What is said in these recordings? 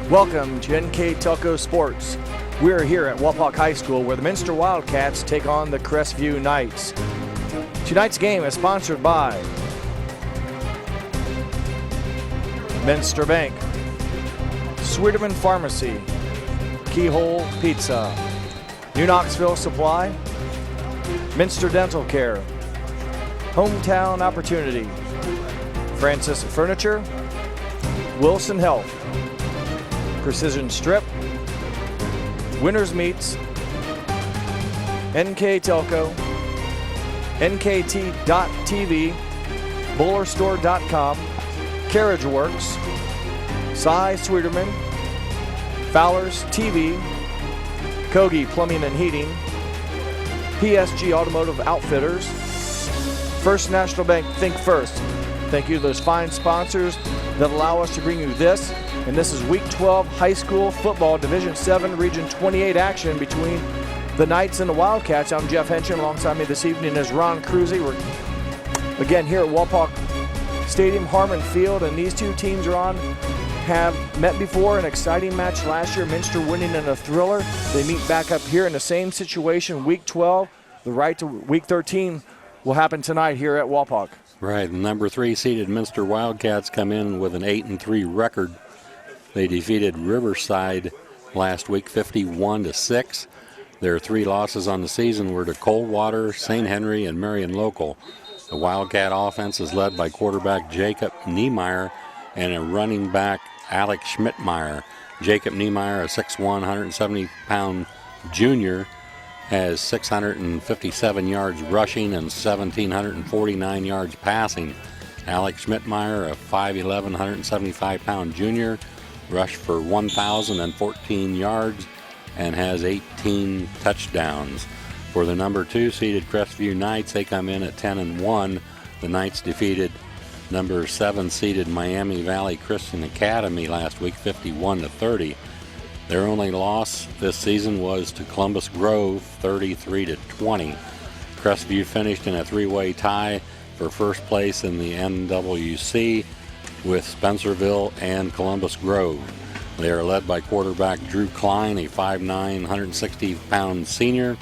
Welcome to NKTelco Sports. We're here at Wapak High School where the Minster Wildcats take on the Crestview Knights. Tonight's game is sponsored by Minster Bank, Sweeterman Pharmacy, Keyhole Pizza, New Knoxville Supply, Minster Dental Care, Hometown Opportunity, Francis Furniture, Wilson Health, Precision Strip, Winners Meats, NKTelco, NKT.TV, BullerStore.com, Carriage Works, Cy Sweeterman, Fowler's TV, Kogi Plumbing and Heating, PSG Automotive Outfitters, First National Bank Think First. Thank you to those fine sponsors that allow us to bring you this. And this is Week 12 High School Football Division 7 Region 28 action between the Knights and the Wildcats. I'm Jeff Henchen. Alongside me this evening is Ron Cruzy. We're again here at Wapak Stadium, Harmon Field, and these two teams have met before. An exciting match last year, Minster winning in a thriller. They meet back up here in the same situation, Week 12. The right to Week 13 will happen tonight here at Wapak. Right, number 3 seeded Minster Wildcats come in with an 8-3 record. They defeated Riverside last week 51-6. Their 3 losses on the season were to Coldwater, St. Henry, and Marion Local. The Wildcat offense is led by quarterback Jacob Niemeyer and a running back Alex Schmidtmeyer. Jacob Niemeyer, a 6'1", 170-pound junior, has 657 yards rushing and 1,749 yards passing. Alex Schmidtmeyer, a 5'11", 175-pound junior, rushed for 1,014 yards and has 18 touchdowns. For the number 2 seeded Crestview Knights, they come in at 10-1. The Knights defeated number 7 seeded Miami Valley Christian Academy last week 51-30. Their only loss this season was to Columbus Grove 33-20. Crestview finished in a 3-way tie for first place in the NWC with Spencerville and Columbus Grove. They are led by quarterback Drew Klein, a 5'9", 160-pound senior.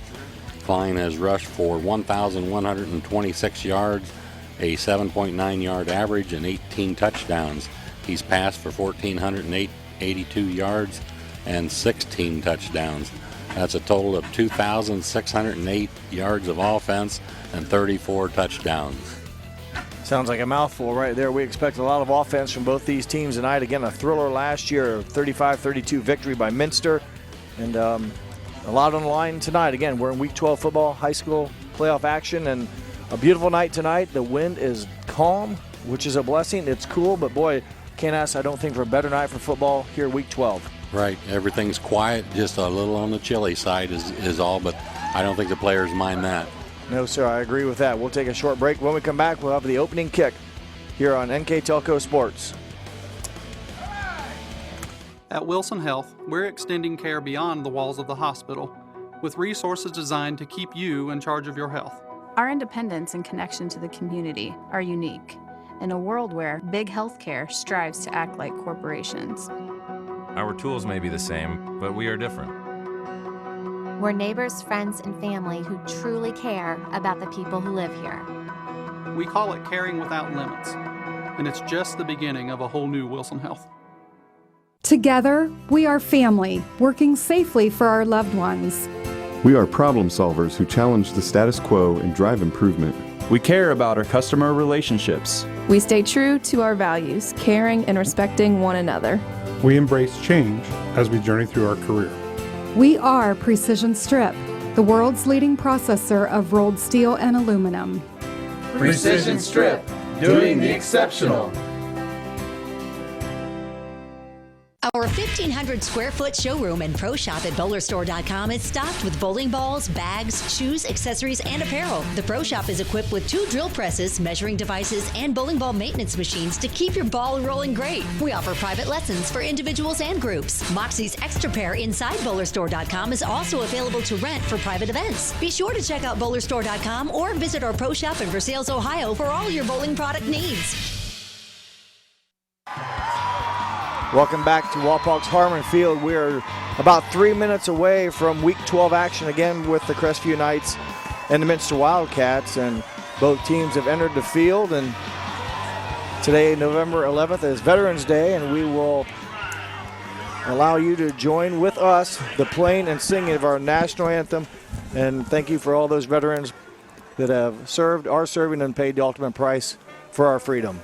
Klein has rushed for 1,126 yards, a 7.9-yard average, and 18 touchdowns. He's passed for 1,482 yards and 16 touchdowns. That's a total of 2,608 yards of offense and 34 touchdowns. Sounds like a mouthful right there. We expect a lot of offense from both these teams tonight. Again, a thriller last year, a 35-32 victory by Minster. And a lot on the line tonight. Again, we're in Week 12 football, high school playoff action, and a beautiful night tonight. The wind is calm, which is a blessing. It's cool, but boy, can't ask, I don't think, for a better night for football here Week 12. Right. Everything's quiet, just a little on the chilly side is all, but I don't think the players mind that. No, sir, I agree with that. We'll take a short break. When we come back, we'll have the opening kick here on NKTelco Sports. At Wilson Health, we're extending care beyond the walls of the hospital with resources designed to keep you in charge of your health. Our independence and connection to the community are unique in a world where big healthcare strives to act like corporations. Our tools may be the same, but we are different. We're neighbors, friends, and family who truly care about the people who live here. We call it Caring Without Limits, and it's just the beginning of a whole new Wilson Health. Together, we are family, working safely for our loved ones. We are problem solvers who challenge the status quo and drive improvement. We care about our customer relationships. We stay true to our values, caring and respecting one another. We embrace change as we journey through our career. We are Precision Strip, the world's leading processor of rolled steel and aluminum. Precision Strip, doing the exceptional. Our 1,500 square foot showroom and pro shop at BowlerStore.com is stocked with bowling balls, bags, shoes, accessories, and apparel. The pro shop is equipped with 2 drill presses, measuring devices, and bowling ball maintenance machines to keep your ball rolling great. We offer private lessons for individuals and groups. Moxie's Extra Pair inside BowlerStore.com is also available to rent for private events. Be sure to check out BowlerStore.com or visit our pro shop in Versailles, Ohio for all your bowling product needs. Welcome back to Walpock's Harmon Field. We're about 3 minutes away from Week 12 action again with the Crestview Knights and the Minster Wildcats, and both teams have entered the field. And today, November 11th, is Veterans Day, and we will allow you to join with us the playing and singing of our national anthem. And thank you for all those veterans that have served, are serving, and paid the ultimate price for our freedom.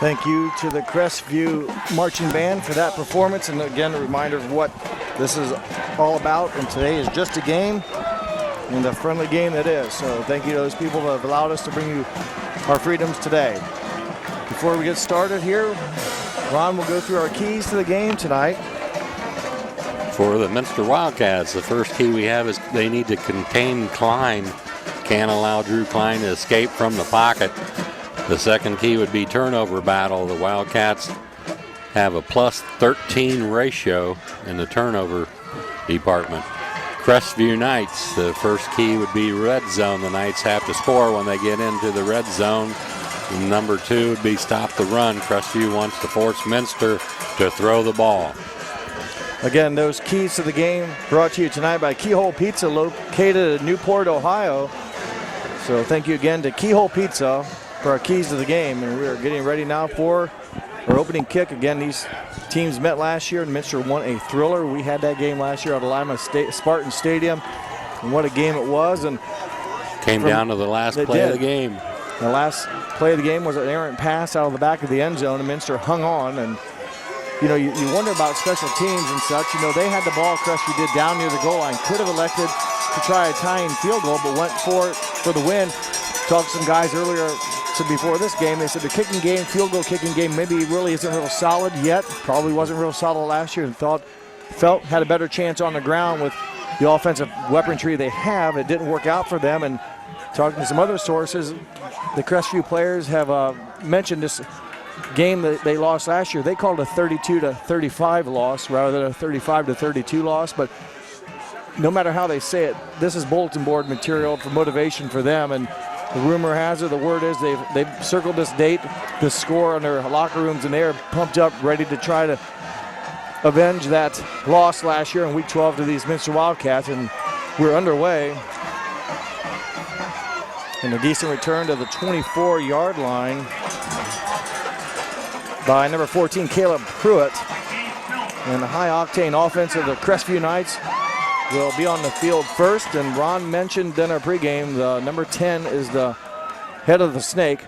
Thank you to the Crestview Marching Band for that performance, and again a reminder of what this is all about. And today is just a game, and a friendly game it is. So thank you to those people that have allowed us to bring you our freedoms today. Before we get started here, Ron will go through our keys to the game tonight. For the Minster Wildcats, the first key we have is they need to contain Klein. Can't allow Drew Klein to escape from the pocket. The second key would be turnover battle. The Wildcats have a plus 13 ratio in the turnover department. Crestview Knights, the first key would be red zone. The Knights have to score when they get into the red zone. And number 2 would be stop the run. Crestview wants to force Minster to throw the ball. Again, those keys to the game brought to you tonight by Keyhole Pizza, located in Newport, Ohio. So thank you again to Keyhole Pizza for our keys to the game, and we are getting ready now for our opening kick. Again, these teams met last year, and Minster won a thriller. We had that game last year at Lima Spartan Stadium, and what a game it was. And came down to the last play of the game. The last play of the game was an errant pass out of the back of the end zone, and Minster hung on. And you know, you wonder about special teams and such. You know, they had the ball, Crestview did, down near the goal line. Could have elected to try a tying field goal, but went for it for the win. Talked to some guys earlier. So before this game, they said the kicking game, field goal kicking game, maybe really isn't real solid yet. Probably wasn't real solid last year, and felt had a better chance on the ground with the offensive weaponry they have. It didn't work out for them. And talking to some other sources, the Crestview players have mentioned this game that they lost last year. They called it a 32-35 loss rather than a 35-32 loss. But no matter how they say it, this is bulletin board material for motivation for them. And the rumor has it, the word is they've circled this date, this score on their locker rooms, and they're pumped up, ready to try to avenge that loss last year in Week 12 to these Minster Wildcats. And we're underway. And a decent return to the 24-yard line by number 14, Caleb Pruitt. And the high-octane offense of the Crestview Knights will be on the field first. And Ron mentioned in our pregame, the number 10 is the head of the snake,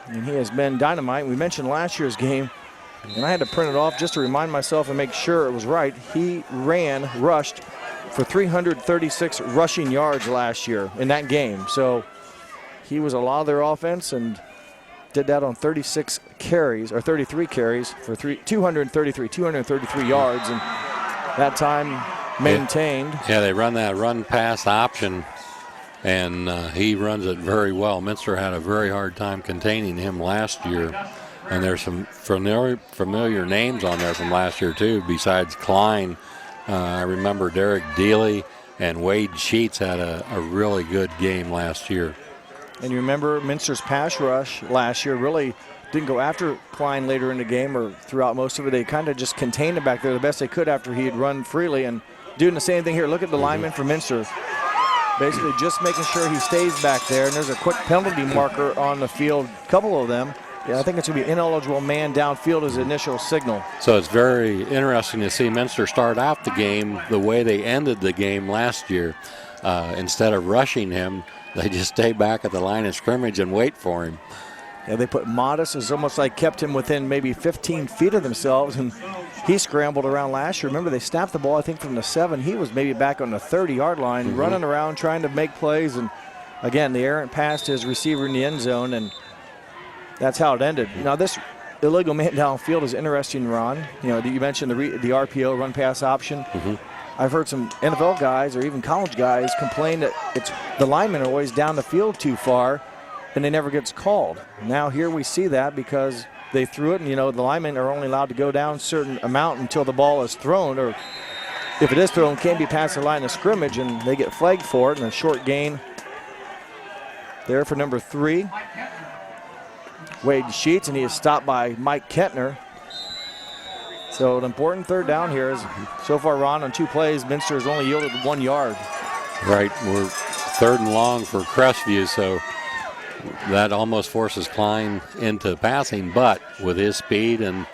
and he has been dynamite. We mentioned last year's game, and I had to print it off just to remind myself and make sure it was right. He rushed for 336 rushing yards last year in that game. So he was a lot of their offense and did that on 36 carries, or 33 carries for 233 yards. And that time maintained. Yeah, they run that run-pass option, and he runs it very well. Minster had a very hard time containing him last year, and there's some familiar names on there from last year, too, besides Klein. I remember Derek Dealey and Wade Sheets had a really good game last year. And you remember Minster's pass rush last year really didn't go after Klein later in the game or throughout most of it. They kind of just contained him back there the best they could after he had run freely. And doing the same thing here. Look at the lineman for Minster. Basically just making sure he stays back there. And there's a quick penalty marker on the field, a couple of them. Yeah, I think it's going to be ineligible man downfield as the initial signal. So it's very interesting to see Minster start out the game the way they ended the game last year. Instead of rushing him, they just stay back at the line of scrimmage and wait for him. Yeah, they put Modest, it's almost like kept him within maybe 15 feet of themselves, and he scrambled around last year. Remember, they snapped the ball, I think, from the 7. He was maybe back on the 30-yard line, running around trying to make plays. And, again, the errant pass to his receiver in the end zone, and that's how it ended. Now, this illegal man downfield is interesting, Ron. You know, you mentioned the RPO, run-pass option. I've heard some NFL guys or even college guys complain that the linemen are always down the field too far and they never gets called. Now here we see that because they threw it, and you know the linemen are only allowed to go down a certain amount until the ball is thrown, or if it is thrown, can't be past the line of scrimmage, and they get flagged for it. And a short gain there for number 3, Wade Sheets, and he is stopped by Mike Kentner. So an important third down here is, so far, Ron, on 2 plays, Minster has only yielded 1 yard. Right, we're 3rd and long for Crestview, so that almost forces Klein into passing, but with his speed and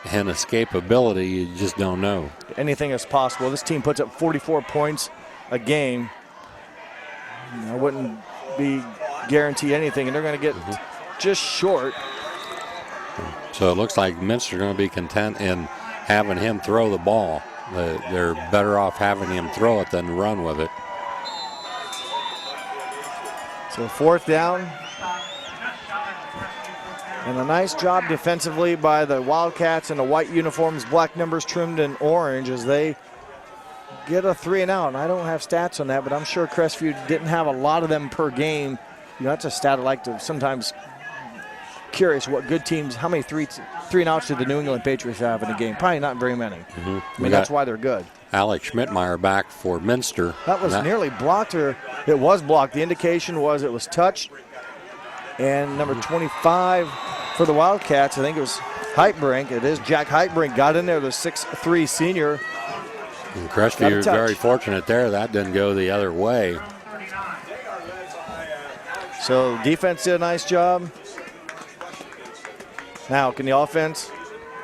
escapability, you just don't know. Anything is possible. This team puts up 44 points a game. I wouldn't be guarantee anything, and they're going to get just short. So it looks like Minster going to be content in having him throw the ball. They're better off having him throw it than run with it. So 4th down. And a nice job defensively by the Wildcats in the white uniforms, black numbers trimmed in orange as they get a 3 and out. And I don't have stats on that, but I'm sure Crestview didn't have a lot of them per game. You know, that's a stat I like to sometimes curious what good teams, how many three and outs did the New England Patriots have in a game? Probably not very many. I mean, that's why they're good. Alex Schmidtmeyer back for Minster. That was nearly blocked, or it was blocked. The indication was it was touched. And number 25 for the Wildcats, I think it was Heitbrink. It is Jack Heitbrink, got in there, the 6'3" senior. And Crestview is very fortunate there. That didn't go the other way. So defense did a nice job. Now, can the offense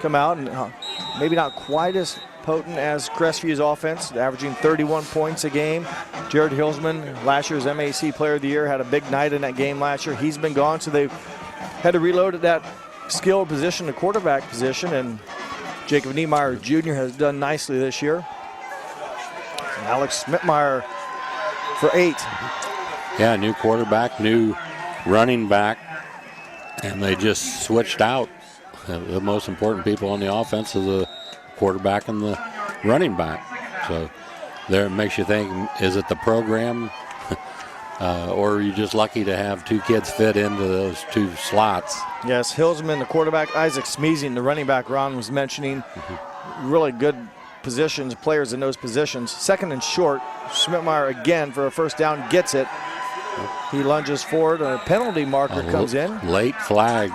come out and maybe not quite as potent as Crestview's offense, averaging 31 points a game. Jared Hilsman, last year's MAC Player of the Year, had a big night in that game last year. He's been gone, so they've had to reload at that skilled position, the quarterback position, and Jacob Niemeyer Jr. has done nicely this year. And Alex Schmidtmeyer for 8. Yeah, new quarterback, new running back, and they just switched out the most important people on the offense is the quarterback and the running back. So there it makes you think, is it the program or are you just lucky to have 2 kids fit into those 2 slots? Yes, Hilsman, the quarterback, Isaac Smeezing, the running back Ron was mentioning. Really good positions, players in those positions. 2nd and short, Schmidtmeyer again for a first down, gets it. He lunges forward, a penalty marker comes in. Late flag.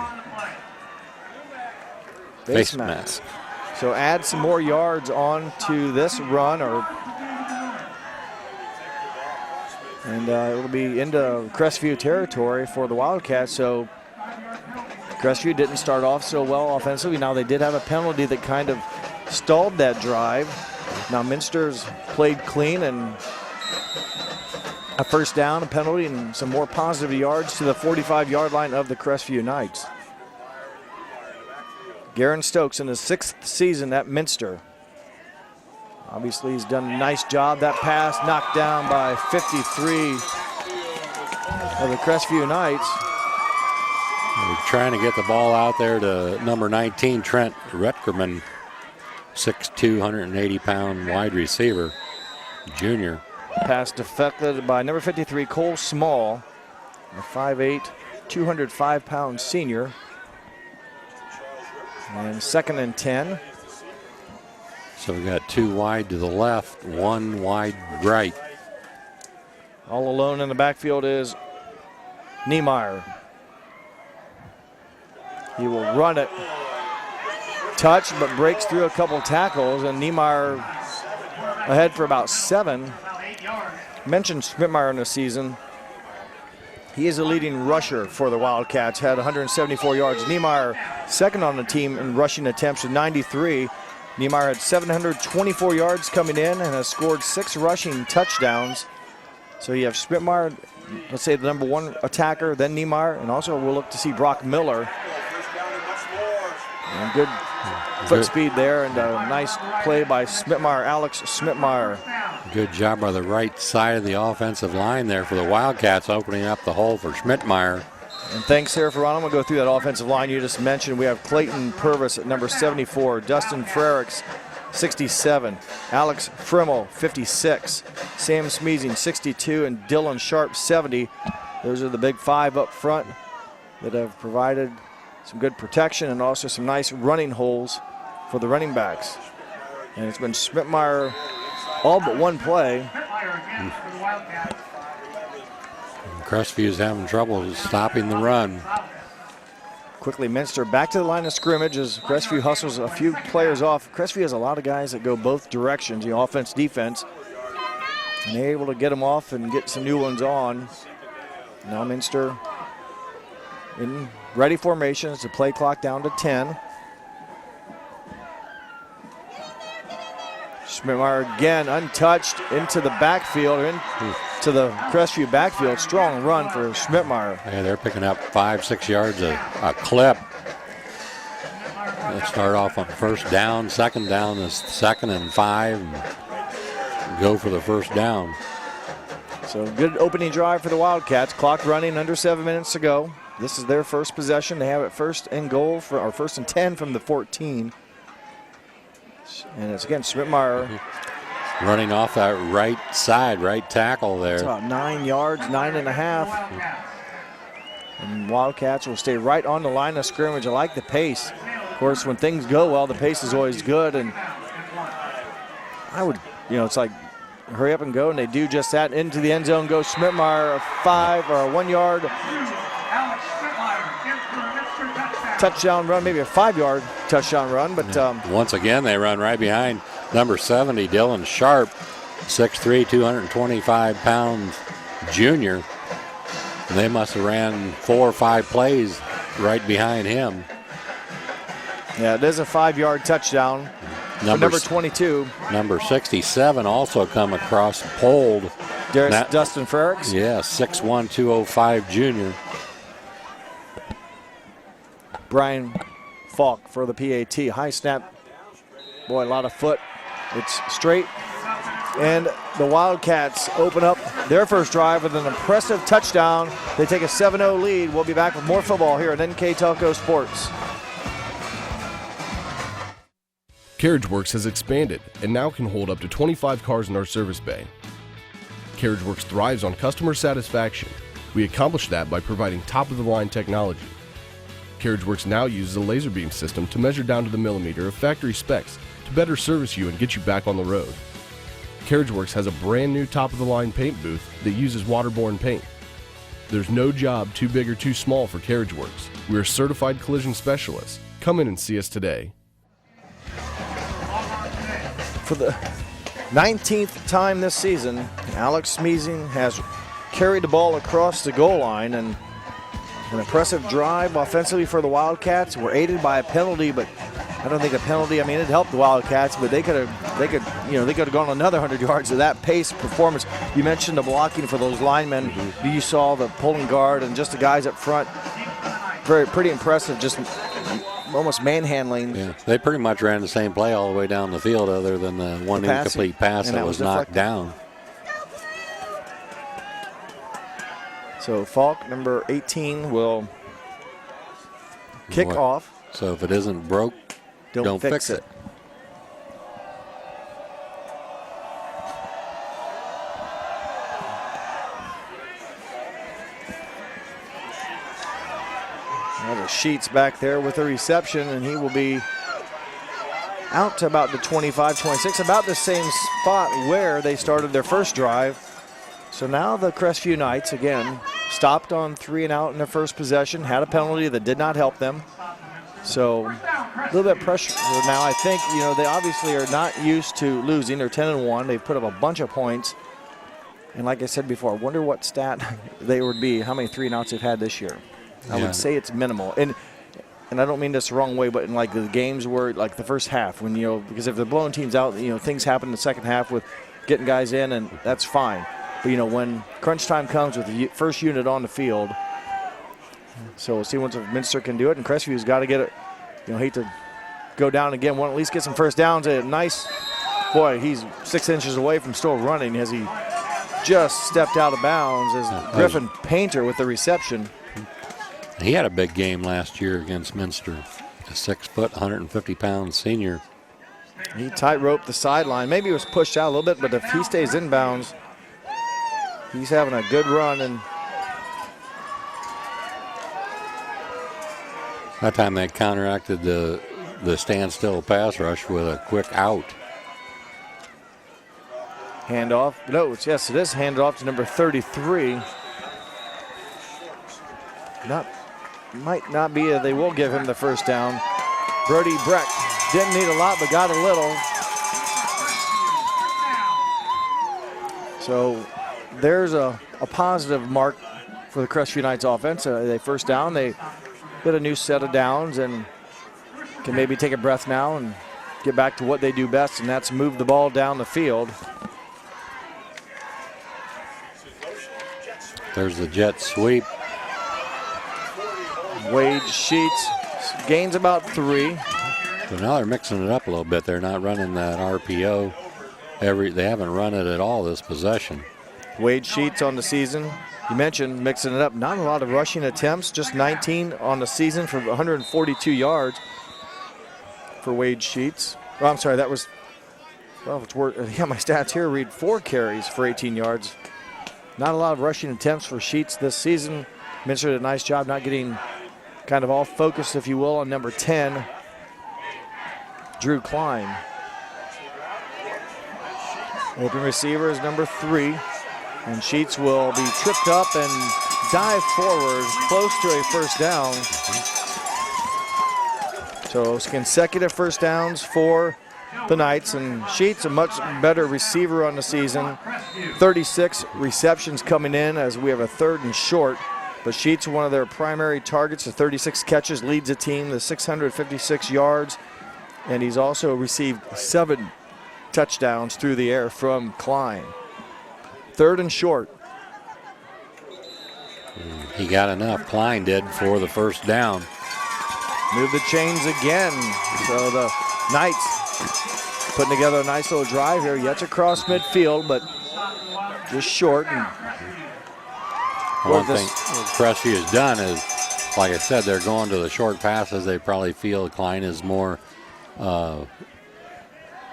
Face mask. So add some more yards on to this run, and it'll be into Crestview territory for the Wildcats. So Crestview didn't start off so well offensively. Now they did have a penalty that kind of stalled that drive. Now Minster's played clean, and a first down, a penalty, and some more positive yards to the 45-yard line of the Crestview Knights. Garen Stokes in his 6th season at Minster. Obviously, he's done a nice job. That pass knocked down by 53 of the Crestview Knights. We're trying to get the ball out there to number 19, Trent Retkerman, 6'2", 180-pound wide receiver. junior. Pass deflected by number 53, Cole Small, a 5'8", 205-pound senior. And 2nd and 10. So we got 2 wide to the left, 1 wide right. All alone in the backfield is Niemeyer. He will run it. Touch, but breaks through a couple tackles, and Niemeyer ahead for about 7. Mentioned Schmidtmeyer in the season. He is a leading rusher for the Wildcats, had 174 yards. Niemeyer second on the team in rushing attempts with 93. Niemeyer had 724 yards coming in and has scored 6 rushing touchdowns. So you have Schmidtmeyer, let's say the number 1 attacker, then Niemeyer, and also we'll look to see Brock Miller. And good foot speed there, and a nice play by Schmidtmeyer, Alex Schmidtmeyer. Good job by the right side of the offensive line there for the Wildcats, opening up the hole for Schmidtmeyer. And thanks, Sarah Ferrano. I'm going to go through that offensive line you just mentioned. We have Clayton Purvis at number 74, Dustin Frericks, 67, Alex Frimmel, 56, Sam Smeezing, 62, and Dylan Sharp, 70. Those are the big 5 up front that have provided some good protection and also some nice running holes for the running backs. And it's been Schmidtmeyer all but 1 play. Crestview's having trouble stopping the run. Quickly, Minster back to the line of scrimmage as Crestview hustles a few players off. Crestview has a lot of guys that go both directions, offense, defense. And they're able to get them off and get some new ones on. Now Minster in ready formation as the play clock down to 10. Schmidtmeyer again untouched into the backfield, into the Crestview backfield. Strong run for Schmidtmeyer. Yeah, they're picking up 5-6 yards a clip. They start off on first down, second down is 2nd and 5, and go for the first down. So good opening drive for the Wildcats. Clock running, under 7 minutes to go. This is their first possession. They have it 1st and goal or 1st and 10 from the 14. And it's again Schmidtmeyer running off that right side, right tackle there. It's about 9 yards, 9.5. And Wildcats will stay right on the line of scrimmage. I like the pace. Of course, when things go well, the pace is always good. And I would, it's like hurry up and go, and they do just that. Into the end zone goes Schmidtmeyer, a 5 or a 1 yard touchdown run, maybe a 5-yard touchdown run. But once again, they run right behind number 70, Dylan Sharp, 6'3", 225-pound junior. And they must have ran 4 or 5 plays right behind him. Yeah, it is a 5-yard touchdown. Number 22. Number 67 also come across, pulled. Dustin Frericks? Yeah, 6'1", 205 junior. Brian Falk for the PAT. High snap. Boy, a lot of foot. It's straight. And the Wildcats open up their first drive with an impressive touchdown. They take a 7-0 lead. We'll be back with more football here at NKTelco Sports. Carriage Works has expanded and now can hold up to 25 cars in our service bay. Carriage Works thrives on customer satisfaction. We accomplish that by providing top-of-the-line technology. Carriage Works now uses a laser beam system to measure down to the millimeter of factory specs to better service you and get you back on the road. Carriage Works has a brand new top-of-the-line paint booth that uses waterborne paint. There's no job too big or too small for Carriage Works. We are certified collision specialists. Come in and see us today. For the 19th time this season, Alex Smeezing has carried the ball across the goal line, and an impressive drive offensively for the Wildcats. We're aided by a penalty, but I don't think a penalty, it helped the Wildcats, but they could have gone another 100 yards at that pace performance. You mentioned the blocking for those linemen. You saw the pulling guard and just the guys up front. Pretty impressive, just almost manhandling. Yeah, they pretty much ran the same play all the way down the field, other than the one incomplete pass that was knocked down. So Falk, number 18, will kick off. So if it isn't broke, don't fix it. There's a Sheets back there with the reception, and he will be out to about the 25, 26, about the same spot where they started their first drive. So now the Crestview Knights, again, stopped on 3 and out in their first possession, had a penalty that did not help them. So a little bit of pressure now. I think, they obviously are not used to losing. They're 10-1. They've put up a bunch of points. And like I said before, I wonder what stat they would be, how many 3 and outs they've had this year. I would say it's minimal. And I don't mean this the wrong way, but in like the games where like the first half, when because if they're blowing teams out, things happen in the second half with getting guys in, and that's fine. But when crunch time comes with the first unit on the field, so we'll see once if Minster can do it, and Crestview's got to get it. Hate to go down again, want to at least get some first downs. A nice, boy, he's 6 inches away from still running as he just stepped out of bounds as Griffin Painter with the reception. He had a big game last year against Minster. A 6 foot, 150-pound senior. He tight-roped the sideline. Maybe he was pushed out a little bit, but if he stays inbounds, he's having a good run. And that time they counteracted the standstill pass rush with a quick out. Handoff. No, yes, it is handed off to number 33. Might not be. They will give him the first down. Brody Breck didn't need a lot, but got a little. So there's a positive mark for the Crestview Knights offense. They first down. They get a new set of downs and can maybe take a breath now and get back to what they do best, and that's move the ball down the field. There's the jet sweep. Wade Sheets gains about 3. So now they're mixing it up a little bit. They're not running that RPO. They haven't run it at all this possession. Wade Sheets on the season. You mentioned mixing it up. Not a lot of rushing attempts, just 19 on the season for 142 yards for Wade Sheets. Oh, I'm sorry, that was, my stats here read 4 carries for 18 yards. Not a lot of rushing attempts for Sheets this season. Minster did a nice job not getting kind of all focused, if you will, on number 10, Drew Klein. Open receiver is number 3, and Sheets will be tripped up and dive forward close to a first down. So it's consecutive first downs for the Knights, and Sheets a much better receiver on the season. 36 receptions coming in as we have a 3rd and short. But Sheets, one of their primary targets, the 36 catches, leads the team to 656 yards. And he's also received 7 touchdowns through the air from Klein. 3rd and short. He got enough, Klein did, for the first down. Move the chains again. So the Knights putting together a nice little drive here. Yet across midfield, but just short. And one thing Crestview has done is, like I said, they're going to the short passes. They probably feel Klein is more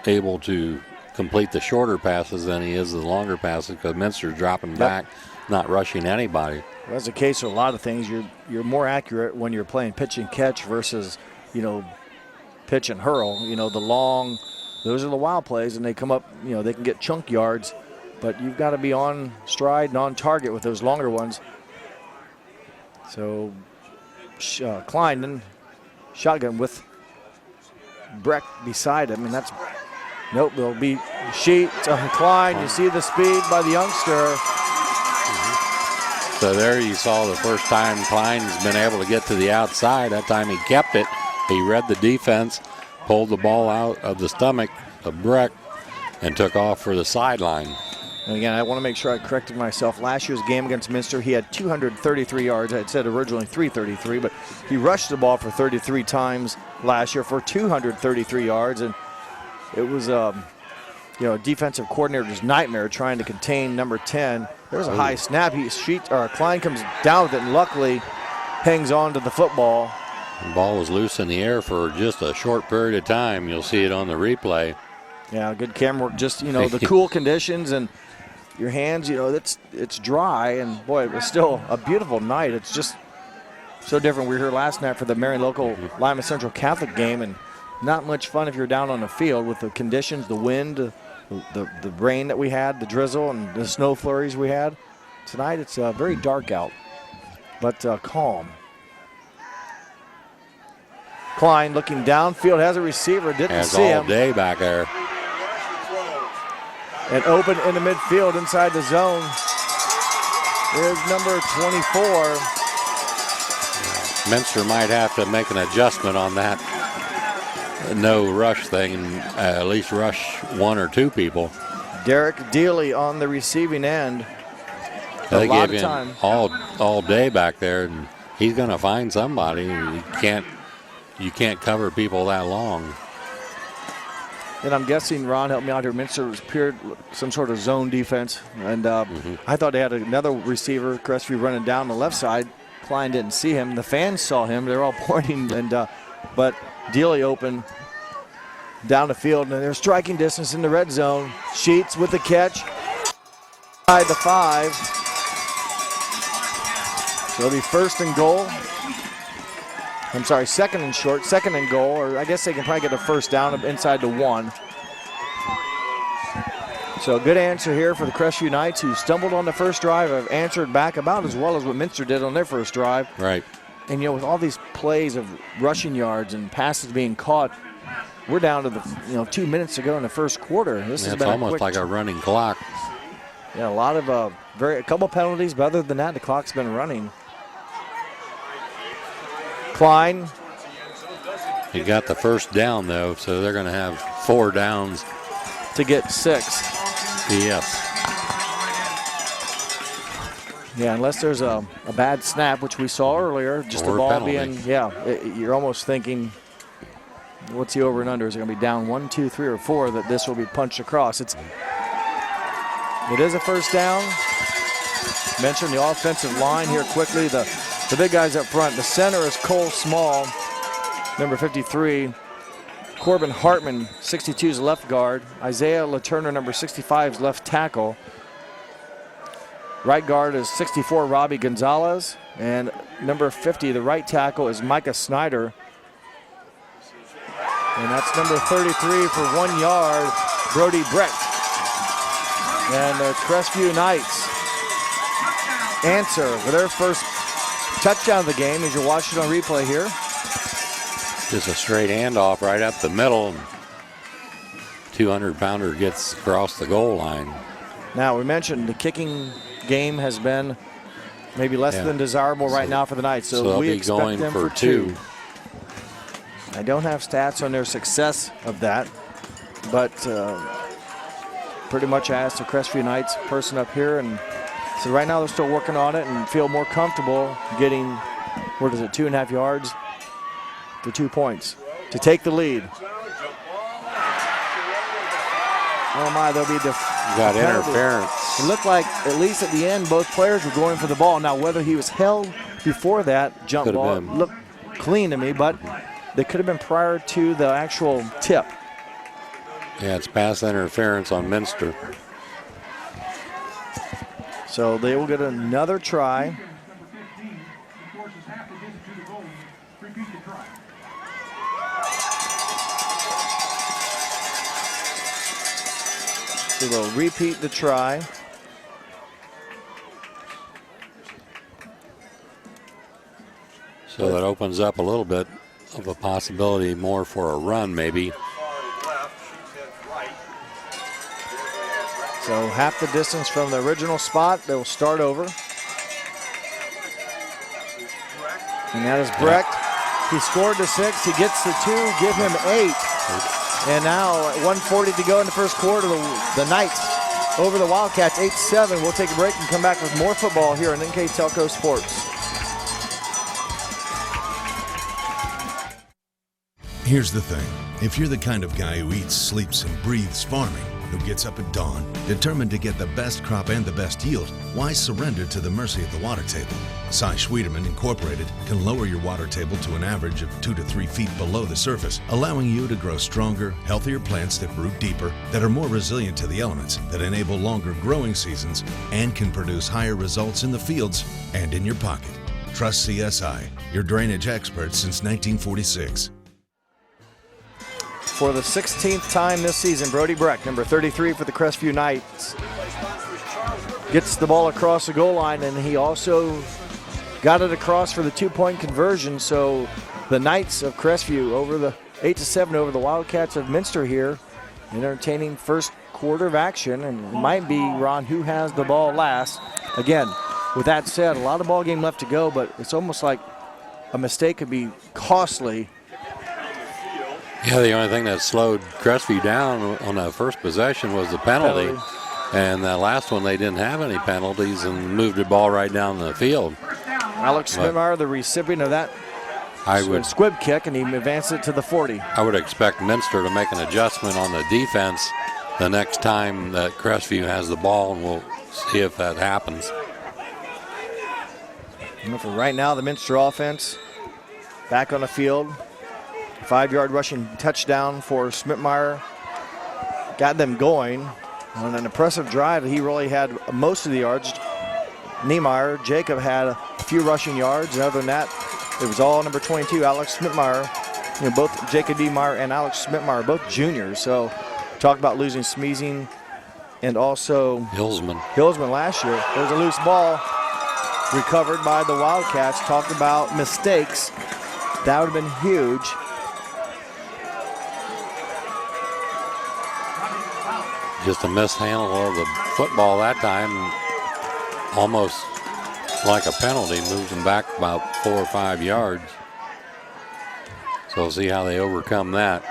able to complete the shorter passes than he is the longer passes, because Minster's dropping back, not rushing anybody. Well, that's the case with a lot of things. You're more accurate when you're playing pitch and catch versus, pitch and hurl. The long, those are the wild plays, and they come up, they can get chunk yards. But you've got to be on stride and on target with those longer ones. So Klein then shotgun with Breck beside him, and that's they'll be Sheets on Klein. You see the speed by the youngster. So there you saw the first time Klein's been able to get to the outside. That time he kept it. He read the defense, pulled the ball out of the stomach of Breck, and took off for the sideline. And again, I want to make sure I corrected myself. Last year's game against Minster, he had 233 yards. I had said originally 333, but he rushed the ball for 33 times last year for 233 yards. And it was, a defensive coordinator's nightmare trying to contain number 10. There's a high snap. Klein comes down with it and luckily hangs on to the football. The ball was loose in the air for just a short period of time. You'll see it on the replay. Yeah, good camera work. Just, the cool conditions and your hands, it's dry, and boy, it was still a beautiful night. It's just So different. We were here last night for the Marion local Lima Central Catholic game, and not much fun if you're down on the field with the conditions, the wind, the rain that we had, the drizzle, and the snow flurries we had. Tonight it's very dark out, but calm. Klein looking downfield, has a receiver, didn't see him. All day back there. And open in the midfield inside the zone. There's number 24. Minster might have to make an adjustment on that no rush thing and at least rush one or two people. Derek Dealey on the receiving end. They gave him all day back there, and he's going to find somebody. You can't cover people that long. And I'm guessing, Ron, help me out here, Minster was pure some sort of zone defense. And I thought they had another receiver, Crestview, running down the left side. Klein didn't see him. The fans saw him. They're all pointing. And but Dealey open down the field, and they're striking distance in the red zone. Sheets with the catch. Inside the 5. So it'll be first and goal. I'm sorry, second and short, second and goal, or I guess they can probably get a first down inside the 1. So a good answer here for the Crestview Knights, who stumbled on the first drive, have answered back about as well as what Minster did on their first drive. Right. And, with all these plays of rushing yards and passes being caught, we're down to the 2 minutes to go in the first quarter. This has been almost like a running clock. Yeah, a lot of a couple penalties, but other than that, the clock's been running. Klein. He got the first down, though, so they're going to have 4 downs. To get 6. Yes. Yeah, unless there's a bad snap, which we saw earlier, just or the ball penalty. being, you're almost thinking, what's the over and under? Is it going to be down 1, 2, 3, or 4 that this will be punched across? It is a first down. Mentioned the offensive line here quickly. The big guys up front. The center is Cole Small, number 53. Corbin Hartman, 62, is left guard. Isaiah LaTurner, number 65, is left tackle. Right guard is 64, Robbie Gonzalez. And number 50, the right tackle, is Micah Snyder. And that's number 33 for 1 yard, Brody Brecht. And the Crestview Knights answer for their first touchdown of the game, as you watch it on replay here. Just a straight handoff right up the middle. 200-pounder gets across the goal line. Now, we mentioned the kicking game has been maybe less than desirable right now for the Knights. So we expect going them for 2. I don't have stats on their success of that, but pretty much asked the Crestview Knights person up here. And so right now they're still working on it and feel more comfortable getting, 2.5 yards for 2 points to take the lead. Oh my, there'll be got interference. It looked like, at least at the end, both players were going for the ball. Now, whether he was held before that jump ball looked clean to me, but they could have been prior to the actual tip. Yeah, it's pass interference on Minster. So they will get another try. So they'll repeat the try. So that opens up a little bit of a possibility more for a run, maybe. So half the distance from the original spot. They'll start over. And that is Brecht. He scored the 6. He gets the 2. Give him 8. And now 1:40 to go in the first quarter. The Knights over the Wildcats, 8-7. We'll take a break and come back with more football here on NKTelco Sports. Here's the thing. If you're the kind of guy who eats, sleeps, and breathes farming, who gets up at dawn, determined to get the best crop and the best yield, why surrender to the mercy of the water table? Cy Schwiederman Incorporated can lower your water table to an average of 2 to 3 feet below the surface, allowing you to grow stronger, healthier plants that root deeper, that are more resilient to the elements, that enable longer growing seasons, and can produce higher results in the fields and in your pocket. Trust CSI, your drainage experts since 1946. For the 16th time this season, Brody Breck, number 33 for the Crestview Knights, gets the ball across the goal line, and he also got it across for the two-point conversion. So the Knights of Crestview over the 8-7 over the Wildcats of Minster here. An entertaining first quarter of action, and it might be, Ron, who has the ball last. Again, with that said, a lot of ball game left to go, but it's almost like a mistake could be costly. Yeah, the only thing that slowed Crestview down on that first possession was the penalty. And that last one, they didn't have any penalties and moved the ball right down the field. Alex Schmidtmeyer, the recipient of that squib kick, and he advanced it to the 40. I would expect Minster to make an adjustment on the defense the next time that Crestview has the ball, and we'll see if that happens. And for right now, the Minster offense back on the field. 5-yard rushing touchdown for Schmidtmeyer. Got them going on an impressive drive. He really had most of the yards. Niemeyer, Jacob had a few rushing yards. And other than that, it was all number 22, Alex Schmidtmeyer. Both Jacob Niemeyer and Alex Schmidtmeyer, both juniors. So talk about losing Smeezing and also Hilsman last year. There's a loose ball recovered by the Wildcats. Talk about mistakes. That would have been huge. Just a mishandle of the football that time, almost like a penalty, moves them back about 4 or 5 yards. So we'll see how they overcome that.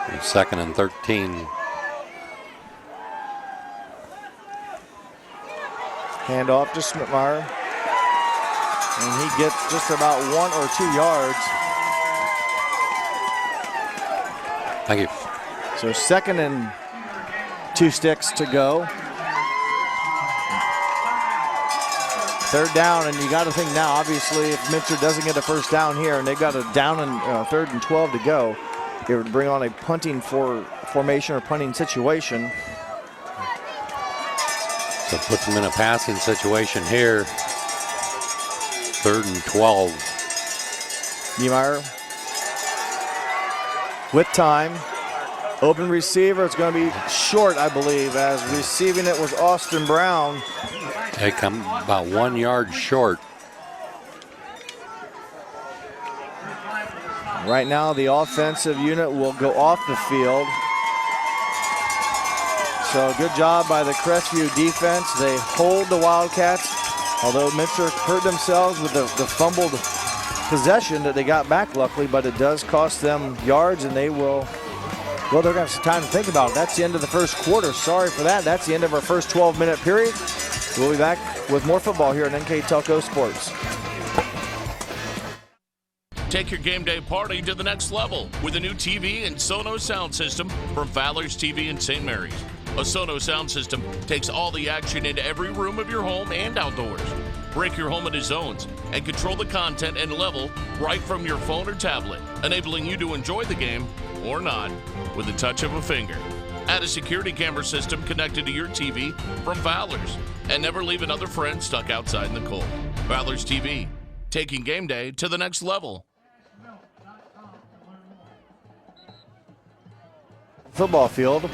And 2nd and 13. Hand off to Schmidtmeyer. And he gets just about 1 or 2 yards. Thank you. So 2nd and 2 sticks to go. 3rd down, and you got to think now, obviously, if Minster doesn't get a first down here, and they've got a down and 3rd and 12 to go, they would bring on a punting formation or punting situation. So puts them in a passing situation here. 3rd and 12. Niemeyer with time. Open receiver. It's going to be short, I believe, as receiving it was Austin Brown. They come about 1 yard short. Right now, the offensive unit will go off the field. So good job by the Crestview defense. They hold the Wildcats, although Minster hurt themselves with the fumbled possession that they got back, luckily, but it does cost them yards, and they will, well, they're going to have some time to think about it. That's the end of the first quarter. Sorry for that. That's the end of our first 12-minute period. We'll be back with more football here on NKTelco Sports. Take your game day party to the next level with a new TV and Sonos sound system from Fowler's TV in St. Mary's. A Sonos sound system takes all the action into every room of your home and outdoors. Break your home into zones and control the content and level right from your phone or tablet, enabling you to enjoy the game or not with the touch of a finger. Add a security camera system connected to your TV from Fowler's, and never leave another friend stuck outside in the cold. Fowler's TV, taking game day to the next level. Football field.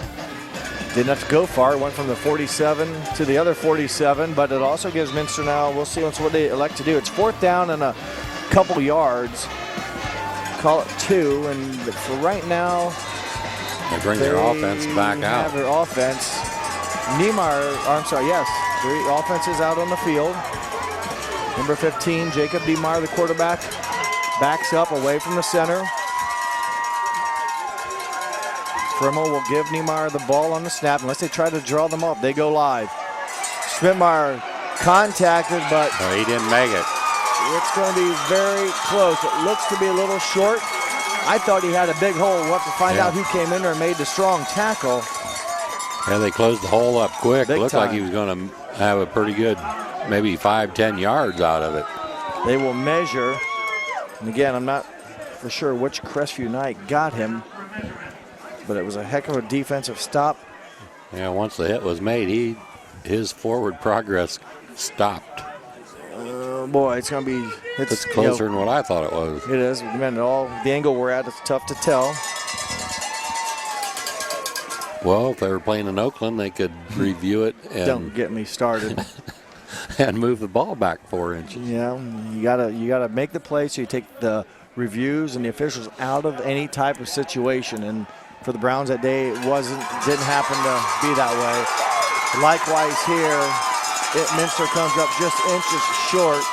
Didn't have to go far. It went from the 47 to the other 47, but it also gives Minster now, we'll see what they elect to do. It's 4th down and a couple yards. Call it 2, and for right now, they bring their offense back out. Have their offense. Niemeyer, the offense is out on the field. Number 15, Jacob Niemeyer, the quarterback, backs up away from the center. Frimmel will give Niemeyer the ball on the snap. Unless they try to draw them up, they go live. Schmidtmeyer contacted, but he didn't make it. It's going to be very close. It looks to be a little short. I thought he had a big hole. We'll have to find out who came in there and made the strong tackle. Yeah, they closed the hole up quick. Big Looked time. like he was going to have a pretty good, maybe 5-10 yards out of it. They will measure. And again, I'm not for sure which Crestview Knight got him, but it was a heck of a defensive stop. Yeah, once the hit was made, his forward progress stopped. boy, it's going to be. It's closer than what I thought it was. It is. Man, the angle we're at, it's tough to tell. Well, if they were playing in Oakland, they could review it. And don't get me started. And move the ball back 4 inches. Yeah, you gotta make the play, so you take the reviews and the officials out of any type of situation. And for the Browns that day, it didn't happen to be that way. Likewise here, Minster comes up just inches short.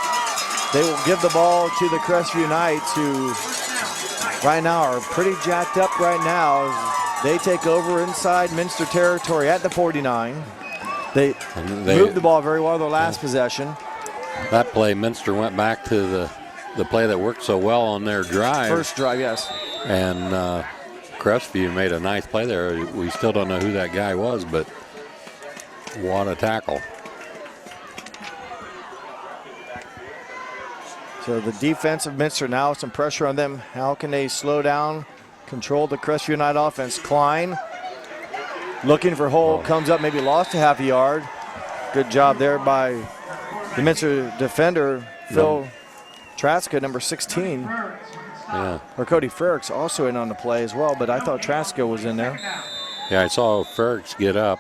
They will give the ball to the Crestview Knights, who right now are pretty jacked up right now. They take over inside Minster territory at the 49. They moved the ball very well their last possession. That play, Minster went back to the play that worked so well on their drive. First drive, yes. And Crestview made a nice play there. We still don't know who that guy was, but what a tackle. So the defense of Minster now, some pressure on them. How can they slow down, control the Crestview United offense? Klein looking for hole, comes up, maybe lost a half a yard. Good job there by the Minster defender, Phil Traska, number 16. Yeah. Or Cody Frericks also in on the play as well, but I thought Traska was in there. Yeah, I saw Frericks get up.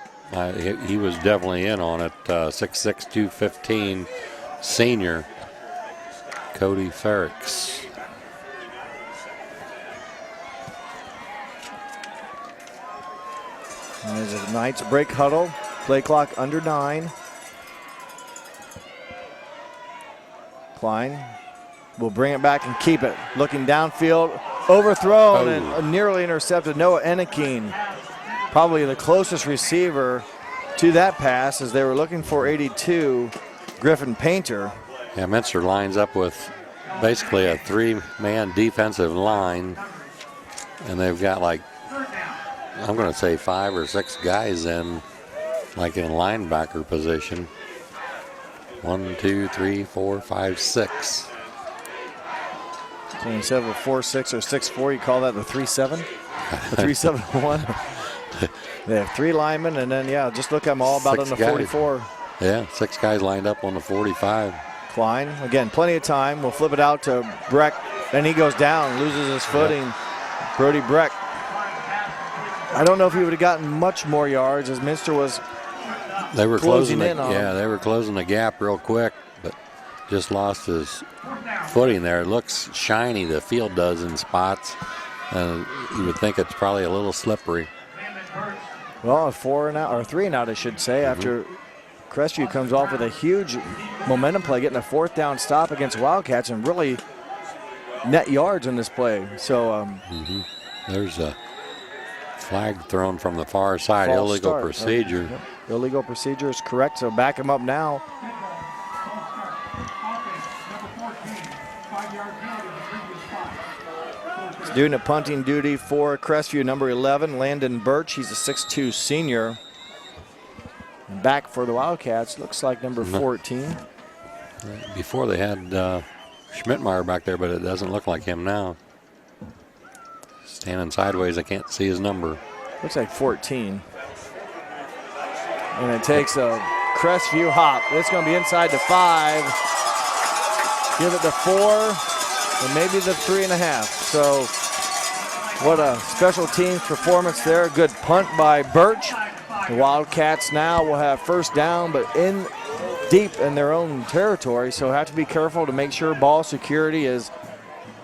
He was definitely in on it. 6'6", 215 senior, Cody Frericks. There's a Knights break huddle. Play clock under 9. Klein will bring it back and keep it. Looking downfield, overthrown and nearly intercepted. Noah Enakeen, probably the closest receiver to that pass as they were looking for 82, Griffin Painter. Yeah, Minster lines up with basically a 3-man defensive line, and they've got like, I'm going to say 5 or 6 guys in, like in linebacker position. 1, 2, 3, 4, 5, 6. So instead of a 4-6 or 6-4, you call that the 3-7? The 3-7-1? They have 3 linemen, and then, yeah, just look at them all about on the 44. Yeah, 6 guys lined up on the 45. Klein, again, plenty of time. We'll flip it out to Breck, and he goes down, loses his footing. Brody Breck. I don't know if he would have gotten much more yards as Minster was closing in on him. Yeah, they were closing the gap real quick, but just lost his footing there. It looks shiny, the field does in spots. You would think it's probably a little slippery. Well, a 4 and out, or 3 and out, I should say, after Crestview comes off with a huge momentum play, getting a 4th down stop against Wildcats and really net yards in this play. So there's a flag thrown from the far side, illegal procedure. Illegal procedure is correct, so back him up now. Doing a punting duty for Crestview, number 11, Landon Birch. He's a 6'2 senior. And back for the Wildcats, looks like number 14. Before they had Schmidtmeyer back there, but it doesn't look like him now. Standing sideways, I can't see his number. Looks like 14. And it takes a Crestview hop. It's going to be inside the 5. Give it the 4, and maybe the 3.5. So what a special teams performance there. Good punt by Birch. The Wildcats now will have 1st down, but in deep in their own territory, so have to be careful to make sure ball security is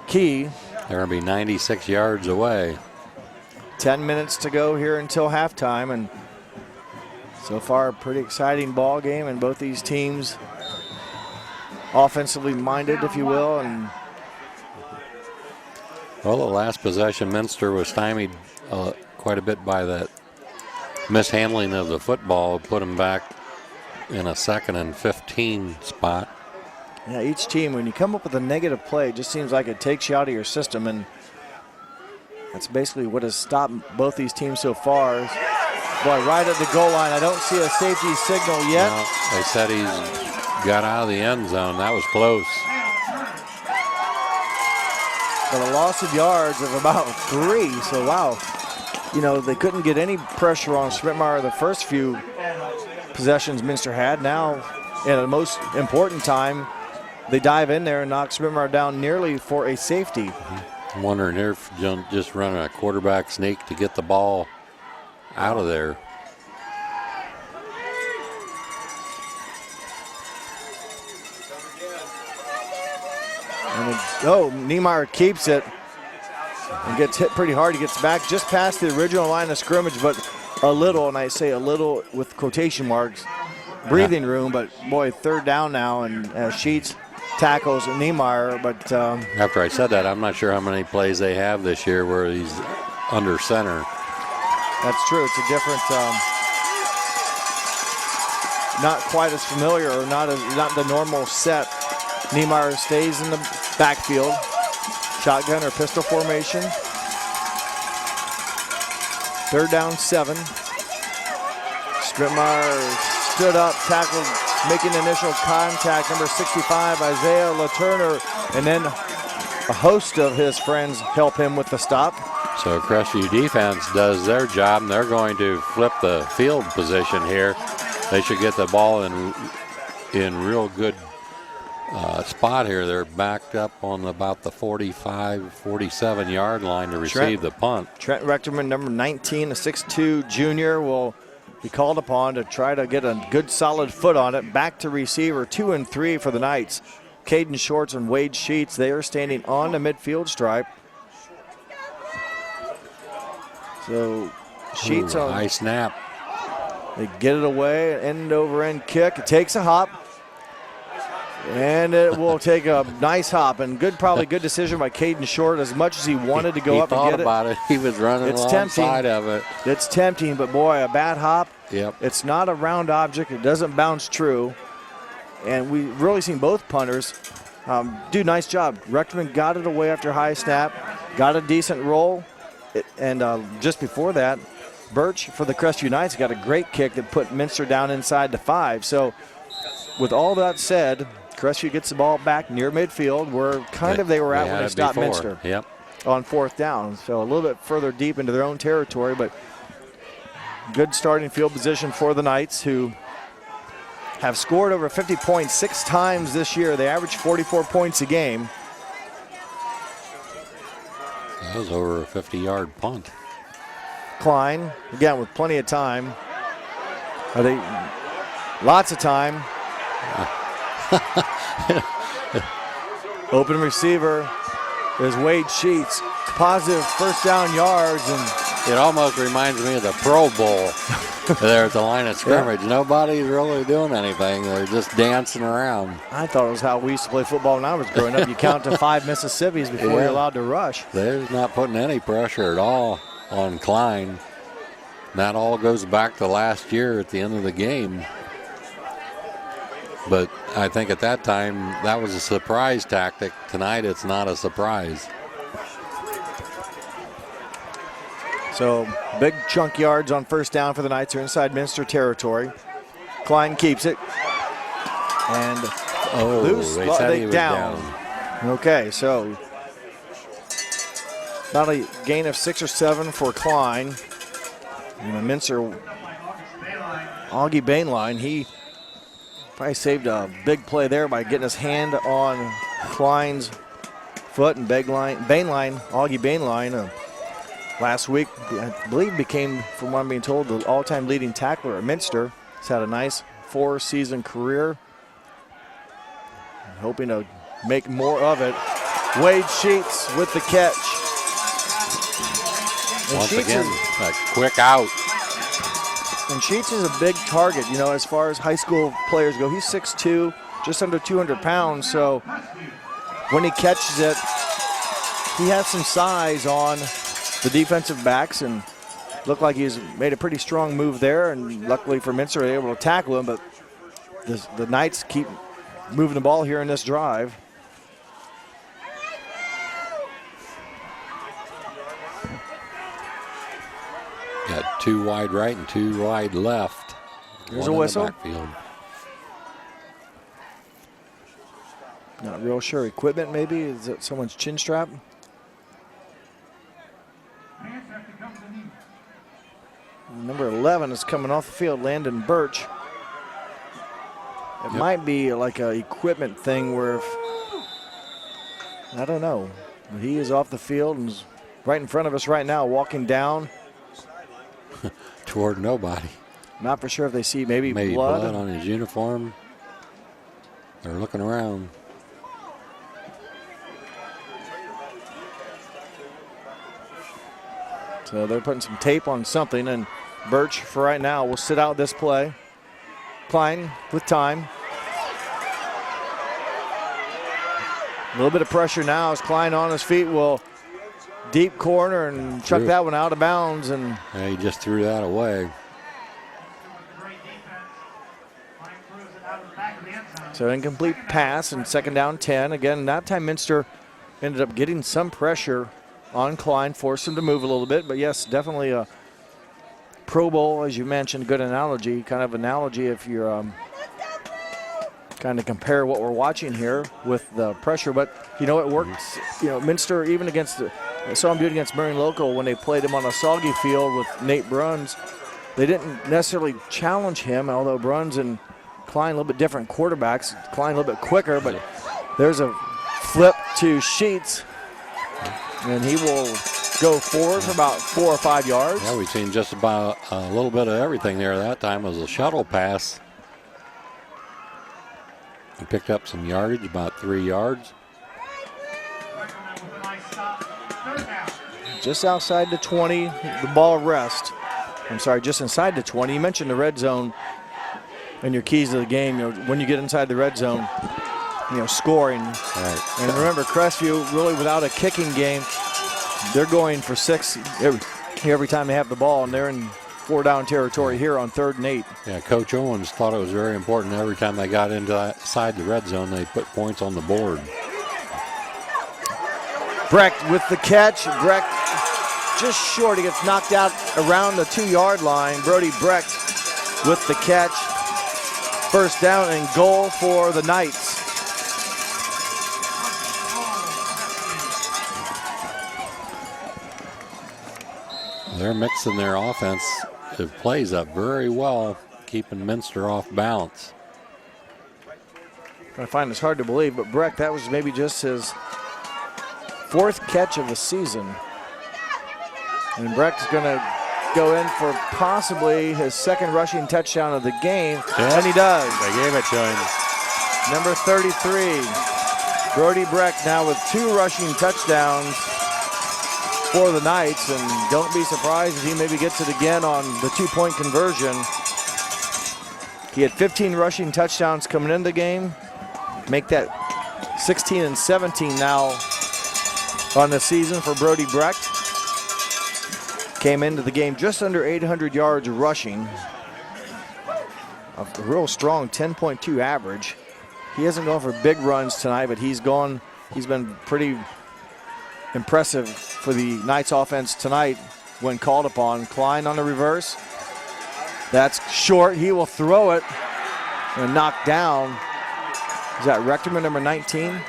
key. They're going to be 96 yards away. 10 minutes to go here until halftime, and so far a pretty exciting ball game, and both these teams offensively minded, if you will. And well, the last possession, Minster was stymied quite a bit by that mishandling of the football, put them back in a 2nd and 15 spot. Yeah, each team, when you come up with a negative play, it just seems like it takes you out of your system, and that's basically what has stopped both these teams so far. Boy, right at the goal line, I don't see a safety signal yet. No, they said he's got out of the end zone. That was close. But a loss of yards of about 3, so wow. You know, they couldn't get any pressure on Schmidtmeyer the first few possessions Minster had. Now, in the most important time, they dive in there and knock Swimmer down nearly for a safety. I'm wondering if just running a quarterback sneak to get the ball out of there. And Niemeyer keeps it and gets hit pretty hard. He gets back just past the original line of scrimmage, but a little, and I say a little with quotation marks, breathing room. But boy, third down now, and Sheets tackles Niemeyer. But after I said that, I'm not sure how many plays they have this year where he's under center. That's true. It's a different, not quite as familiar, or not the normal set. Niemeyer stays in the backfield, shotgun or pistol formation. Third down, 7. Strittmeyer stood up, tackled, making initial contact. Number 65, Isaiah LaTurner, and then a host of his friends help him with the stop. So Crestview defense does their job, and they're going to flip the field position here. They should get the ball in real good spot here. They're backed up on about the 45, 47-yard line to receive the punt. Trent Rechterman, number 19, a 6'2 junior, will be called upon to try to get a good solid foot on it. Back to receiver, 2 and 3 for the Knights. Caden Shorts and Wade Sheets, they are standing on the midfield stripe. So Sheets on high snap. They get it away, end over end kick. It takes a hop. And it will take a nice hop, and probably good decision by Caden Short. As much as he wanted to go up and get it. He thought about it. He was running alongside of it. It's tempting, but boy, a bad hop. Yep. It's not a round object. It doesn't bounce true. And we've really seen both punters do a nice job. Rechterman got it away after high snap, got a decent roll. And just before that, Birch for the Crestview Knights got a great kick that put Minster down inside the 5. So with all that said, Crestview gets the ball back near midfield where they were at when they stopped Minster on 4th down. So a little bit further deep into their own territory, but good starting field position for the Knights, who have scored over 50 points 6 times this year. They average 44 points a game. That was over a 50-yard punt. Klein, again, with plenty of time. Lots of time. Open receiver is Wade Sheets. Positive first down yards. And it almost reminds me of the Pro Bowl there at the line of scrimmage. Yeah. Nobody's really doing anything. They're just dancing around. I thought it was how we used to play football when I was growing up. You count to 5 Mississippis before you're allowed to rush. They're not putting any pressure at all on Klein. That all goes back to last year at the end of the game. But I think at that time, that was a surprise tactic. Tonight, it's not a surprise. So big chunk yards on first down for the Knights. They're inside Minster territory. Klein keeps it. And loose. They down. Okay, so about a gain of 6 or 7 for Klein. And Minster, Augie Bainline, he probably saved a big play there by getting his hand on Klein's foot. And Bainline, Augie Bainline, last week, I believe became, from what I'm being told, the all-time leading tackler at Minster. He's had a nice 4-season career. Hoping to make more of it. Wade Sheets with the catch. And Once Sheets again, a quick out. And Sheets is a big target, as far as high school players go. He's 6'2", just under 200 pounds. So when he catches it, he has some size on the defensive backs, and looked like he's made a pretty strong move there. And luckily for Minster, they were able to tackle him. But the Knights keep moving the ball here in this drive. Got 2 wide right and 2 wide left. There's a whistle. Backfield. Not real sure. Equipment maybe? Is it someone's chin strap? Number 11 is coming off the field, Landon Birch. It might be like a equipment thing where I don't know. He is off the field and is right in front of us right now, walking down. Toward nobody. Not for sure if they see maybe blood on his uniform. They're looking around. So they're putting some tape on something, and Birch, for right now, will sit out this play. Klein with time. A little bit of pressure now as Klein on his feet will deep corner and chuck that one out of bounds. And yeah, he just threw that away. So incomplete pass and 2nd down 10. Again, that time Minster ended up getting some pressure on Klein, forced him to move a little bit. But yes, definitely a Pro Bowl, as you mentioned, good analogy, kind of analogy if you're kind of compare what we're watching here with the pressure. But, you know, it works. You know, Minster, even against, I saw him do it against Marion Local when they played him on a soggy field with Nate Bruns. They didn't necessarily challenge him, although Bruns and Klein a little bit different quarterbacks. Klein a little bit quicker, but there's a flip to Sheets, and he will go forward for about 4 or 5 yards. Yeah, we've seen just about a little bit of everything there. That time was a shuttle pass. He picked up some yardage, about 3 yards. Just outside the 20, the ball rest. I'm sorry, just inside the 20. You mentioned the red zone and your keys to the game. You know, when you get inside the red zone, you know, scoring. Right. And remember, Crestview really without a kicking game, they're going for 6 every time they have the ball, and they're in 4-down territory here on 3rd and 8. Yeah, Coach Owens thought it was very important every time they got inside the red zone, they put points on the board. Brecht with the catch. Brecht just short. He gets knocked out around the 2-yard line. Brody Brecht with the catch. 1st down and goal for the Knights. They're mixing their offensive plays up very well, keeping Minster off balance. I find this hard to believe, but Brecht, that was maybe just his 4th catch of the season. And Brecht is going to go in for possibly his 2nd rushing touchdown of the game, and he does. They gave it to him. Number 33, Brody Brecht now with 2 rushing touchdowns for the Knights, and don't be surprised if he maybe gets it again on the 2-point conversion. He had 15 rushing touchdowns coming into the game. Make that 16 and 17 now on the season for Brody Brecht. Came into the game just under 800 yards rushing. A real strong 10.2 average. He hasn't gone for big runs tonight, but he's been pretty impressive for the Knights offense tonight when called upon. Klein on the reverse. That's short. He will throw it and knock down. Is that Rechterman, number 19?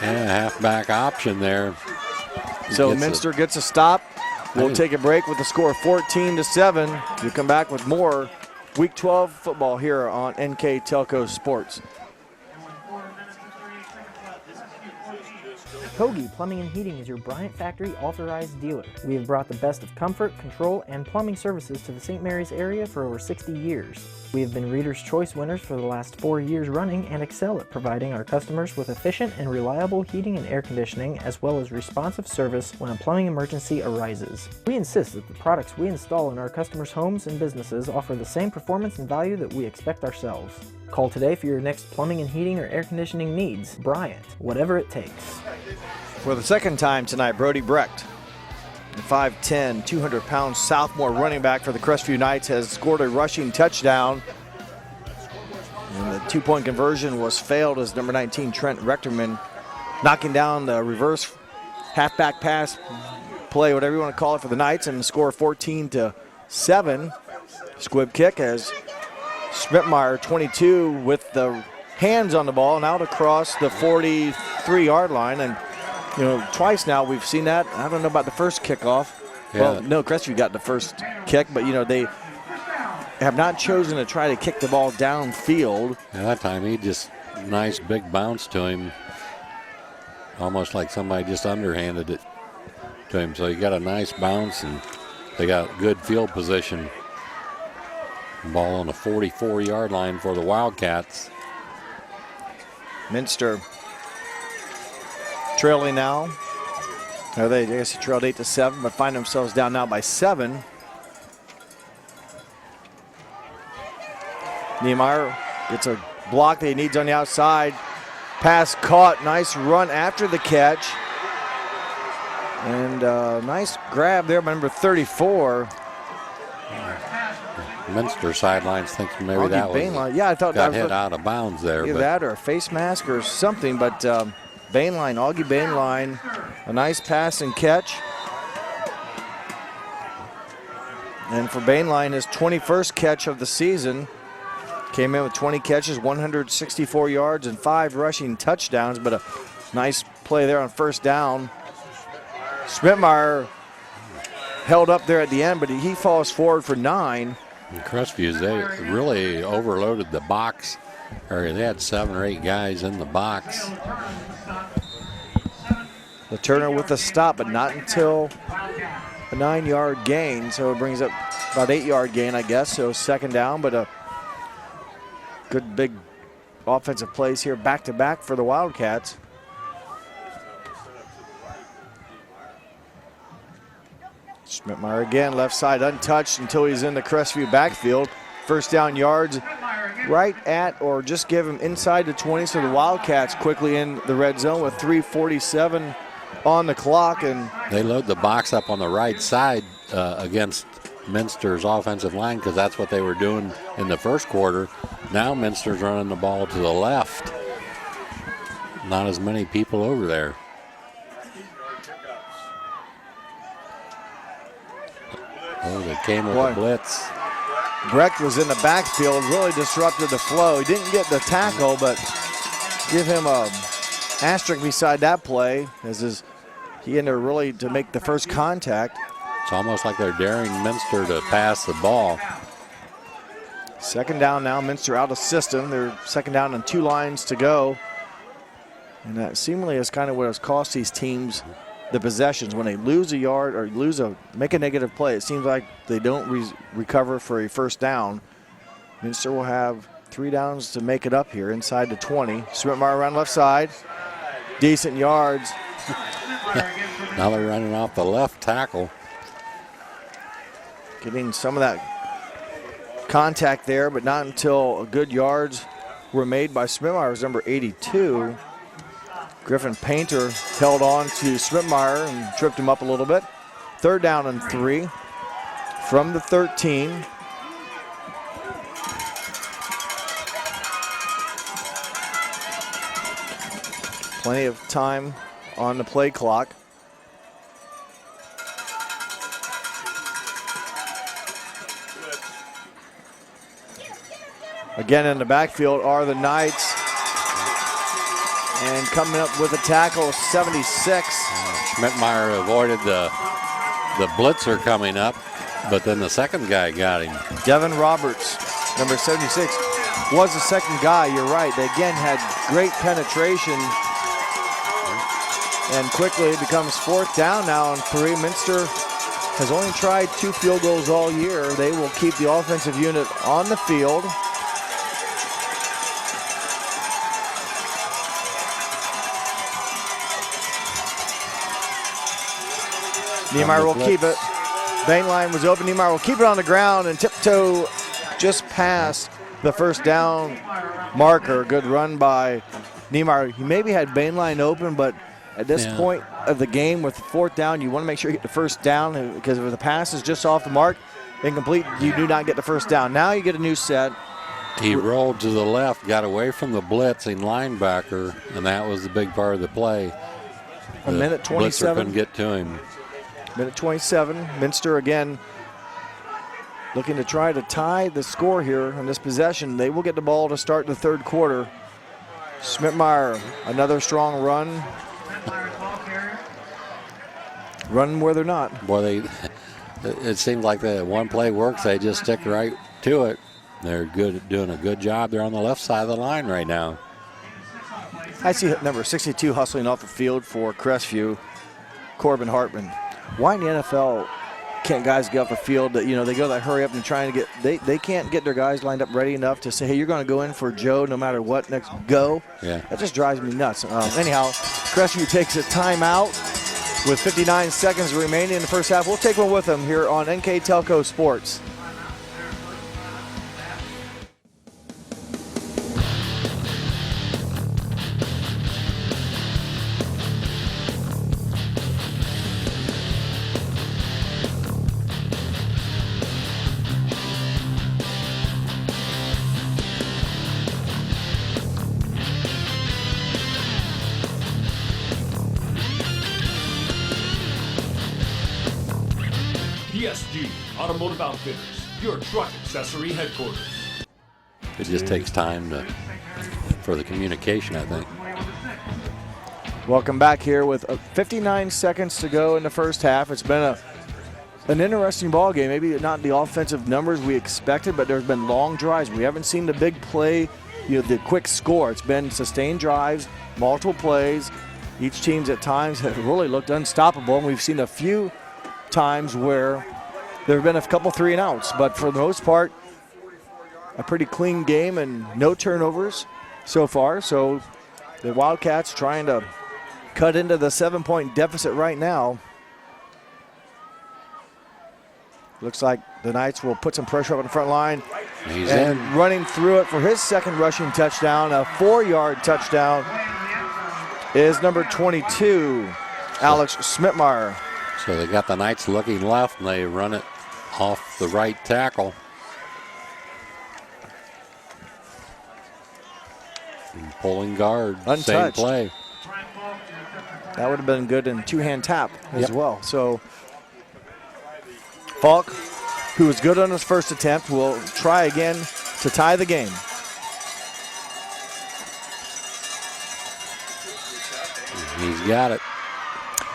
And a halfback option there. So Minster gets a stop. We'll take a break with the score 14-7. We'll come back with more Week 12 football here on NKTelco Sports. Kogi Plumbing and Heating is your Bryant Factory authorized dealer. We have brought the best of comfort, control, and plumbing services to the St. Mary's area for over 60 years. We have been Reader's Choice winners for the last 4 years running and excel at providing our customers with efficient and reliable heating and air conditioning, as well as responsive service when a plumbing emergency arises. We insist that the products we install in our customers' homes and businesses offer the same performance and value that we expect ourselves. Call today for your next plumbing and heating or air conditioning needs. Bryant, whatever it takes. For the 2nd time tonight, Brody Brecht, the 5'10", 200-pound sophomore running back for the Crestview Knights, has scored a rushing touchdown. And the 2-point conversion was failed as number 19, Trent Rechterman, knocking down the reverse halfback pass play, whatever you want to call it, for the Knights, and the score 14-7. Squib kick as Schmidtmeyer, 22, with the hands on the ball and out across the 43-yard line. And you know, twice now we've seen that. I don't know about the first kickoff. Yeah. Well, no, Crestview got the first kick, but you know, have not chosen to try to kick the ball downfield. And that time he just nice big bounce to him. Almost like somebody just underhanded it to him. So he got a nice bounce and they got good field position. Ball on the 44-yard line for the Wildcats. Minster trailing now. I guess he trailed 8-7, but find themselves down now by 7. Niemeyer gets a block that he needs on the outside. Pass caught. Nice run after the catch. And nice grab there by number 34. Minster sidelines thinks maybe that was I thought got that hit out of bounds there. Either but that or a face mask or something, but Augie Bainline, a nice pass and catch. And for Bainline, his 21st catch of the season. Came in with 20 catches, 164 yards, and 5 rushing touchdowns, but a nice play there on first down. Schmidtmeyer held up there at the end, but he falls forward for 9. And Crestview, they really overloaded the box area. They had 7 or 8 guys in the box. The Turner with a stop, but not until a 9-yard gain, so it brings up about 8-yard gain, I guess. So second down, but a good big offensive plays here back-to-back for the Wildcats. Schmidtmeyer again, left side untouched until he's in the Crestview backfield. First down yards right at or just give him inside the 20, so the Wildcats quickly in the red zone with 3:47 on the clock. And they load the box up on the right side against Minster's offensive line because that's what they were doing in the first quarter. Now Minster's running the ball to the left. Not as many people over there. Oh, they came with a blitz. Brecht was in the backfield, really disrupted the flow. He didn't get the tackle, but give him a asterisk beside that play as he ended really to make the first contact. It's almost like they're daring Minster to pass the ball. Second down now, Minster out of system. They're second down and 2 lines to go. And that seemingly is kind of what has cost these teams the possessions. When they lose a yard or make a negative play, it seems like they don't recover for a first down. Minster will have 3 downs to make it up here inside the 20. Schmidtmeyer around left side. Decent yards. Now they're running off the left tackle. Getting some of that contact there, but not until good yards were made by Schmidtmeyer's number 82. Griffin Painter held on to Schmidtmeyer and tripped him up a little bit. Third down and 3 from the 13. Plenty of time on the play clock. Again in the backfield are the Knights. And coming up with a tackle, 76. Schmidtmeyer avoided the blitzer coming up, but then the second guy got him. Devin Roberts, number 76, was the second guy. You're right. They again had great penetration. And quickly it becomes fourth down now on 3. Minster has only tried 2 field goals all year. They will keep the offensive unit on the field. Niemeyer will keep it. Bainline was open. Niemeyer will keep it on the ground and tiptoe just past the first down marker. Good run by Niemeyer. He maybe had Bainline open, but at this point of the game with fourth down, you want to make sure you get the first down because if the pass is just off the mark, incomplete, you do not get the first down. Now you get a new set. He rolled to the left, got away from the blitzing linebacker, and that was the big part of the play. A minute 27. Blitzer couldn't get to him. Minute 27. Minster again looking to try to tie the score here on this possession. They will get the ball to start the third quarter. Schmidtmeyer, another strong run. Run where they're not. Boy, it seemed like that one play works. They just stick right to it. They're doing a good job. They're on the left side of the line right now. I see number 62 hustling off the field for Crestview, Corbin Hartman. Why in the NFL can't guys get off the field? That, they go that hurry up and trying to get. They can't get their guys lined up ready enough to say, hey, you're going to go in for Joe no matter what. Next, go. Yeah. That just drives me nuts. Anyhow, Crestview takes a timeout with 59 seconds remaining in the first half. We'll take one with them here on NKTelco Sports. PSG Automotive Outfitters, your truck accessory headquarters. It just takes time for the communication, I think. Welcome back here with 59 seconds to go in the first half. It's been an interesting ball game. Maybe not the offensive numbers we expected, but there's been long drives. We haven't seen the big play, the quick score. It's been sustained drives, multiple plays. Each team's at times have really looked unstoppable, and we've seen a few times where there have been a couple 3-and-outs, but for the most part, a pretty clean game and no turnovers so far. So the Wildcats trying to cut into the 7-point deficit right now. Looks like the Knights will put some pressure up on the front line. He's and in. Running through it for his second rushing touchdown, a 4-yard touchdown, is number 22, Alex Schmidtmeyer. So they got the Knights looking left, and they run it off the right tackle. And pulling guard, Untouched. same play. That would have been good in two-hand tap as well. So Falk, who was good on his first attempt, will try again to tie the game. He's got it.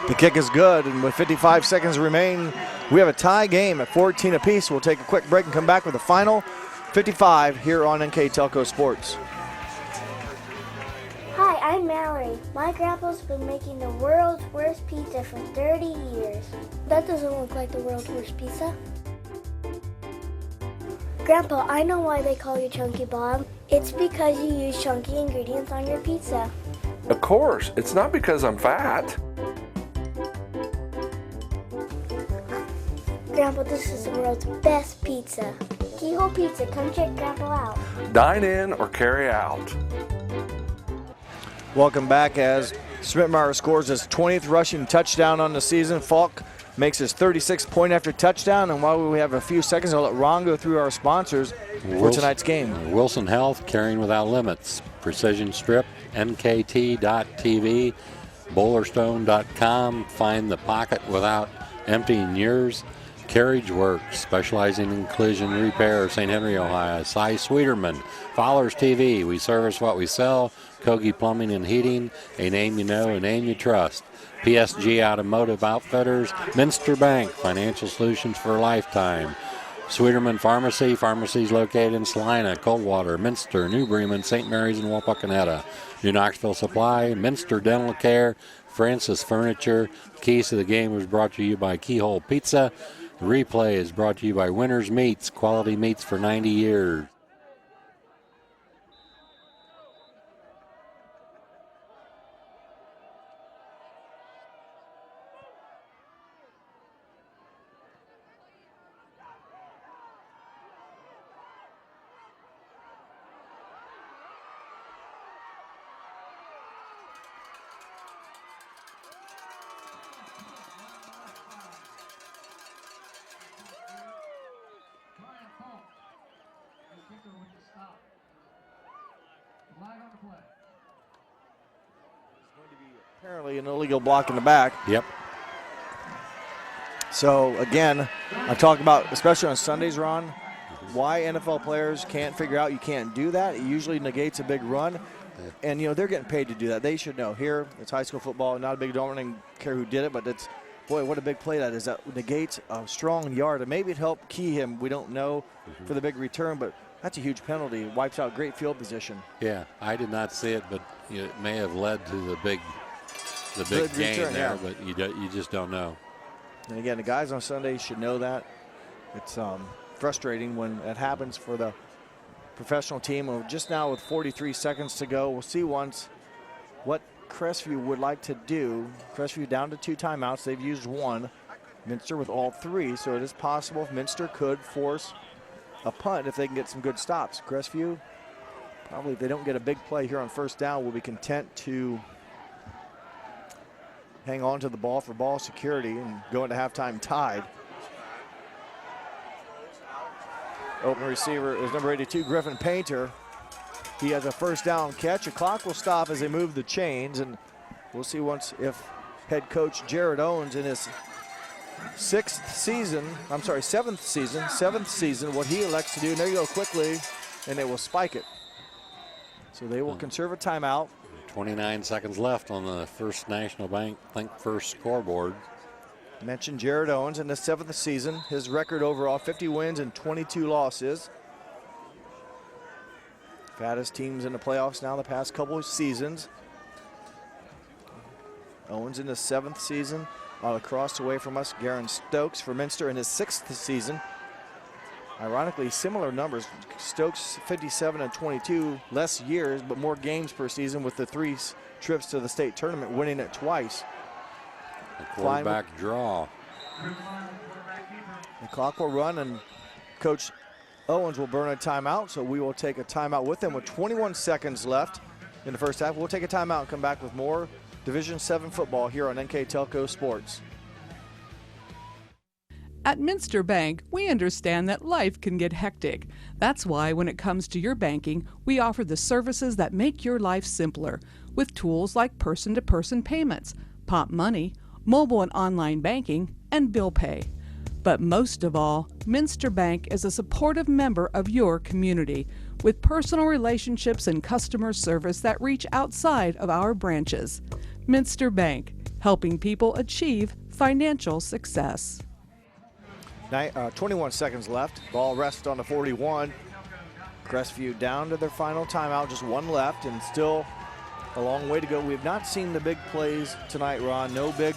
The kick is good, and with 55 seconds remaining, we have a tie game at 14 apiece. We'll take a quick break and come back with the final 55 here on NKTelco Sports. Hi, I'm Mallory. My grandpa's been making the world's worst pizza for 30 years. That doesn't look like the world's worst pizza. Grandpa, I know why they call you Chunky Bob. It's because you use chunky ingredients on your pizza. Of course, it's not because I'm fat. Grandpa, this is the world's best pizza. Keyhole Pizza, come check Grandpa out. Dine in or carry out. Welcome back as Schmidtmeyer scores his 20th rushing touchdown on the season. Falk makes his 36th point after touchdown. And while we have a few seconds, I'll let Ron go through our sponsors for tonight's game. Wilson Health, Caring Without Limits. Precision Strip, NKT.TV, Bowlerstone.com. Find the pocket without emptying yours. Carriage Works, specializing in collision repair, St. Henry, Ohio. Cy Sweeterman, Fowler's TV, we service what we sell. Kogi Plumbing and Heating, a name you know, a name you trust. PSG Automotive Outfitters, Minster Bank, financial solutions for a lifetime. Sweeterman Pharmacy, pharmacies located in Salina, Coldwater, Minster, New Bremen, St. Mary's, and Wapakoneta. New Knoxville Supply, Minster Dental Care, Francis Furniture. Keys to the game was brought to you by Keyhole Pizza. The replay is brought to you by Winners Meats, quality meats for 90 years. Apparently an illegal block in the back. Yep. So again, I talk about, especially on Sundays, Ron, why NFL players can't figure out you can't do that. It usually negates a big run. And, they're getting paid to do that. They should know. Here, it's high school football. Not a big deal. I don't care who did it, but Boy, what a big play that is. That negates a strong yard, and maybe it helped key him. We don't know for the big return, but that's a huge penalty. Wipes out great field position. Yeah, I did not see it, but it may have led to the big gain return, there, yeah. but you just don't know. And again, the guys on Sunday should know that. It's frustrating when it happens for the professional team. We're just now with 43 seconds to go. We'll see once what Crestview would like to do. Crestview down to 2 timeouts. They've used 1. Minster with all 3, so it is possible if Minster could force a punt if they can get some good stops. Crestview, probably if they don't get a big play here on first down, will be content to hang on to the ball for ball security and go into halftime tied. Open receiver is number 82, Griffin Painter. He has a first down catch. The clock will stop as they move the chains, and we'll see once if head coach Jared Owens in his seventh season, what he elects to do. And there you go quickly, and they will spike it. So they will conserve a timeout. 29 seconds left on the First National Bank Think First scoreboard. Mentioned Jared Owens in the 7th season. His record overall, 50 wins and 22 losses. Fattest teams in the playoffs now the past couple of seasons. Owens in his 7th season. Across away from us, Garen Stokes for Minster in his 6th season. Ironically, similar numbers. Stokes 57 and 22, less years, but more games per season with the 3 trips to the state tournament, winning it twice. The quarterback draw. The clock will run, and Coach Owens will burn a timeout, so we will take a timeout with him with 21 seconds left in the first half. We'll take a timeout and come back with more Division 7 football here on NKTelco Sports. At Minster Bank, we understand that life can get hectic. That's why when it comes to your banking, we offer the services that make your life simpler with tools like person-to-person payments, Pop Money, mobile and online banking, and bill pay. But most of all, Minster Bank is a supportive member of your community with personal relationships and customer service that reach outside of our branches. Minster Bank, helping people achieve financial success. 21 seconds left. Ball rests on the 41. Crestview down to their final timeout, just 1 left, and still a long way to go. We've not seen the big plays tonight, Ron. No big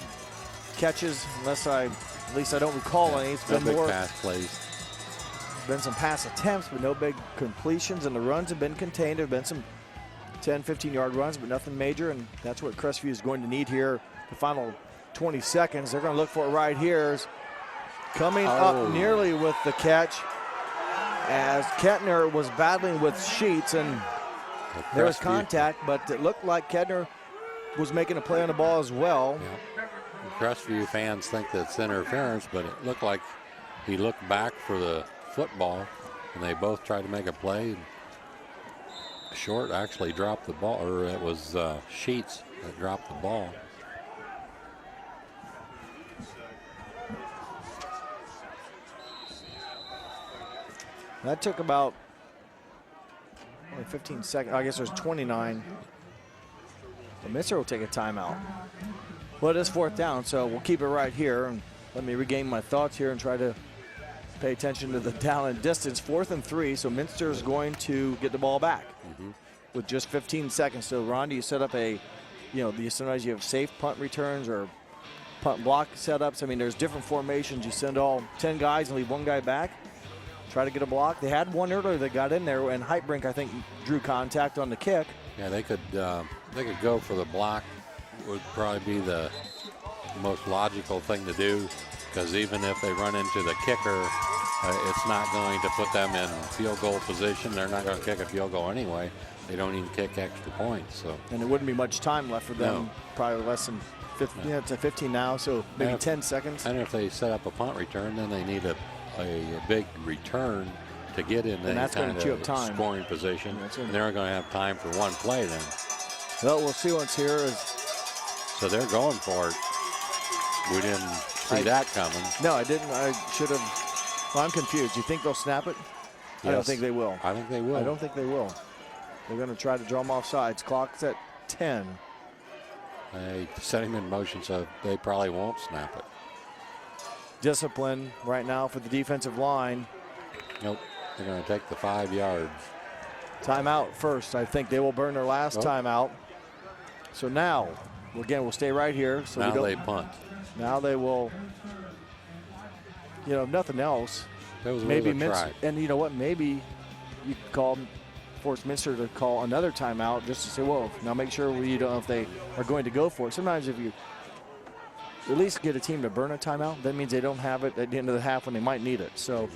catches, at least I don't recall any. It's no been big more pass plays. Been some pass attempts, but no big completions, and the runs have been contained. There have been some 10, 15-yard runs, but nothing major, and that's what Crestview is going to need here. The final 20 seconds, they're going to look for it right here. Coming up nearly with the catch as Kettner was battling with Sheets, and there was contact, but it looked like Kettner was making a play on the ball as well. Yeah. Crestview fans think that's interference, but it looked like he looked back for the football, and they both tried to make a play. Short actually dropped the ball, or it was Sheets that dropped the ball. That took about only 15 seconds. I guess there's 29. The Minster will take a timeout. Well, it is 4th down, so we'll keep it right here. And let me regain my thoughts here and try to pay attention to the down and distance. 4th and 3, so Minster is going to get the ball back with just 15 seconds. So, Ron, do you set up sometimes you have safe punt returns or punt block setups? I mean, there's different formations. You send all 10 guys and leave 1 guy back. Try to get a block. They had one earlier that got in there, and Heitbrink, I think, drew contact on the kick. Yeah, they could go for the block. Would probably be the most logical thing to do, because even if they run into the kicker, it's not going to put them in field goal position. They're not going to kick a field goal anyway. They don't even kick extra points. So. And there wouldn't be much time left for them. No. Probably less than 15. Yeah, it's at 15 now, so maybe 10 seconds. And if they set up a punt return, then they need a big return to get in that kind of scoring position. And they're going to have time for 1 play then. Well, we'll see what's here. So they're going for it. We didn't see that coming. No, I didn't. I should have. Well, I'm confused. You think they'll snap it? Yes. I don't think they will. I think they will. I don't think they will. They're going to try to draw them off sides. Clock's at 10. They set him in motion, so they probably won't snap it. discipline right now for the defensive line. Nope, they're going to take the 5 yards. Timeout first. I think they will burn their last timeout. So now, again, we'll stay right here. So now they punt. Now they will, if nothing else, maybe Minster. And you know what? Maybe you could force Minster to call another timeout just to say, well, now make sure you don't know if they are going to go for it. Sometimes if you at least get a team to burn a timeout, that means they don't have it at the end of the half when they might need it. So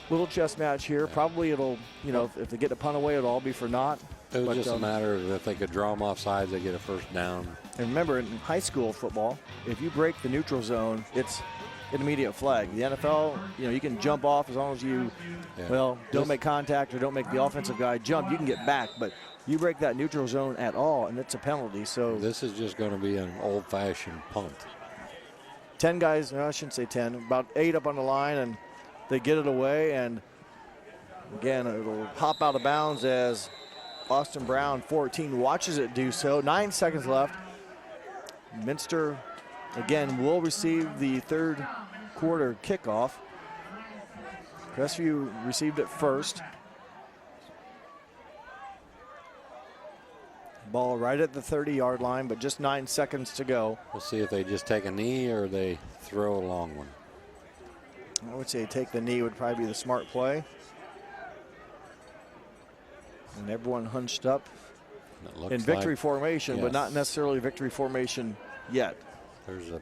little chess match here. Probably it'll, if they get a punt away, it'll all be for naught. It was just a matter of if they could draw them off sides, they get a first down. And remember, in high school football, if you break the neutral zone, it's an immediate flag. The NFL, you can jump off as long as you, don't make contact or don't make the offensive guy jump. You can get back, but you break that neutral zone at all, and it's a penalty. So this is just going to be an old-fashioned punt. 10 guys, I shouldn't say 10, about 8 up on the line, and they get it away. And again, it'll hop out of bounds as Austin Brown, 14, watches it do so. 9 seconds left. Minster, again, will receive the third quarter kickoff. Crestview received it first. Ball right at the 30-yard line, but just 9 seconds to go. We'll see if they just take a knee or they throw a long one. I would say take the knee would probably be the smart play. And everyone hunched up in victory formation, but not necessarily victory formation yet. There's a.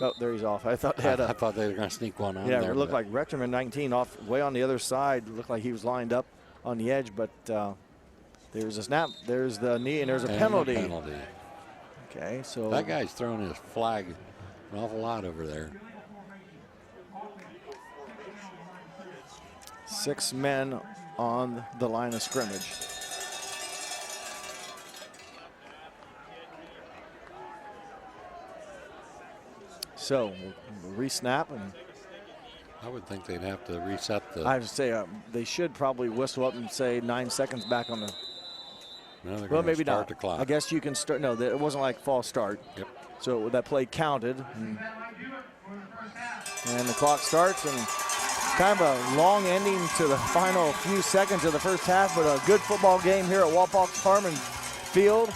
Oh, there he's off. I thought they had I thought they were going to sneak one on there. Yeah, it looked like Rectorman 19 off way on the other side. It looked like he was lined up on the edge, but there's a snap. There's the knee, and there's a penalty. Okay, so that guy's throwing his flag an awful lot over there. 6 men on the line of scrimmage. So we'll re-snap, and I would think they'd have to reset the. I would say they should probably whistle up and say 9 seconds back on the. No, well, maybe start not. The clock. I guess you can start. No, it wasn't like false start. Yep. So that play counted, and the clock starts, and kind of a long ending to the final few seconds of the first half, but a good football game here at Walpock Farm and Field.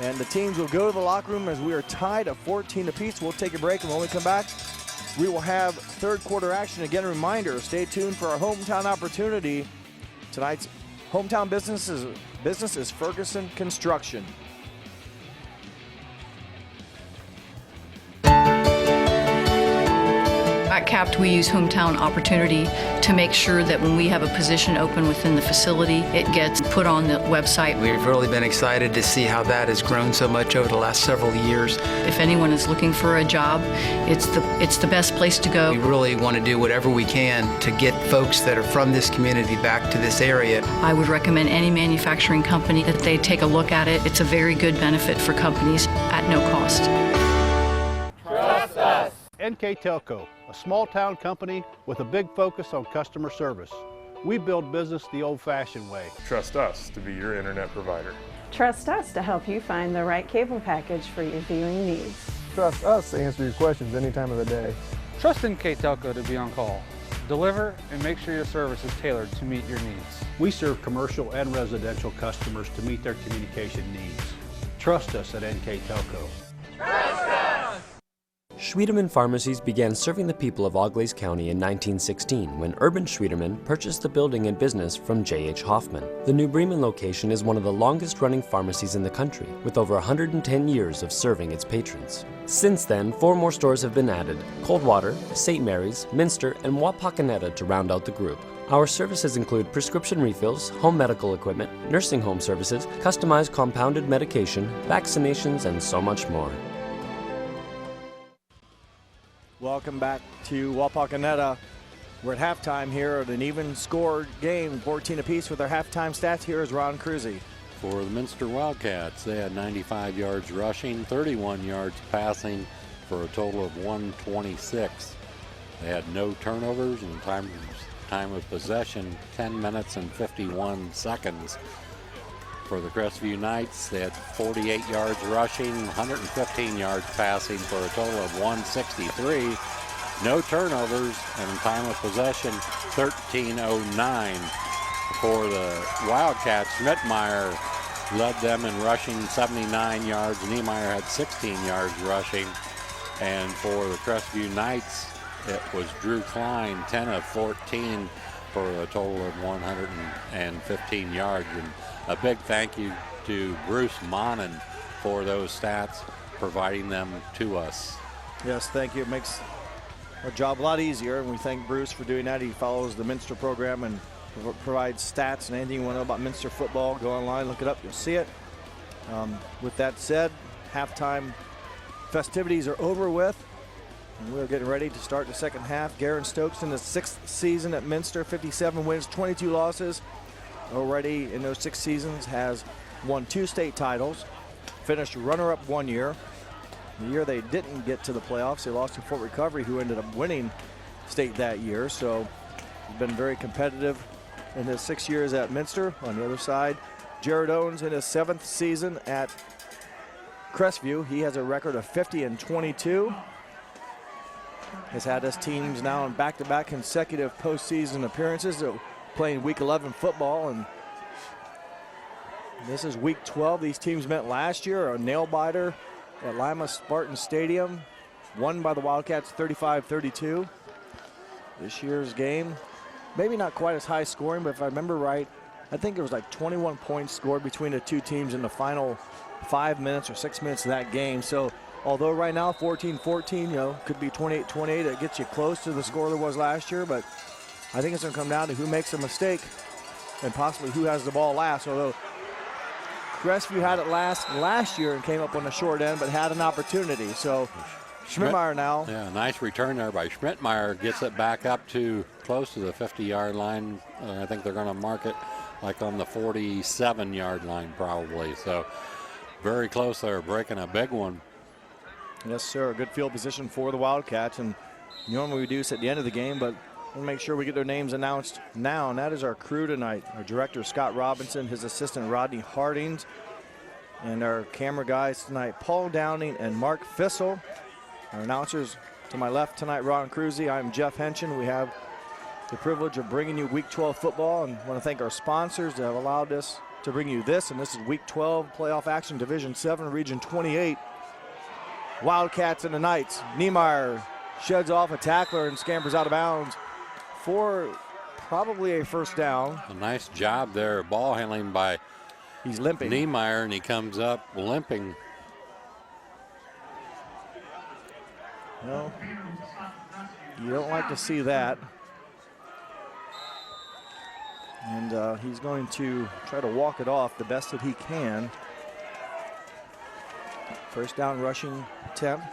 And the teams will go to the locker room as we are tied at 14 apiece. We'll take a break, and when we come back, we will have third quarter action. Again, a reminder, stay tuned for our hometown opportunity. Tonight's hometown business is Ferguson Construction. At CAPT, we use hometown opportunity to make sure that when we have a position open within the facility, it gets put on the website. We've really been excited to see how that has grown so much over the last several years. If anyone is looking for a job, it's the best place to go. We really want to do whatever we can to get folks that are from this community back to this area. I would recommend any manufacturing company that they take a look at it. It's a very good benefit for companies at no cost. Trust us. NKTelco, a small-town company with a big focus on customer service. We build business the old-fashioned way. Trust us to be your internet provider. Trust us to help you find the right cable package for your viewing needs. Trust us to answer your questions any time of the day. Trust NKTelco to be on call. Deliver and make sure your service is tailored to meet your needs. We serve commercial and residential customers to meet their communication needs. Trust us at NKTelco. Trust us! Schwiedemann Pharmacies began serving the people of Auglaize County in 1916 when Urban Schwiedemann purchased the building and business from J.H. Hoffman. The New Bremen location is one of the longest-running pharmacies in the country, with over 110 years of serving its patrons. Since then, 4 more stores have been added: Coldwater, St. Mary's, Minster, and Wapakoneta to round out the group. Our services include prescription refills, home medical equipment, nursing home services, customized compounded medication, vaccinations, and so much more. Welcome back to Wapakoneta. We're at halftime here at an even scored game, 14 apiece with our halftime stats. Here is Ron Cruzy. For the Minster Wildcats, they had 95 yards rushing, 31 yards passing for a total of 126. They had no turnovers and time of possession, 10 minutes and 51 seconds. For the Crestview Knights, they had 48 yards rushing, 115 yards passing for a total of 163. No turnovers, and time of possession, 13:09. For the Wildcats, Schmidtmeyer led them in rushing, 79 yards. Niemeyer had 16 yards rushing. And for the Crestview Knights, it was Drew Klein, 10 of 14 for a total of 115 yards. And a big thank you to Bruce Monin for those stats, providing them to us. Yes, thank you. It makes our job a lot easier, and we thank Bruce for doing that. He follows the Minster program and provides stats and anything you want to know about Minster football. Go online, look it up, you'll see it. With that said, halftime festivities are over with, and we're getting ready to start the second half. Garen Stokes in his 6th season at Minster, 57 wins, 22 losses. Already in those 6 seasons has won 2 state titles, finished runner-up 1 year. The year they didn't get to the playoffs, they lost to Fort Recovery, who ended up winning state that year. So he's been very competitive in his 6 years at Minster. On the other side, Jared Owens in his 7th season at Crestview. He has a record of 50-22. Has had his teams now in back-to-back consecutive postseason appearances, playing Week 11 football, and this is Week 12. These teams met last year, a nail-biter at Lima Spartan Stadium, won by the Wildcats 35-32. This year's game, maybe not quite as high scoring, but if I remember right, I think it was like 21 points scored between the two teams in the final 5 minutes or 6 minutes of that game. So although right now 14-14, could be 28-28, it gets you close to the score there was last year, but I think it's going to come down to who makes a mistake and possibly who has the ball last. Although Crestview had it last year and came up on the short end, but had an opportunity. So Schmidtmeyer now. Yeah, nice return there by Schmidtmeyer. Gets it back up to close to the 50-yard line. I think they're going to mark it like on the 47-yard line probably. So very close there, breaking a big one. Yes, sir. Good field position for the Wildcats. And normally we do this at the end of the game, but we'll make sure we get their names announced now. And that is our crew tonight. Our director, Scott Robinson, his assistant, Rodney Hardings, and our camera guys tonight, Paul Downing and Mark Fissel. Our announcers to my left tonight, Ron Cruzy. I'm Jeff Henshin. We have the privilege of bringing you Week 12 football, and want to thank our sponsors that have allowed us to bring you this. And this is Week 12 playoff action, Division 7, Region 28. Wildcats and the Knights. Niemeyer sheds off a tackler and scampers out of bounds for probably a first down. A nice job there, ball handling by he's limping. Niemeyer, and he comes up limping. Well, you don't like to see that. And he's going to try to walk it off the best that he can. First down rushing attempt.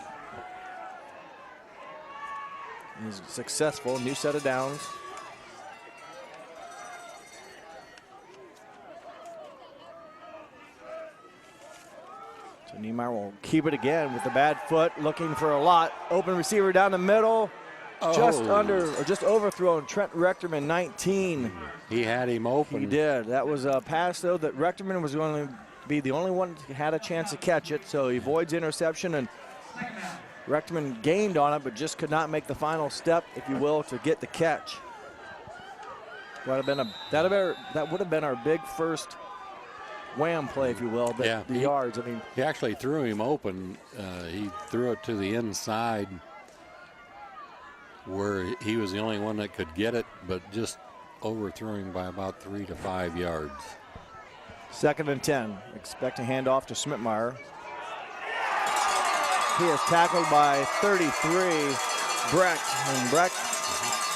He's successful, new set of downs. So Niemeyer will keep it again with the bad foot, looking for a lot. Open receiver down the middle. Just under, or just overthrown. Trent Rechterman, 19. He had him open. He did. That was a pass, though, that Rechterman was going to be the only one that had a chance to catch it. So he avoids interception, and Rechterman gained on it, but just could not make the final step, if you will, to get the catch. That would have been our big first wham play, if you will. The yards. I mean, he actually threw him open. He threw it to the inside, where he was the only one that could get it, but just overthrew him by about 3 to 5 yards. 2nd and 10. Expect a handoff to Schmidtmeyer. He is tackled by 33, Brecht. And Brecht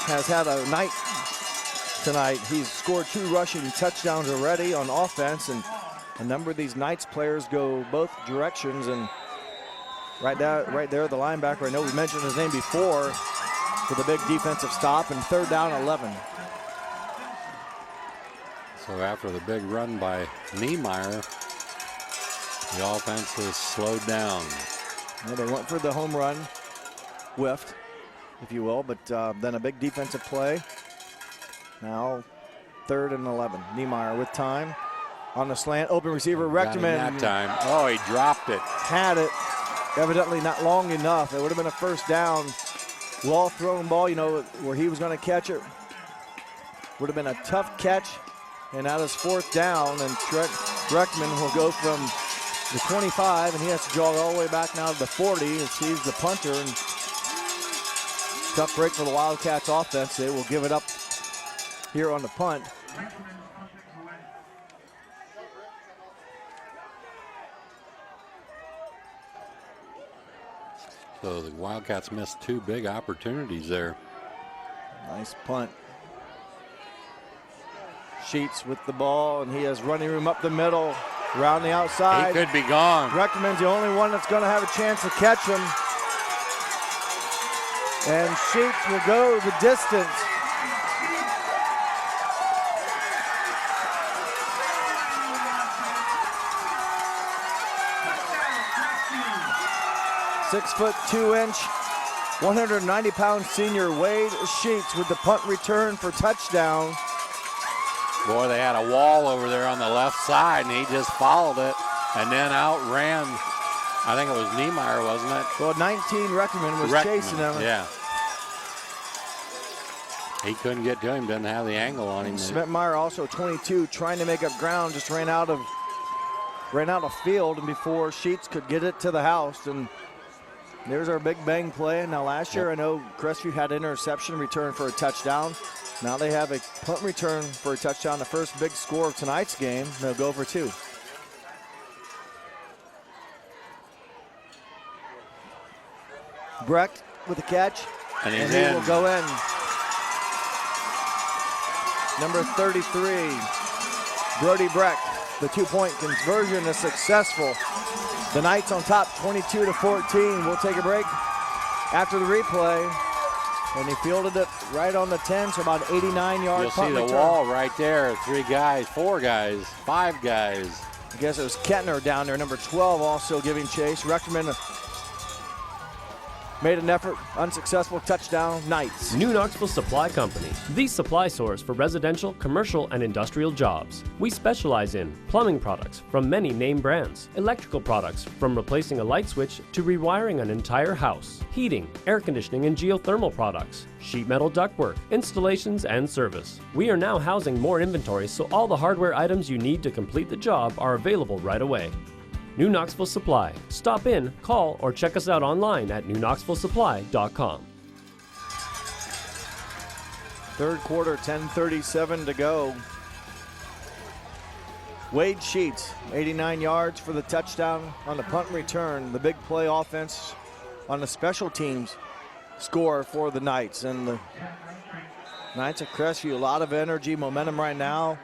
has had a night tonight. He's scored 2 rushing touchdowns already on offense, and a number of these Knights players go both directions. And right there, the linebacker, I know we mentioned his name before, with a big defensive stop, and 3rd down 11. So after the big run by Niemeyer, the offense is slowed down. Well, they went for the home run, whiffed, if you will, but then a big defensive play. Now 3rd and 11. Niemeyer with time. On the slant, open receiver, Rectorman. That time. Oh, he dropped it. Had it. Evidently not long enough. It would have been a first down. Well thrown ball, where he was going to catch it. Would have been a tough catch. And now it's fourth down, and Rectorman will go from the 25, and he has to jog all the way back now to the 40 as he's the punter. And tough break for the Wildcats offense. They will give it up here on the punt. So the Wildcats missed 2 big opportunities there. Nice punt. Sheets with the ball, and he has running room up the middle, around the outside. He could be gone. Rectorman's the only one that's going to have a chance to catch him. And Sheets will go the distance. Six foot 2 inch, 190-pound senior Wade Sheets with the punt return for touchdown. Boy, they had a wall over there on the left side, and he just followed it and then outran, I think it was Niemeyer, wasn't it? Well, 19 Rectorman was chasing him. Yeah. He couldn't get to him, didn't have the angle on him. Schmidtmeyer, also 22, trying to make up ground, just ran out of field, and before Sheets could get it to the house. And there's our big bang play. Now last year, I know Crestview had an interception return for a touchdown. Now they have a punt return for a touchdown, the first big score of tonight's game. They'll go for 2. Brecht with the catch, and he will go in. Number 33, Brody Brecht. The 2-point conversion is successful. The Knights on top, 22-14. We'll take a break after the replay. And he fielded it right on the 10, so about 89-yard You'll punt see the return. wall right there. 3 guys, 4 guys, 5 guys. I guess it was Kettner down there, number 12, also giving chase. Rectorman made an effort, unsuccessful, touchdown, Knights. New Knoxville Supply Company, the supply source for residential, commercial, and industrial jobs. We specialize in plumbing products from many name brands, electrical products from replacing a light switch to rewiring an entire house, heating, air conditioning, and geothermal products, sheet metal ductwork, installations, and service. We are now housing more inventory, so all the hardware items you need to complete the job are available right away. New Knoxville Supply. Stop in, call, or check us out online at newknoxvillesupply.com. Third quarter, 10:37 to go. Wade Sheets, 89 yards for the touchdown on the punt return. The big play offense on the special teams score for the Knights. And the Knights of Crestview, a lot of energy, momentum right now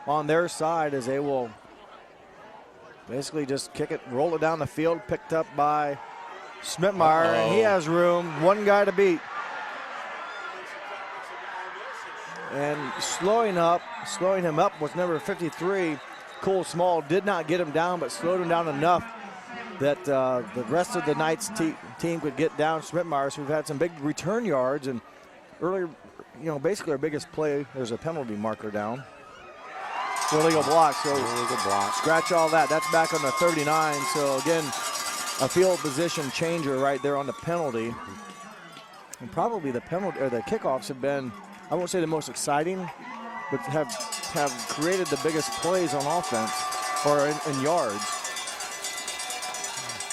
on their side as they will basically just kick it, roll it down the field, picked up by Schmidtmeyer, and he has room, 1 guy to beat. And slowing him up was number 53, Cole Small. Did not get him down, but slowed him down enough that the rest of the Knights team could get down Schmidtmeyer. So we've had some big return yards, and earlier, basically our biggest play, there's a penalty marker down. Illegal block, so scratch all that. That's back on the 39. So again, a field position changer right there on the penalty. And probably the penalty or the kickoffs have been, I won't say the most exciting, but have created the biggest plays on offense or in yards.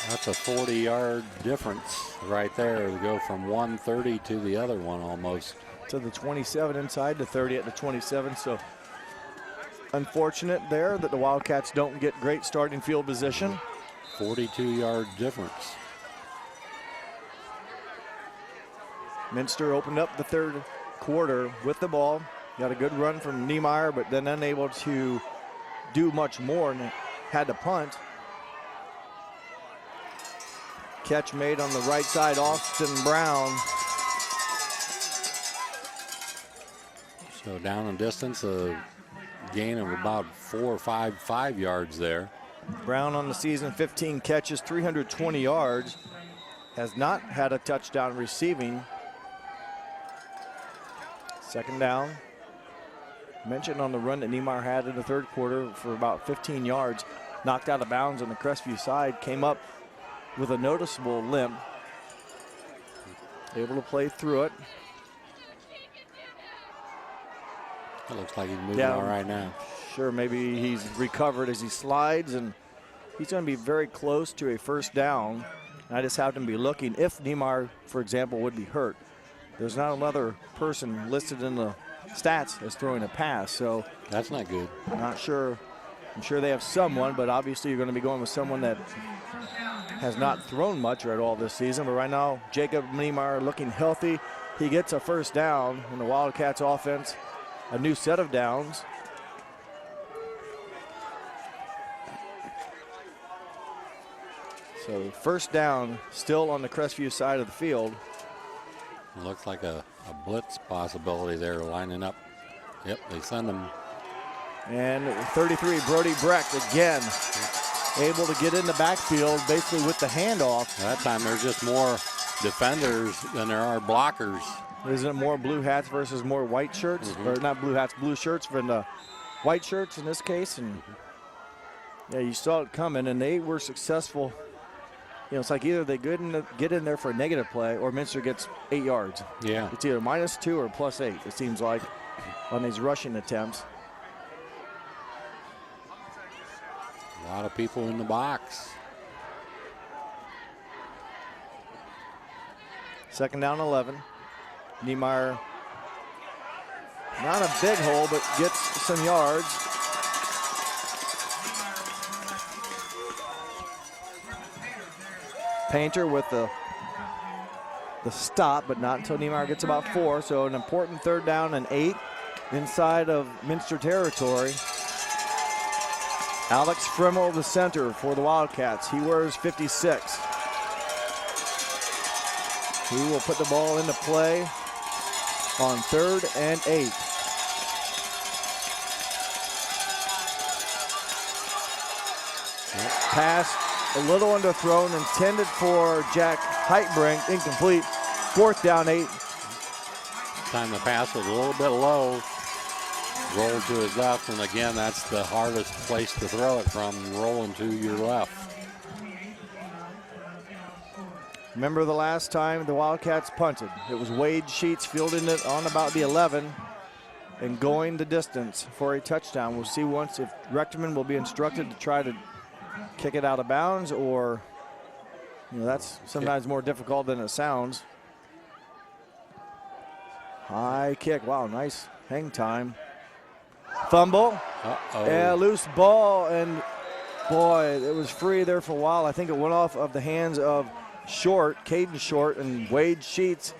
That's a 40-yard difference right there to go from 130 to the other one almost. To the 27 inside, the 30 at the 27. So unfortunate there that the Wildcats don't get great starting field position. 42-yard difference. Minster opened up the third quarter with the ball. Got a good run from Niemeyer, but then unable to do much more and had to punt. Catch made on the right side, Austin Brown. So down in distance, a gain of about 4 or 5 yards there. Brown on the season, 15 catches, 320 yards. Has not had a touchdown receiving. Second down. mentioned on the run that Niemeyer had in the third quarter for about 15 yards, knocked out of bounds on the Crestview side, came up with a noticeable limp, able to play through it. It looks like he's moving all right now. Sure, maybe he's recovered as he slides, and he's going to be very close to a first down. I just happen to be looking if Niemeyer, for example, would be hurt. There's not another person listed in the stats as throwing a pass, so that's not good. Not sure. I'm sure they have someone, but obviously you're going to be going with someone that has not thrown much or at all this season. But right now, Jacob Niemeyer looking healthy. He gets a first down in the Wildcats offense, a new set of downs. So first down still on the Crestview side of the field. Looks like a blitz possibility there lining up. Yep, they send them. And 33, Brody Brecht again able to get in the backfield basically with the handoff. That time there's just more defenders than there are blockers. Isn't it more blue hats versus more white shirts? Or not blue hats, blue shirts than the white shirts in this case. And yeah, you saw it coming, and they were successful. You know, it's like either they get in there for a negative play or Minster gets 8 yards. Yeah. It's either -2 or +8, it seems like, on these rushing attempts. A lot of people in the box. Second down 11. Niemeyer, not a big hole, but gets some yards. Painter with the stop, but not until Niemeyer gets about 4. So an important third down and 8 inside of Minster territory. Alex Frimmel, the center for the Wildcats. He wears 56. He will put the ball into play on 3rd and 8. Pass a little underthrown, intended for Jack Heitbrink, incomplete. 4th down 8. Time the pass was a little bit low. Rolled to his left, and again, that's the hardest place to throw it from, rolling to your left. Remember the last time the Wildcats punted? It was Wade Sheets fielding it on about the 11 and going the distance for a touchdown. We'll see once if Rechterman will be instructed to try to kick it out of bounds, or, you know, that's sometimes more difficult than it sounds. High kick, wow, nice hang time. Fumble, loose ball, and boy, it was free there for a while. I think it went off of the hands of Caden Short, and Wade Sheets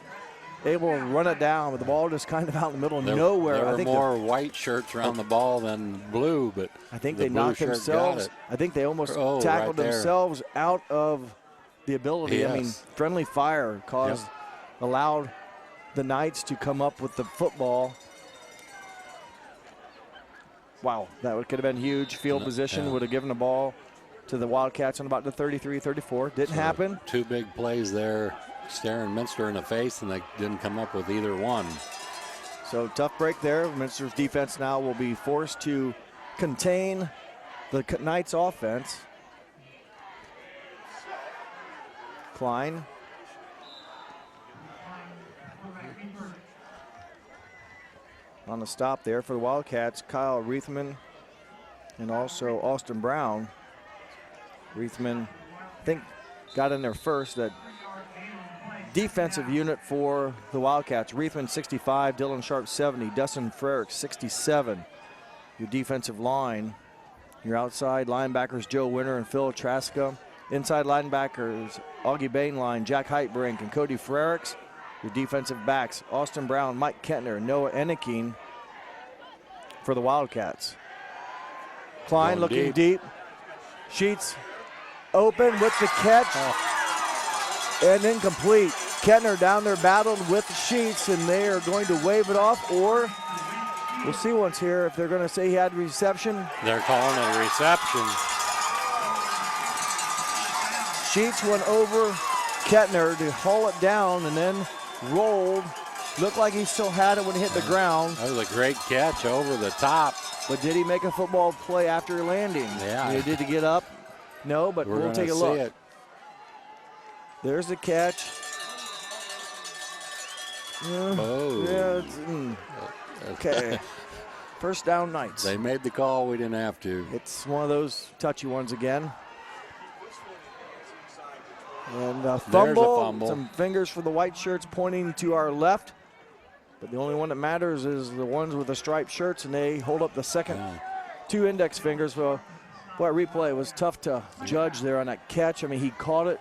able to run it down, but the ball just kind of out in the middle of nowhere. There were more white shirts around the ball than blue, but I think they knocked themselves. I think they almost tackled themselves out of the ability. Yes. I mean, friendly fire allowed the Knights to come up with the football. Wow, that could have been huge. Field position would have given the ball to the Wildcats on about the 33-34. Didn't happen. 2 big plays there, staring Minster in the face, and they didn't come up with either one. So tough break there. Minster's defense now will be forced to contain the Knights offense. Klein. On the stop there for the Wildcats, Kyle Reithman and also Austin Brown. Reithman, I think, got in there first. That defensive unit for the Wildcats. Reithman 65, Dylan Sharp 70, Dustin Frerick 67. Your defensive line, your outside linebackers Joe Winter and Phil Traska. Inside linebackers Augie Bainline, Jack Heitbrink, and Cody Frericks. Your defensive backs, Austin Brown, Mike Kentner, Noah Enneking for the Wildcats. Klein looking deep. Sheets open with the catch and incomplete. Kentner down there battled with Sheets, and they are going to wave it off, or we'll see once here if they're going to say he had reception. They're calling it a reception. Sheets went over Kentner to haul it down and then rolled Looked like he still had it when he hit the ground. That was a great catch over the top. But did he make a football play after landing? Yeah. Did he get up? No, but we'll take a look. It. There's the catch. Oh. Yeah, okay. First down, Knights. They made the call. We didn't have to. It's one of those touchy ones again. And a fumble. Some fingers for the white shirts pointing to our left. But the only one that matters is the ones with the striped shirts, and they hold up the second two index fingers. Well, boy, replay was tough to judge there on that catch. I mean, he caught it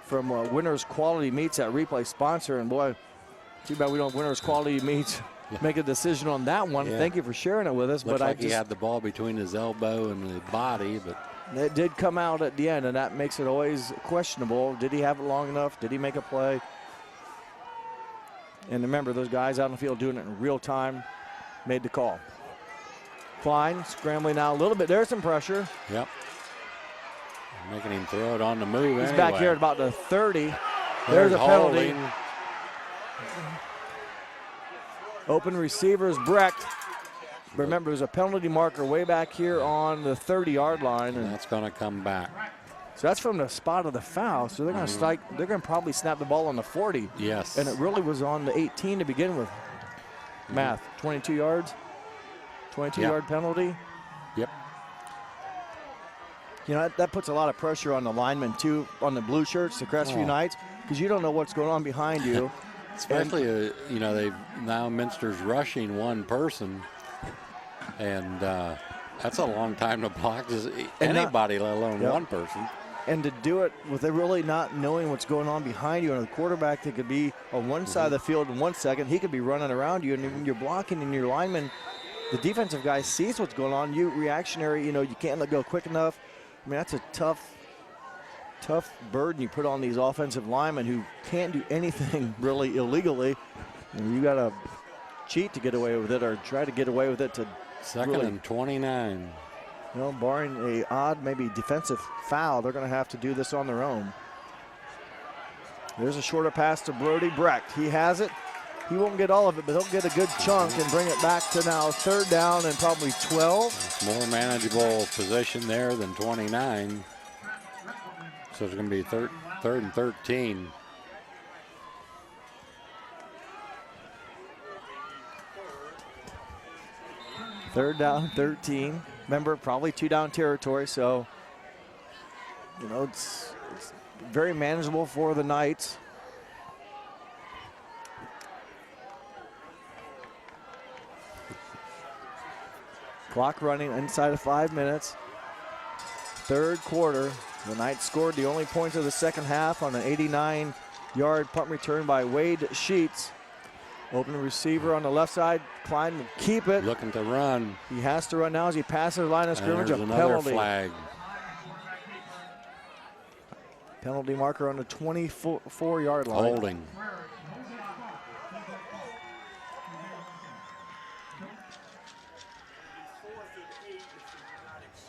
from Winners Quality Meats, that replay sponsor. And boy, too bad we don't have Winners Quality Meats make a decision on that one. Yeah. Thank you for sharing it with us. Looks like he had the ball between his elbow and the body, but it did come out at the end, and that makes it always questionable. Did he have it long enough? Did he make a play? And remember, those guys out in the field doing it in real time made the call. Klein scrambling now a little bit. There's some pressure. Yep. Making him throw it on the move. He's anyway. back here at about the 30. There's a penalty. Holding. Open receivers, Brecht. Remember, there's a penalty marker way back here on the 30-yard line. And that's going to come back. So that's from the spot of the foul. So they're going to strike. They're going to probably snap the ball on the 40. Yes. And it really was on the 18 to begin with. Math, 22 yards. 22-yard penalty. Yep. You know, that puts a lot of pressure on the linemen, too, on the blue shirts, the Crestview Knights, because you don't know what's going on behind you. Especially, you know, now Minster's rushing one person, and that's a long time to block anybody, let alone one person. And to do it with really not knowing what's going on behind you, and a quarterback that could be on one side of the field in 1 second, he could be running around you, and when you're blocking and your lineman, the defensive guy sees what's going on. You reactionary, you know, you can't let go quick enough. I mean, that's a tough burden you put on these offensive linemen who can't do anything really illegally. And you got to cheat to get away with it, or try to get away with it to second and 29. You know, barring a odd, maybe defensive foul, they're going to have to do this on their own. There's a shorter pass to Brody Brecht. He has it. He won't get all of it, but he'll get a good chunk and bring it back to now third down and probably 12. It's more manageable position there than 29. So it's going to be third and 13. Third down, 13. Remember, probably 2-down territory, so, you know, it's very manageable for the Knights. Clock running inside of 5 minutes. Third quarter, the Knights scored the only points of the second half on an 89-yard punt return by Wade Sheets. Open receiver on the left side. Klein will keep it. Looking to run. He has to run now as he passes the line of scrimmage. There's another penalty. Flag. Penalty marker on the 24-yard line. Holding.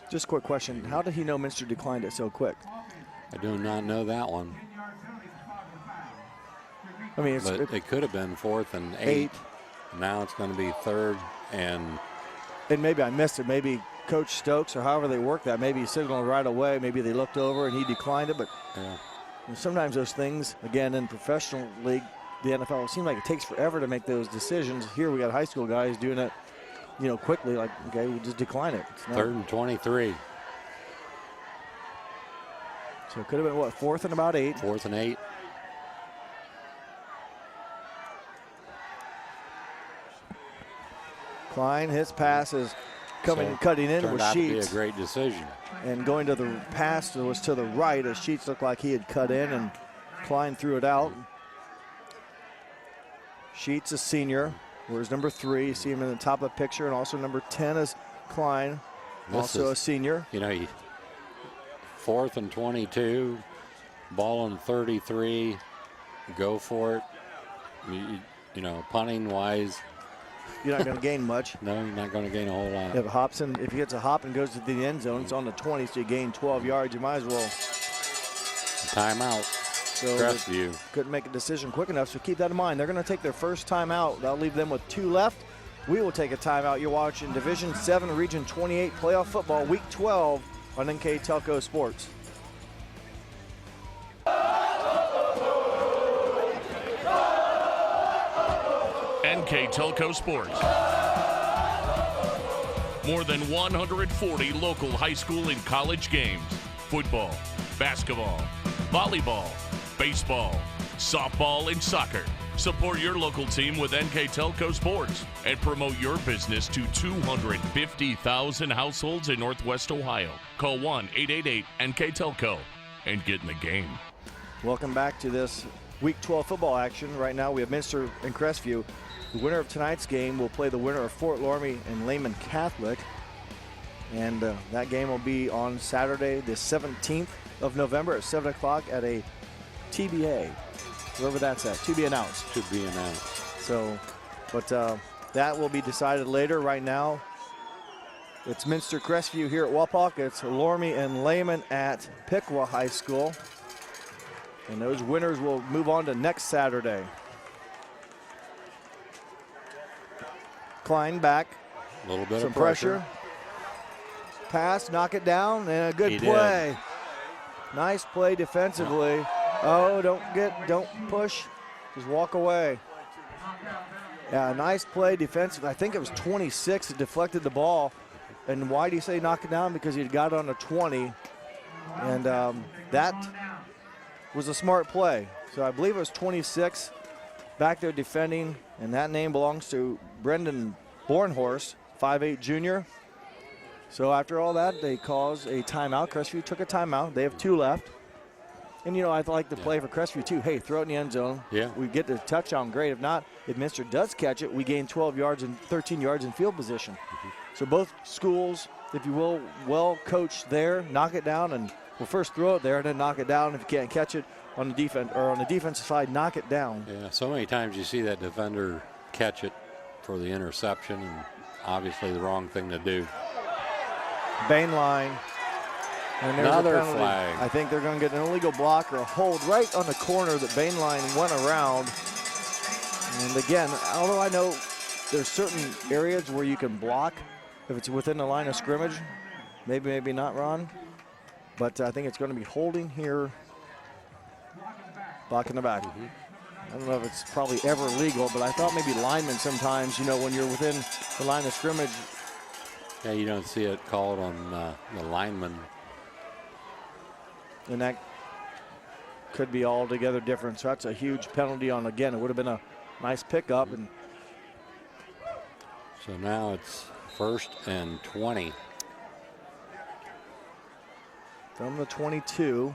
Just a quick question. How did he know Minster declined it so quick? I do not know that one. I mean, it could have been 4th and 8. Now it's going to be 3rd and maybe I missed it. Maybe Coach Stokes or however they work that, maybe he signaled right away. Maybe they looked over and he declined it. But sometimes those things, again, in professional league, the NFL, it seems like it takes forever to make those decisions. Here we got high school guys doing it, you know, quickly. Like, okay, we just decline it. 3rd and 23. So it could have been, what, 4th and about 8? 4th and 8. Klein, his pass is cutting in with Sheets. Turned out to be a great decision. And going to the pass was to the right as Sheets looked like he had cut in, and Klein threw it out. Sheets, a senior. Where's number 3? You see him in the top of the picture, and also number 10 is Klein, also a senior. You know, 4th and 22, ball on 33, go for it. You know, punting wise, you're not going to gain much. No, you're not going to gain a whole lot. If he gets a hop and goes to the end zone, it's on the 20, so you gain 12 yards. You might as well. Timeout. So Crestview couldn't make a decision quick enough, so keep that in mind. They're going to take their first timeout. That'll leave them with 2 left. We will take a timeout. You're watching Division 7, Region 28 playoff football, Week 12 on NKTelco Sports. NKTelco Sports. More than 140 local high school and college games. Football, basketball, volleyball, baseball, softball, and soccer. Support your local team with NKTelco Sports and promote your business to 250,000 households in Northwest Ohio. Call 1-888-NKTelco and get in the game. Welcome back to this Week 12 football action. Right now we have Minster and Crestview. The winner of tonight's game will play the winner of Fort Loramie and Lehman Catholic. And that game will be on Saturday, the 17th of November at 7 o'clock at a TBA, wherever that's at, to be announced. To be announced. So, but that will be decided later. Right now, it's Minster Crestview here at Wapak. It's Loramie and Lehman at Piqua High School. And those winners will move on to next Saturday. Klein back. A little bit some of pressure. Pass, knock it down, and a good play. Did. Nice play defensively. Oh, don't push. Just walk away. Yeah, nice play defensive. I think it was 26 that deflected the ball. And why do you say knock it down? Because he got it on a 20. And that was a smart play. So I believe it was 26 back there defending. And that name belongs to Brendan Bornhorst, 5'8" junior. So after all that, they caused a timeout. Crestview took a timeout. They have 2 left. And, you know, I'd like to play for Crestview, too. Hey, throw it in the end zone. Yeah. We get the touchdown, great. If not, if Minster does catch it, we gain 12 yards and 13 yards in field position. Mm-hmm. So both schools, if you will, well coached there, knock it down, and we'll first throw it there and then knock it down. If you can't catch it on the defense or on the defensive side, knock it down. Yeah, so many times you see that defender catch it for the interception, and obviously the wrong thing to do. Bane line. And there's another a penalty. flag. I think they're going to get an illegal block or a hold right on the corner that Bane line went around. And again, although I know there's certain areas where you can block if it's within the line of scrimmage, maybe not, Ron. But I think it's going to be holding here, block in the back. Mm-hmm. I don't know if it's probably ever legal, but I thought maybe linemen sometimes, you know, when you're within the line of scrimmage. Yeah, you don't see it called on the lineman. And that could be altogether different. So that's a huge penalty on, again, it would have been a nice pickup. And so now it's 1st and 20. From the 22.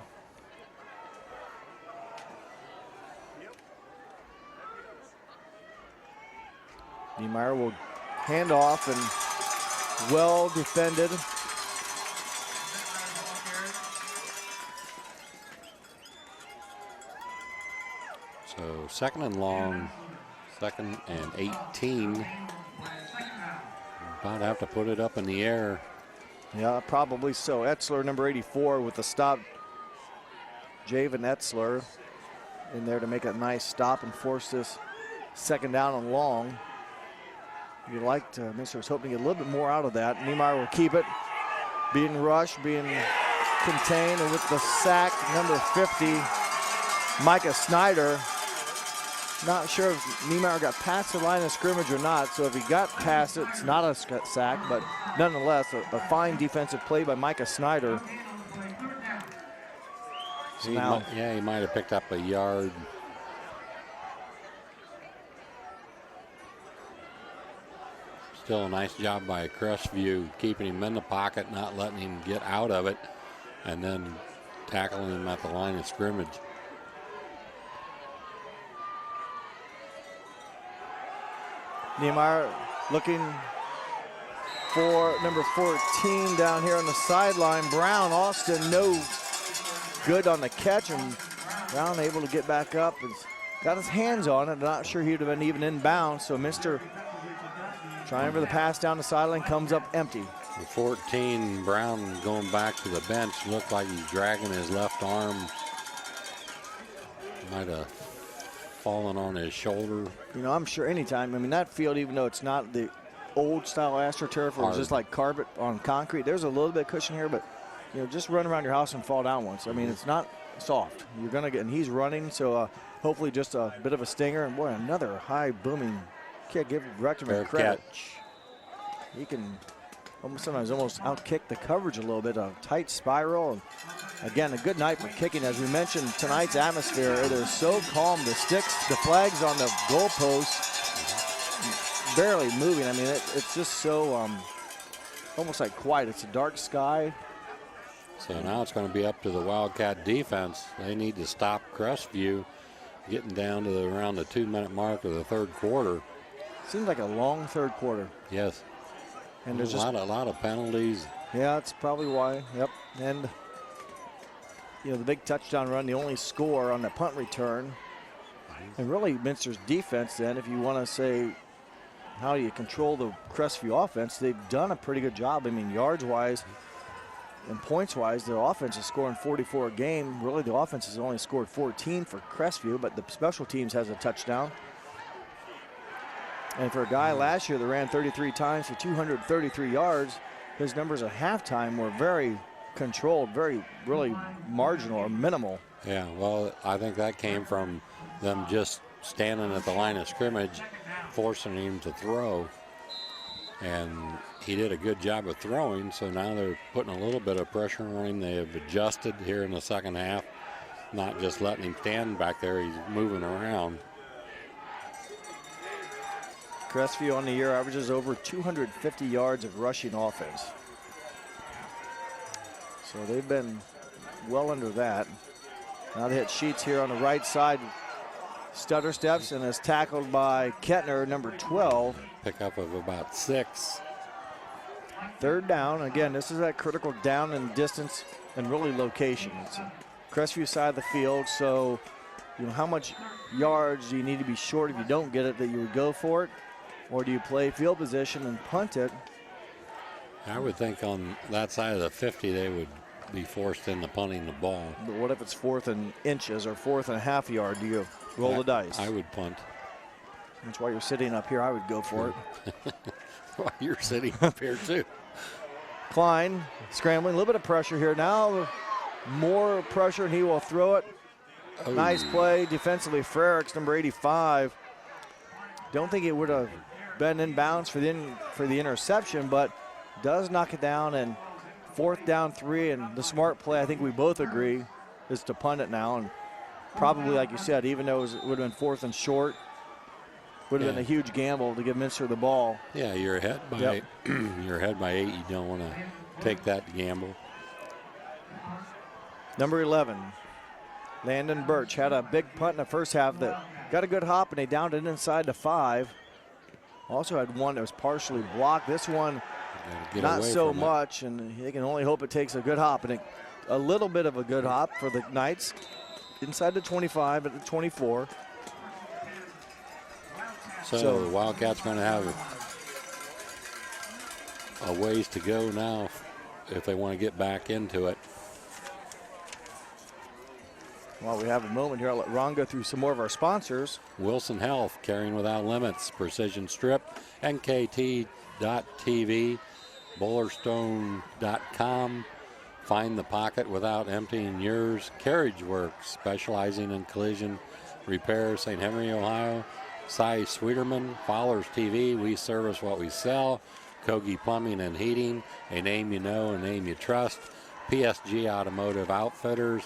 Niemeyer will hand off and well defended. So 2nd and long, 2nd and 18. About have to put it up in the air. Yeah, probably so. Etzler, number 84, with the stop. Javen Etzler in there to make a nice stop and force this 2nd down and long. You liked, Minster was hoping to get a little bit more out of that. Niemeyer will keep it. Being rushed, being contained, and with the sack, number 50, Micah Snyder. Not sure if Niemeyer got past the line of scrimmage or not, so if he got past it, it's not a sack, but nonetheless, a fine defensive play by Micah Snyder. He might have picked up a yard. Still a nice job by Crestview, keeping him in the pocket, not letting him get out of it, and then tackling him at the line of scrimmage. Niemeyer looking for number 14 down here on the sideline. Brown, Austin, no good on the catch, and Brown able to get back up and got his hands on it. Not sure he would have been even in bounds, so Minster trying for the pass down the sideline, comes up empty. The 14, Brown going back to the bench, looked like he's dragging his left arm. Might have fallen on his shoulder. You know, I'm sure anytime. I mean, that field, even though it's not the old style AstroTurf where it's just like carpet on concrete, there's a little bit of cushion here, but you know, just run around your house and fall down once. I mean, it's not soft. You're gonna get, and he's running, so hopefully just a bit of a stinger. And boy, another high booming kick. Give Rectorman credit. Catch. He can sometimes almost outkick the coverage a little bit. A tight spiral. And again, a good night for kicking. As we mentioned, tonight's atmosphere, it is so calm. The sticks, the flags on the goalposts barely moving. I mean, it's just so almost like quiet. It's a dark sky. So now it's going to be up to the Wildcat defense. They need to stop Crestview getting down to around the 2-minute mark of the third quarter. Seems like a long third quarter. Yes. And there's a lot of penalties. Yeah, that's probably why. Yep. And you know, the big touchdown run, the only score on the punt return. And really Minster's defense then, if you want to say how do you control the Crestview offense, they've done a pretty good job. I mean, yards-wise and points-wise, the offense is scoring 44 a game. Really, the offense has only scored 14 for Crestview, but the special teams has a touchdown. And for a guy last year that ran 33 times for 233 yards, his numbers at halftime were very controlled, really marginal or minimal. Yeah, well, I think that came from them just standing at the line of scrimmage, forcing him to throw. And he did a good job of throwing, so now they're putting a little bit of pressure on him. They have adjusted here in the second half, not just letting him stand back there. He's moving around. Crestview on the year averages over 250 yards of rushing offense. So they've been well under that. Now they hit Sheets here on the right side. Stutter steps and is tackled by Kettner, number 12. Pickup of about 6. Third down. Again, this is that critical down and distance and really location. It's Crestview side of the field, so you know how much yards do you need to be short if you don't get it that you would go for it? Or do you play field position and punt it? I would think on that side of the 50 they would be forced into punting the ball. But what if it's 4th and inches or 4th and a half yard? Do you roll the dice? I would punt. That's why you're sitting up here. I would go for it. Well, you're sitting up here too. Klein scrambling, a little bit of pressure here. Now more pressure and he will throw it. Oh. Nice play defensively. Frericks, number 85. Don't think it would have been in bounds for the interception, but does knock it down. And 4th down 3, and the smart play, I think we both agree, is to punt it now. And probably, like you said, even though it would have been 4th and short, would have been a huge gamble to give Minster the ball. Yeah, you're ahead by you're ahead by 8. You don't want to take that gamble. Number 11, Landon Birch had a big punt in the first half that got a good hop, and they downed it inside the 5. Also had one that was partially blocked. This one, not so much, and they can only hope it takes a good hop. And a little bit of a good hop for the Knights. Inside the 25 at the 24. So the Wildcats going to have a ways to go now if they want to get back into it. While we have a moment here, I'll let Ron go through some more of our sponsors. Wilson Health, Caring Without Limits, Precision Strip, NKT.TV, Bowlerstone.com, Find the Pocket Without Emptying Yours, Carriage Works, specializing in collision repair, St. Henry, Ohio, Cy Sweeterman, Fowler's TV, we service what we sell, Kogi Plumbing and Heating, a name you know, a name you trust, PSG Automotive Outfitters,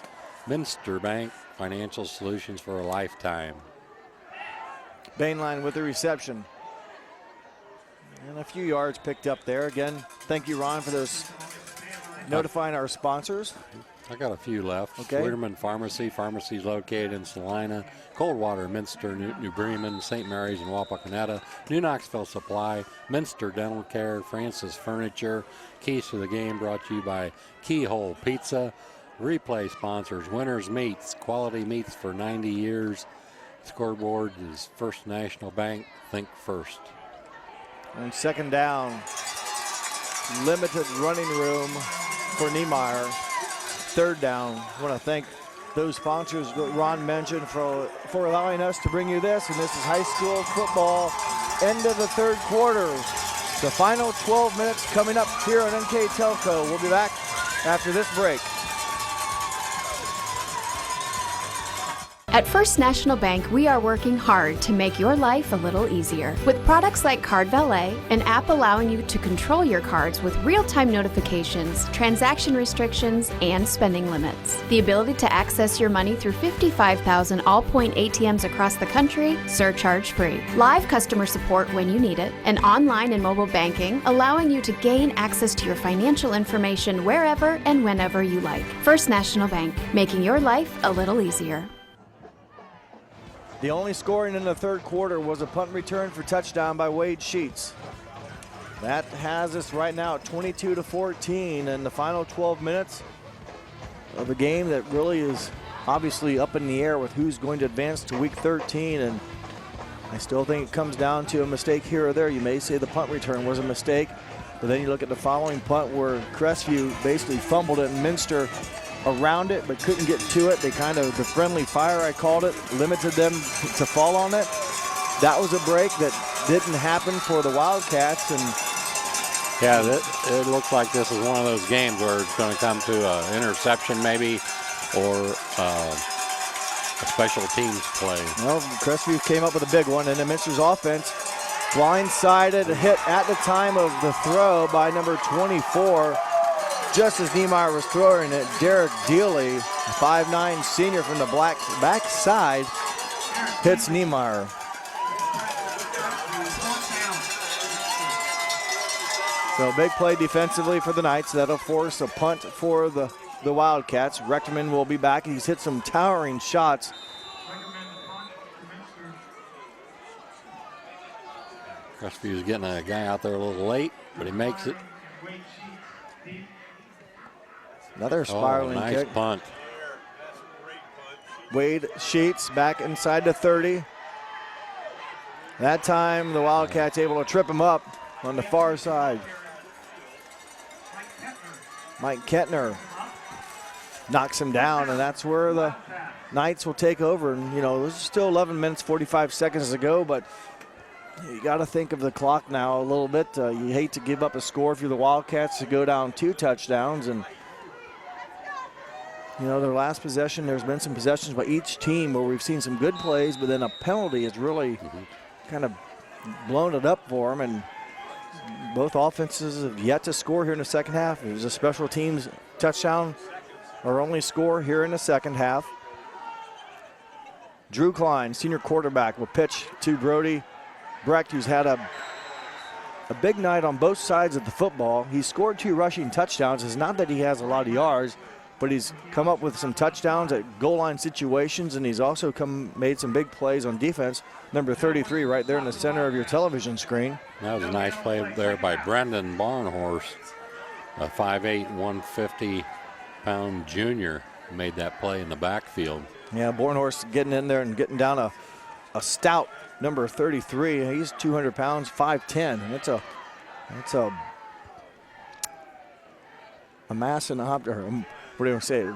Minster Bank, financial solutions for a lifetime. Bainline with the reception. And a few yards picked up there. Again, thank you, Ron, for those notifying our sponsors. I got a few left. Okay. Sweeterman Pharmacy. Pharmacy's located in Salina, Coldwater, Minster, New Bremen, St. Mary's, and Wapakoneta. New Knoxville Supply, Minster Dental Care, Francis Furniture. Keys to the Game brought to you by Keyhole Pizza. Replay sponsors, Winners Meats, quality meats for 90 years. Scoreboard is First National Bank, think first. And second down, limited running room for Niemeyer. Third down, I want to thank those sponsors that Ron mentioned for allowing us to bring you this. And this is high school football, end of the third quarter. The final 12 minutes coming up here on NKTelco. We'll be back after this break. At First National Bank, we are working hard to make your life a little easier. With products like Card Valet, an app allowing you to control your cards with real-time notifications, transaction restrictions, and spending limits. The ability to access your money through 55,000 all-point ATMs across the country, surcharge-free. Live customer support when you need it, and online and mobile banking, allowing you to gain access to your financial information wherever and whenever you like. First National Bank, making your life a little easier. The only scoring in the third quarter was a punt return for touchdown by Wade Sheets. That has us right now at 22-14 in the final 12 minutes of a game that really is obviously up in the air with who's going to advance to week 13. And I still think it comes down to a mistake here or there. You may say the punt return was a mistake, but then you look at the following punt where Crestview basically fumbled it and Minster around it but couldn't get to it. They kind of, the friendly fire I called it, limited them to fall on it. That was a break that didn't happen for the Wildcats. And yeah, it looks like this is one of those games where it's going to come to an interception maybe, or a special teams play. Well, Crestview came up with a big one, and then Minster's offense blindsided, a hit at the time of the throw by number 24. Just as Niemeyer was throwing it, Derek Dealey, 5'9" senior from the backside, hits Niemeyer. So big play defensively for the Knights. That'll force a punt for the Wildcats. Rechterman will be back. He's hit some towering shots. Crestview's getting a guy out there a little late, but he makes it. Another spiraling nice kick. Punt. Wade Sheets back inside the 30. That time the Wildcats able to trip him up on the far side. Mike Kettner knocks him down, and that's where the Knights will take over. And you know, there's still 11 minutes, 45 seconds to go, but you got to think of the clock now a little bit. You hate to give up a score if you're the Wildcats to go down 2 touchdowns. And you know, their last possession, there's been some possessions by each team where we've seen some good plays, but then a penalty has really kind of blown it up for them. And both offenses have yet to score here in the second half. It was a special teams touchdown, our only score here in the second half. Drew Klein, senior quarterback, will pitch to Brody Brecht, who's had a big night on both sides of the football. He scored 2 rushing touchdowns. It's not that he has a lot of yards, but he's come up with some touchdowns at goal line situations, and he's also made some big plays on defense. Number 33 right there in the center of your television screen. That was a nice play there by Brendan Barnhorse, a 5'8", 150-pound junior, made that play in the backfield. Yeah, Barnhorse getting in there and getting down a stout number 33. He's 200 pounds, 5'10", and it's a mass and what do you say?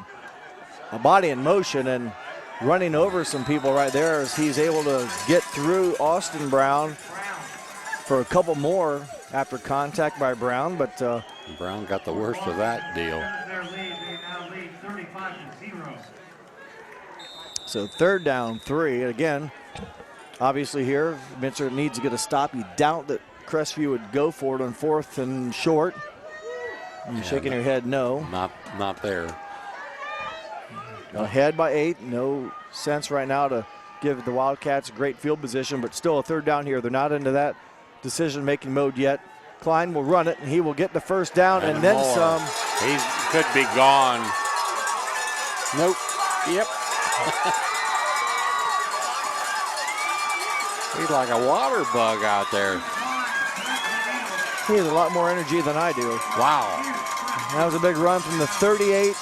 A body in motion and running over some people right there as he's able to get through Austin Brown for a couple more after contact by Brown, but Brown got the worst of that deal. So 3rd down 3. Again, obviously here, Minster needs to get a stop. You doubt that Crestview would go for it on 4th and short. You're shaking your head no. Not there. Ahead by 8. No sense right now to give the Wildcats great field position, but still a 3rd down here. They're not into that decision-making mode yet. Klein will run it, and he will get the 1st down and then more. some. He could be gone. Nope. Yep. He's like a water bug out there. He has a lot more energy than I do. Wow. That was a big run from the 38.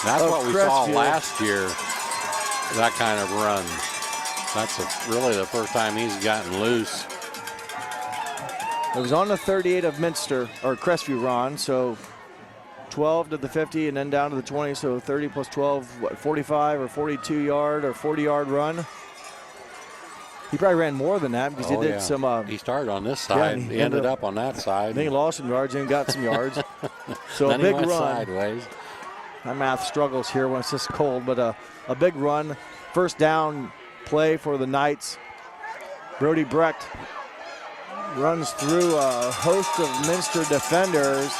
That's what we saw last year, that kind of run. That's really the first time he's gotten loose. It was on the 38 of Minster, or Crestview, Ron, so 12 to the 50 and then down to the 20, so 30 plus 12, what, 45 or 42-yard or 40-yard run. He probably ran more than that because he did some. He started on this side. He ended up on that side. Then he lost some yards and got some yards. So then a big he went run. Sideways. My math struggles here when it's this cold, but a big run. First down play for the Knights. Brody Brecht runs through a host of Minster defenders.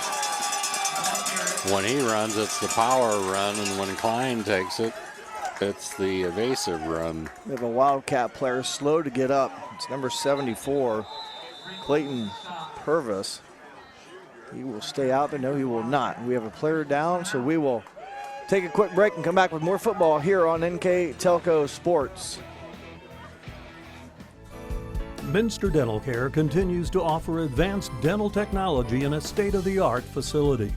When he runs, it's the power run, and when Klein takes it, it's the evasive run. We have a Wildcat player slow to get up. It's number 74, Clayton Purvis. He will stay out there. No, he will not. We have a player down, so we will take a quick break and come back with more football here on NKTelco Sports. Minster Dental Care continues to offer advanced dental technology in a state-of-the-art facility.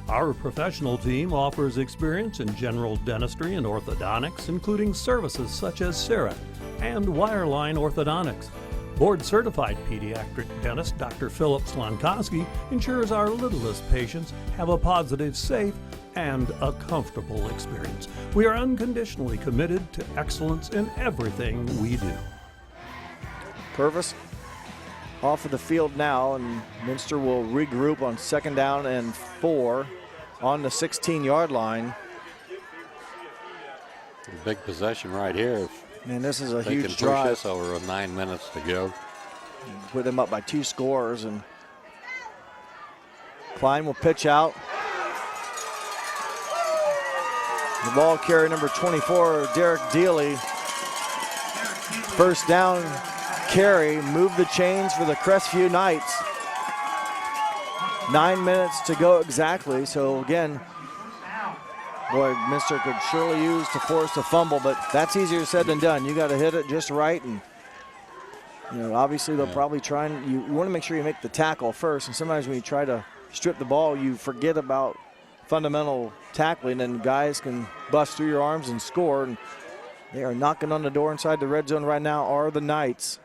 Our professional team offers experience in general dentistry and orthodontics, including services such as CERA and wireline orthodontics. Board-certified pediatric dentist Dr. Philip Slonkowski ensures our littlest patients have a positive, safe, and a comfortable experience. We are unconditionally committed to excellence in everything we do. Purvis off of the field now, and Minster will regroup on 2nd down and 4 on the 16-yard line. Big possession right here. Man, this is a they huge can push drive. this over with 9 minutes to go. Put them up by 2 scores, and Klein will pitch out. The ball carrier number 24, Derek Dealey. First down carry, move the chains for the Crestview Knights. 9 minutes to go exactly. So again, boy, Minster could surely use to force a fumble, but that's easier said than done. You got to hit it just right, and obviously they'll probably try and you want to make sure you make the tackle first. And sometimes when you try to strip the ball, you forget about fundamental tackling, and guys can bust through your arms and score. And they are knocking on the door inside the red zone right now are the Knights.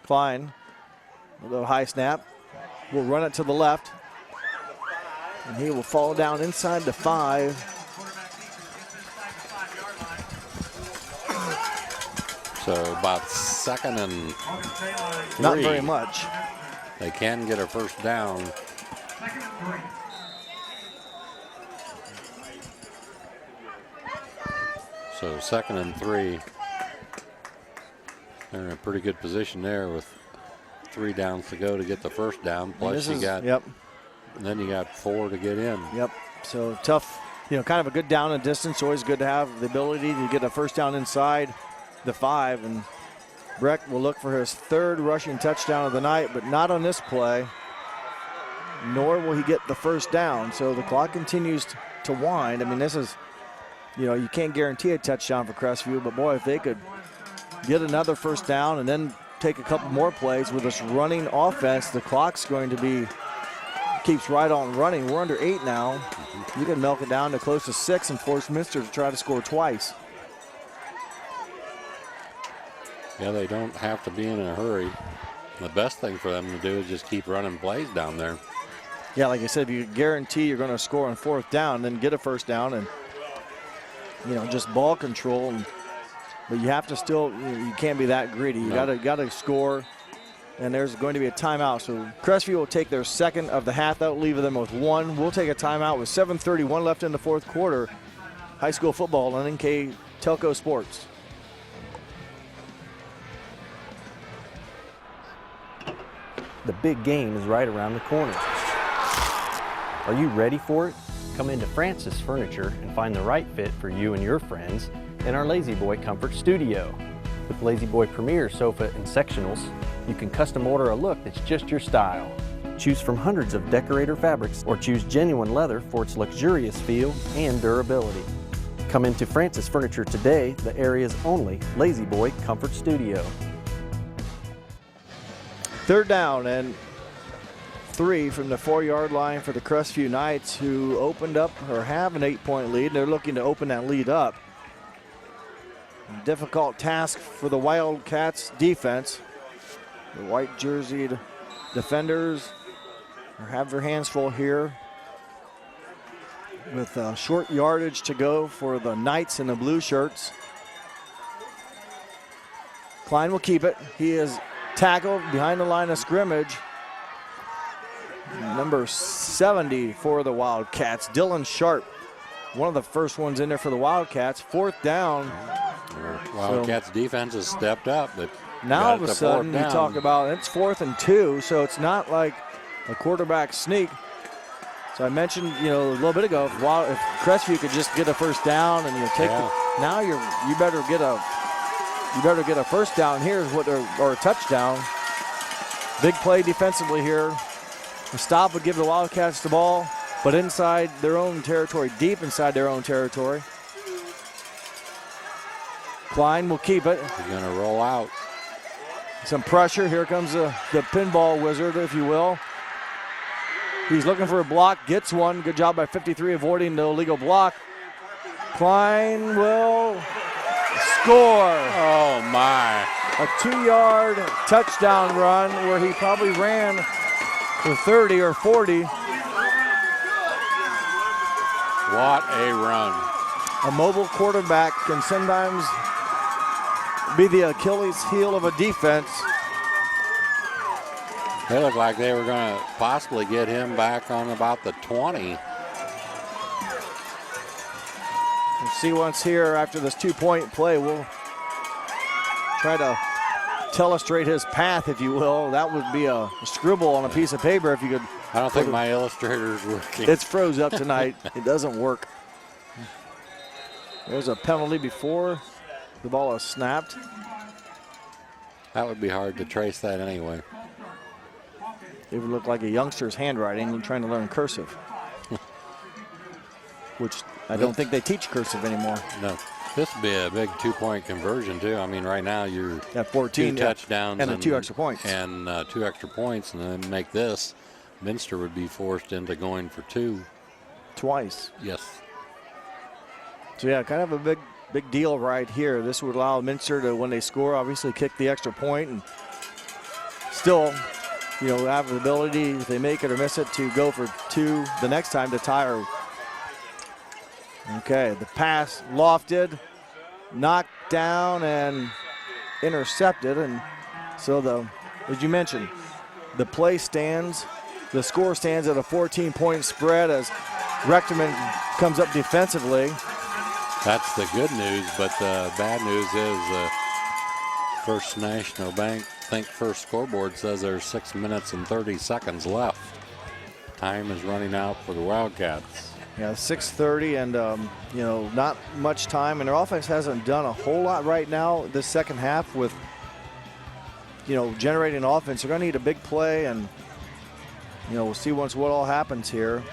Klein, a little high snap, will run it to the left, and he will fall down inside the 5. So about 2nd and 3. Not very much. They can get a first down. So 2nd and 3. They're in a pretty good position there with 3 downs to go to get the first down. Plus you got, and then you got 4 to get in. Yep. So tough, kind of a good down and distance. Always good to have the ability to get a first down inside the 5. And Brecht will look for his 3rd rushing touchdown of the night, but not on this play. Nor will he get the first down. So the clock continues to wind. I mean, this is, you can't guarantee a touchdown for Crestview, but boy, if they could get another first down and then take a couple more plays with this running offense, the clock's going to be, keeps right on running. We're under 8 now. You can milk it down to close to 6 and force Minster to try to score twice. Yeah, they don't have to be in a hurry. The best thing for them to do is just keep running plays down there. Yeah, like I said, if you guarantee you're going to score on 4th down, then get a first down and, just ball control. But you have to still, you can't be that greedy. You got to score, and there's going to be a timeout. So Crestview will take their 2nd of the half. That will leave them with 1. We'll take a timeout with 7:31 left in the 4th quarter. High school football on NKTelco Sports. The big game is right around the corner. Are you ready for it? Come into Francis Furniture and find the right fit for you and your friends in our Lazy Boy Comfort Studio. With Lazy Boy Premier sofa and sectionals, you can custom order a look that's just your style. Choose from hundreds of decorator fabrics or choose genuine leather for its luxurious feel and durability. Come into Francis Furniture today, the area's only Lazy Boy Comfort Studio. 3rd down and 3 from the 4-yard line for the Crestview Knights, who opened up or have an 8-point lead. They're looking to open that lead up. Difficult task for the Wildcats defense. The white jerseyed defenders have their hands full here. with short yardage to go for the Knights in the blue shirts. Klein will keep it. He is tackled behind the line of scrimmage. Number 70 for the Wildcats, Dylan Sharp. One of the first ones in there for the Wildcats. 4th down. Wildcats defense has stepped up, but now all of a sudden you talk about it's 4th and 2, so it's not like a quarterback sneak. So I mentioned, a little bit ago, if Crestview could just get a first down and take now you better get a first down here or a touchdown. Big play defensively here. The stop would give the Wildcats the ball, but inside their own territory, deep inside their own territory. Klein will keep it. He's going to roll out. Some pressure. Here comes the pinball wizard, if you will. He's looking for a block, gets one. Good job by 53 avoiding the illegal block. Klein will score. Oh, my. A 2-yard touchdown run where he probably ran for 30 or 40. What a run. A mobile quarterback can sometimes be the Achilles heel of a defense. They looked like they were going to possibly get him back on about the 20. We'll see once here after this 2-point play. We'll try to illustrate his path, if you will. That would be a scribble on a piece of paper if you could. I don't think my illustrator's working. It's froze up tonight. It doesn't work. There's a penalty before the ball is snapped. That would be hard to trace that anyway. It would look like a youngster's handwriting trying to learn cursive, which I don't think they teach cursive anymore. No. This would be a big 2-point conversion, too. I mean, right now you're at 14 2 touchdowns and 2 extra points. And 2 extra points, and then make this. Minster would be forced into going for 2. Twice. Yes. So, yeah, kind of a big deal right here. This would allow Minster to, when they score, obviously kick the extra point and still, have the ability, if they make it or miss it, to go for 2 the next time to tie or. Okay, the pass lofted, knocked down, and intercepted. And so as you mentioned, the play stands, the score stands at a 14-point spread as Rechterman comes up defensively. That's the good news, but the bad news is First National Bank First Scoreboard says there's 6 minutes and 30 seconds left. Time is running out for the Wildcats. Yeah, 6:30 and, not much time. And their offense hasn't done a whole lot right now this second half with, generating offense. They're going to need a big play, and, we'll see what all happens here.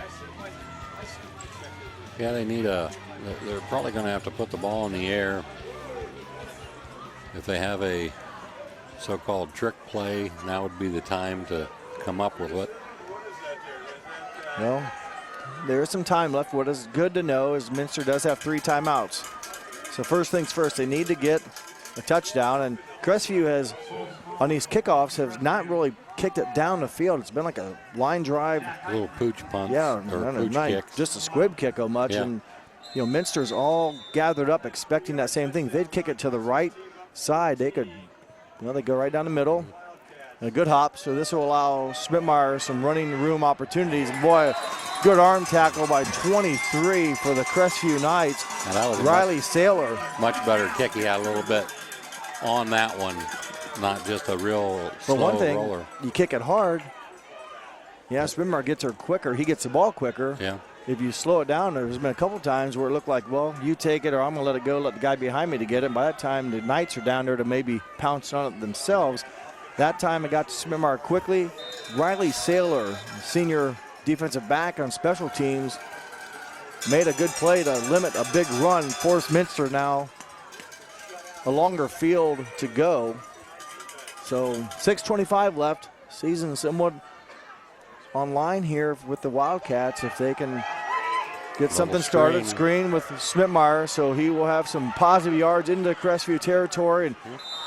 Yeah, they're probably going to have to put the ball in the air. If they have a so-called trick play, now would be the time to come up with it. Well, there is some time left. What is good to know is Minster does have 3 timeouts. So first things first, they need to get a touchdown. And Crestview has, on these kickoffs, have not really kicked it down the field. It's been like a line drive. A little pooch punt. Yeah, pooch kick. Just a squib kick much. Yeah. And, Minster's all gathered up expecting that same thing. If they'd kick it to the right side, they could, they go right down the middle. A good hop, so this will allow Schmidtmeyer some running room opportunities. And boy, good arm tackle by 23 for the Crestview Knights. And that was Riley Saylor. Much better kick. He had a little bit on that one, not just a real slow one thing, roller. You kick it hard. Yeah, Schmidtmeyer gets her quicker. He gets the ball quicker. Yeah. If you slow it down, there's been a couple times where it looked like, well, you take it or I'm going to let it go, let the guy behind me to get it. By that time, the Knights are down there to maybe pounce on it themselves. That time it got to Schmidtmeyer quickly. Riley Saylor, senior defensive back on special teams, made a good play to limit a big run, force Minster now a longer field to go. So 6:25 left. Season somewhat on line here with the Wildcats if they can get something started. Screen with Schmidtmeyer, so he will have some positive yards into Crestview territory. And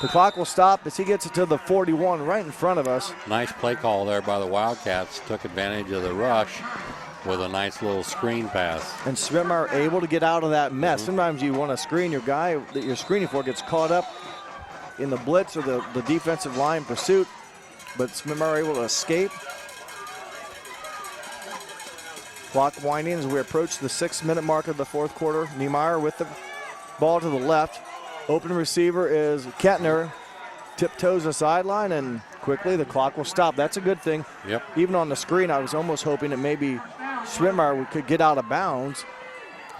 the clock will stop as he gets it to the 41 right in front of us. Nice play call there by the Wildcats. Took advantage of the rush with a nice little screen pass. And Swimmer able to get out of that mess. Sometimes you want to screen, your guy that you're screening for gets caught up in the blitz or the defensive line pursuit, but Swimmer able to escape. Clock winding as we approach the 6-minute mark of the fourth quarter. Niemeyer with the ball to the left. Open receiver is Kettner. Tiptoes the sideline, and quickly the clock will stop. That's a good thing. Yep. Even on the screen, I was almost hoping that maybe Swimmer could get out of bounds.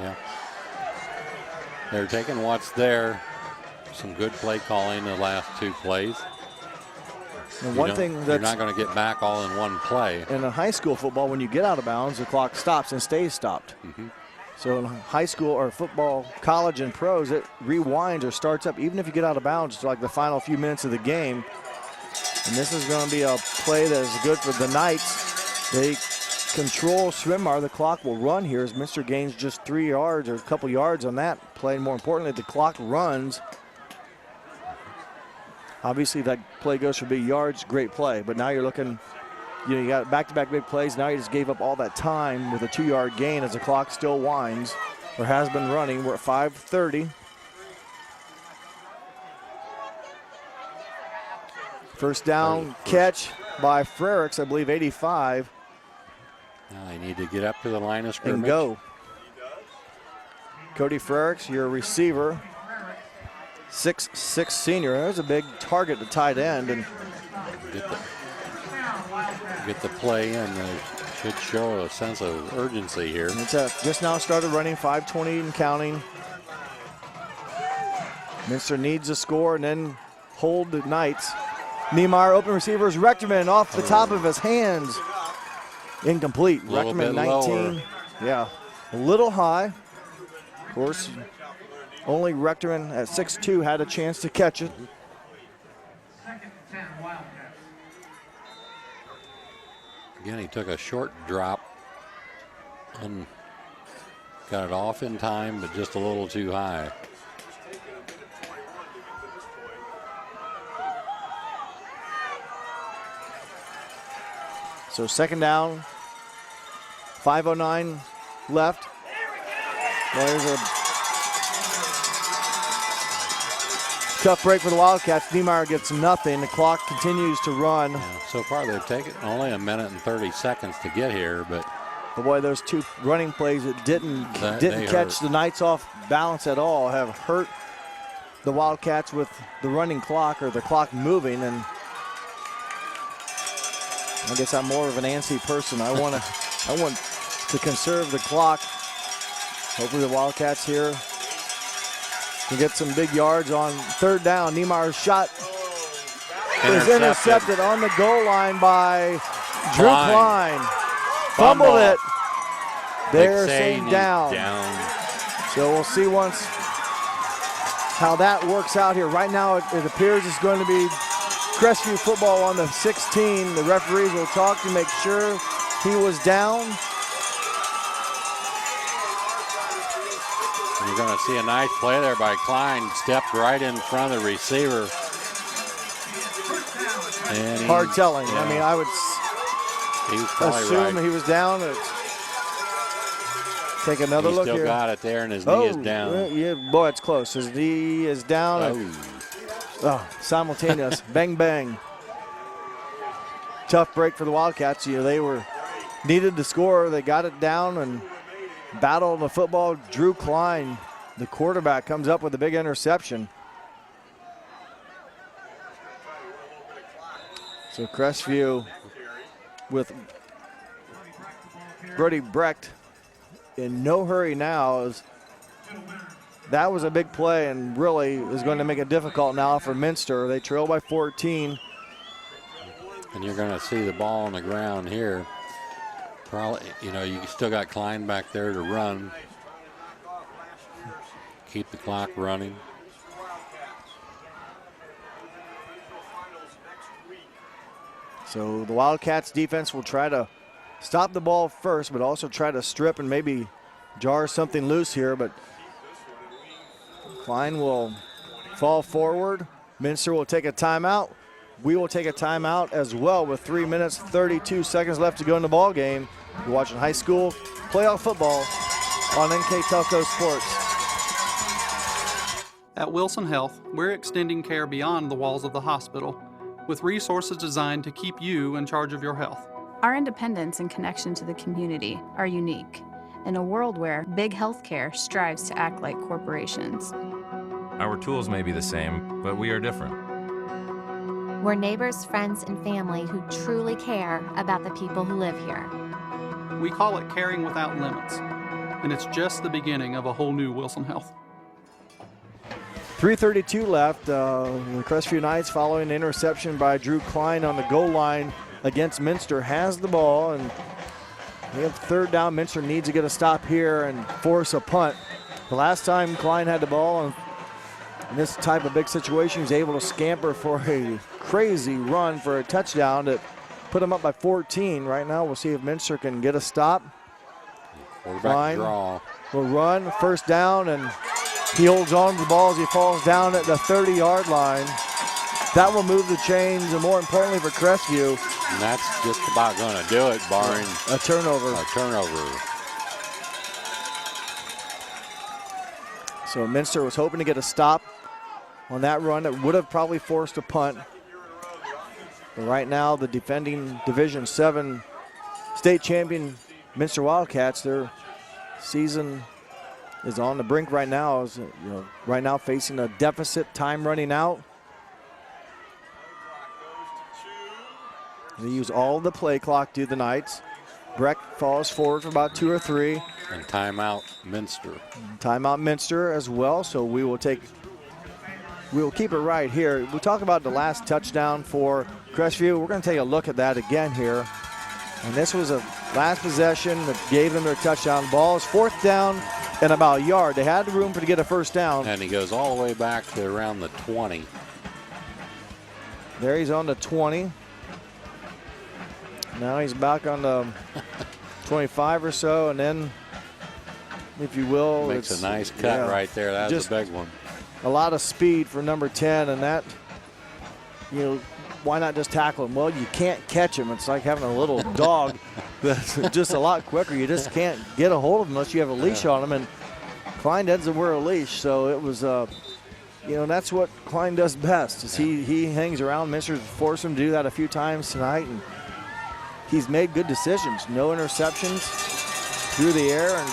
Yeah. They're taking what's there. Some good play calling the last 2 plays. And one thing you're that's not going to get back all in one play. in high school football, when you get out of bounds, the clock stops and stays stopped. So in high school or football, college and pros, it rewinds or starts up even if you get out of bounds to like the final few minutes of the game. And this is going to be a play that is good for the Knights. They control Swimmer. The clock will run here as Minster gains just 3 yards or a couple yards on that play. More importantly, the clock runs. Obviously, that play goes for big yards, great play. But now you're looking, you got back-to-back big plays. Now you just gave up all that time with a 2-yard gain as the clock still winds or has been running. We're at 5:30. First down catch by Frericks, I believe 85. Now they need to get up to the line of scrimmage. And go. Cody Frericks, your receiver. 6'6" senior. There's a big target to tight end. And get the play in. Should show a sense of urgency here. It's just now started running, 5:20 and counting. Minster needs a score and then hold the Knights. Niemeyer, open receivers, Rechterman off the top of his hands. Incomplete. Rechterman 19. Lower. Yeah, a little high. Of course, only Rechterman at 6'2" had a chance to catch it. Again, he took a short drop and got it off in time, but just a little too high. So second down, 5:09 left. There's a tough break for the Wildcats. Niemeyer gets nothing. The clock continues to run. Yeah, so far they've taken only 1 minute and 30 seconds to get here, but boy, those 2 running plays that didn't catch the Knights off balance at all have hurt the Wildcats with the running clock or the clock moving. And I guess I'm more of an antsy person. I want to conserve the clock. Hopefully the Wildcats here can get some big yards on third down. Niemeyer's shot is intercepted on the goal line by Drew Klein. Fumbled it. They're saying down. So we'll see once how that works out here. Right now it appears it's going to be Crestview football on the 16. The referees will talk to make sure he was down. You're going to see a nice play there by Klein. Stepped right in front of the receiver. And hard telling. Yeah. I mean, I would assume he was down. Take another look here. He still got it there, and his knee is down. Yeah, boy, it's close. His knee is down. Simultaneous. Bang, bang. Tough break for the Wildcats. They needed to score. They got it down and battled the football. Drew Klein, the quarterback, comes up with a big interception. So Crestview with Brody Brecht in no hurry now. That was a big play and really is going to make it difficult now for Minster. They trail by 14. And you're going to see the ball on the ground here. Probably, you still got Klein back there to run. Keep the clock running. So the Wildcats defense will try to stop the ball first, but also try to strip and maybe jar something loose here. But Klein will fall forward. Minster will take a timeout. We will take a timeout as well with 3 minutes, 32 seconds left to go in the ball game. You're watching high school playoff football on NKTelco Sports. At Wilson Health, we're extending care beyond the walls of the hospital with resources designed to keep you in charge of your health. Our independence and connection to the community are unique in a world where big healthcare strives to act like corporations. Our tools may be the same, but we are different. We're neighbors, friends, and family who truly care about the people who live here. We call it caring without limits, and it's just the beginning of a whole new Wilson Health. 3:32 left. The Crestview Knights, following an interception by Drew Klein on the goal line against Minster, has the ball, and we have third down. Minster needs to get a stop here and force a punt. The last time Klein had the ball in this type of big situation, he was able to scamper for a crazy run for a touchdown that put him up by 14. Right now, we'll see if Minster can get a stop. Quarterback draw. Will run, first down, and he holds on to the ball as he falls down at the 30-yard line. That will move the chains, and more importantly for Crestview. And that's just about going to do it, barring a turnover. So Minster was hoping to get a stop on that run that would have probably forced a punt. But right now, the defending Division 7 state champion Minster Wildcats, their season is on the brink right now. Right now facing a deficit, time running out. They use all the play clock, do the Knights. Breck falls forward for about 2 or 3. And timeout Minster. Timeout Minster as well, so we will keep it right here. We'll talk about the last touchdown for Crestview. We're going to take a look at that again here. And this was a last possession that gave them their touchdown. Ball is fourth down and about a yard. They had the room to get a first down. And he goes all the way back to around the 20. There he's on the 20. Now he's back on the 25 or so, and then, if you will, makes a nice cut right there. That was a big one. A lot of speed for number 10, and that, why not just tackle him? Well, you can't catch him. It's like having a little dog that's just a lot quicker. You just can't get a hold of him unless you have a leash on him, and Klein doesn't wear a leash, so it was, that's what Klein does best, is he hangs around. Minster forced him to do that a few times tonight, and he's made good decisions. No interceptions through the air, and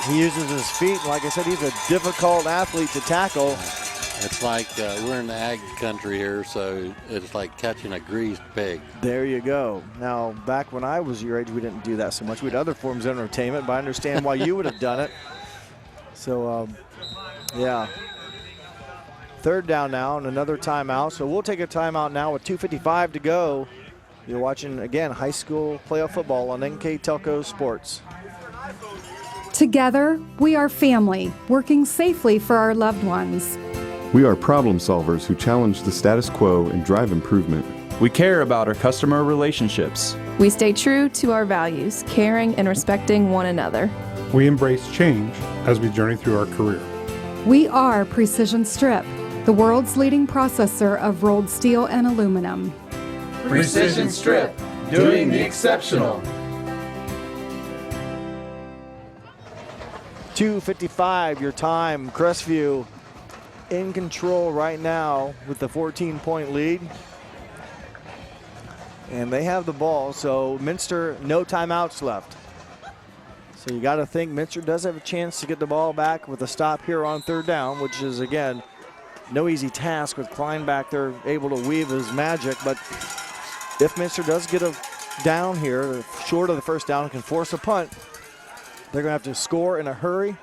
he uses his feet. Like I said, he's a difficult athlete to tackle. It's like we're in the ag country here, so it's like catching a greased pig. There you go. Now, back when I was your age, we didn't do that so much. We had other forms of entertainment, but I understand why you would have done it. So, yeah. Third down now and another timeout. So we'll take a timeout now with 2:55 to go. You're watching, again, high school playoff football on NKTelco Sports. Together, we are family, working safely for our loved ones. We are problem solvers who challenge the status quo and drive improvement. We care about our customer relationships. We stay true to our values, caring and respecting one another. We embrace change as we journey through our career. We are Precision Strip, the world's leading processor of rolled steel and aluminum. Precision Strip, doing the exceptional. 2:55 your time. Crestview in control right now with the 14-point lead. And they have the ball, so Minster, no timeouts left. So you got to think Minster does have a chance to get the ball back with a stop here on third down, which is, again, no easy task with Klein back there able to weave his magic. But if Minster does get a down here, short of the first down, and can force a punt, they're going to have to score in a hurry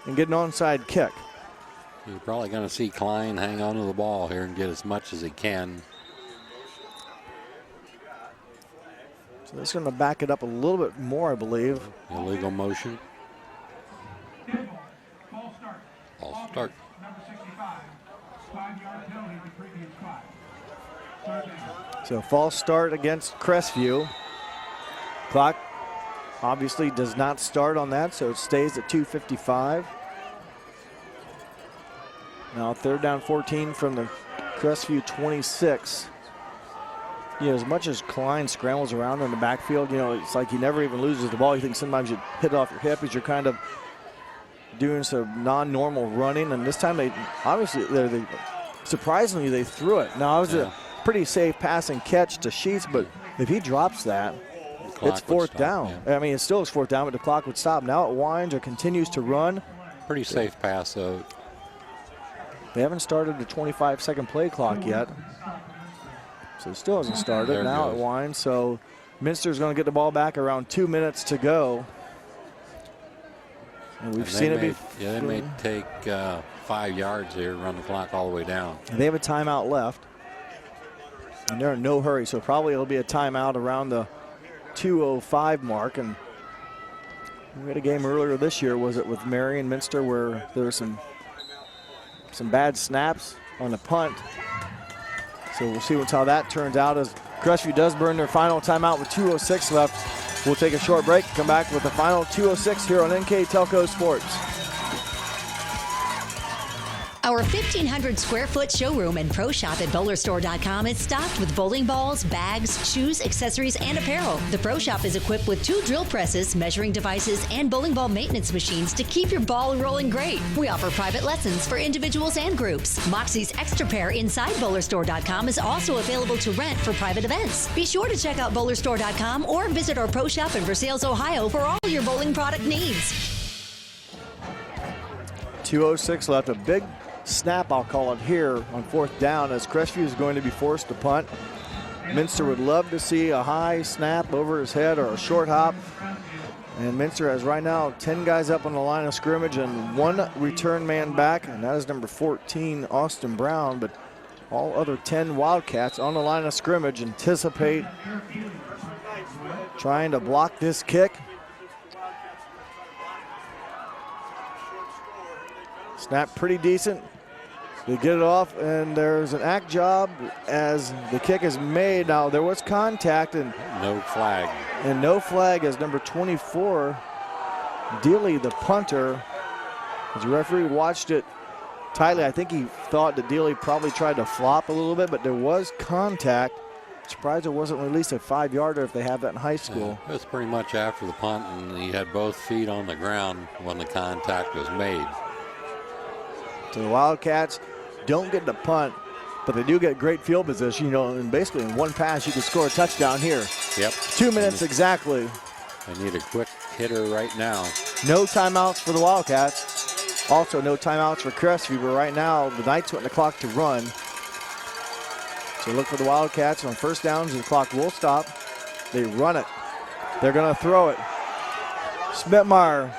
and get an onside kick. You're probably going to see Klein hang on to the ball here and get as much as he can. So that's going to back it up a little bit more, I believe. Illegal motion. False start. So false start against Crestview. Clock obviously does not start on that, so it stays at 2:55. Now third down 14 from the Crestview 26. as much as Klein scrambles around in the backfield, it's like he never even loses the ball. You think sometimes you hit it off your hip as you're kind of doing some non-normal running. And this time surprisingly, they threw it. Now, it was a pretty safe pass and catch to Sheets, but if he drops that, it's fourth down. Yeah. I mean, it still is fourth down, but the clock would stop. Now it winds or continues to run. Pretty safe pass, though. They haven't started the 25-second play clock yet. So it still hasn't started. There now it winds. So Minster's going to get the ball back around 2 minutes to go. And we've seen it before. Yeah, they may take 5 yards here, run the clock all the way down. They have a timeout left. And they're in no hurry. So probably it'll be a timeout around the 2:05 mark. And we had a game earlier this year, was it with Marion Minster, where there were some bad snaps on the punt. So we'll see how that turns out as Crestview does burn their final timeout with 2:06 left. We'll take a short break, come back with the final 2:06 here on NKTelco Sports. Our 1,500 square foot showroom and pro shop at bowlerstore.com is stocked with bowling balls, bags, shoes, accessories, and apparel. The pro shop is equipped with 2 drill presses, measuring devices, and bowling ball maintenance machines to keep your ball rolling great. We offer private lessons for individuals and groups. Moxie's Extra Pair inside bowlerstore.com is also available to rent for private events. Be sure to check out bowlerstore.com or visit our pro shop in Versailles, Ohio for all your bowling product needs. 2:06 left. A big snap, I'll call it here, on fourth down as Crestview is going to be forced to punt. Minster would love to see a high snap over his head or a short hop. And Minster has right now 10 guys up on the line of scrimmage and 1 return man back, and that is number 14, Austin Brown. But all other 10 Wildcats on the line of scrimmage anticipate trying to block this kick. Snap pretty decent. They get it off, and there's an act job as the kick is made. Now, there was contact. And no flag. And no flag as number 24, Dealey, the punter, as the referee watched it tightly. I think he thought that Dealey probably tried to flop a little bit, but there was contact. Surprised it wasn't released a 5-yarder if they have that in high school. It was pretty much after the punt, and he had both feet on the ground when the contact was made. So the Wildcats don't get the punt, but they do get great field position, and basically in one pass you can score a touchdown here. Yep. 2 minutes exactly. They need a quick hitter right now. No timeouts for the Wildcats. Also no timeouts for Crestview, but right now the Knights want the clock to run. So look for the Wildcats on first downs, the clock will stop. They run it. They're gonna throw it. Schmidtmeyer.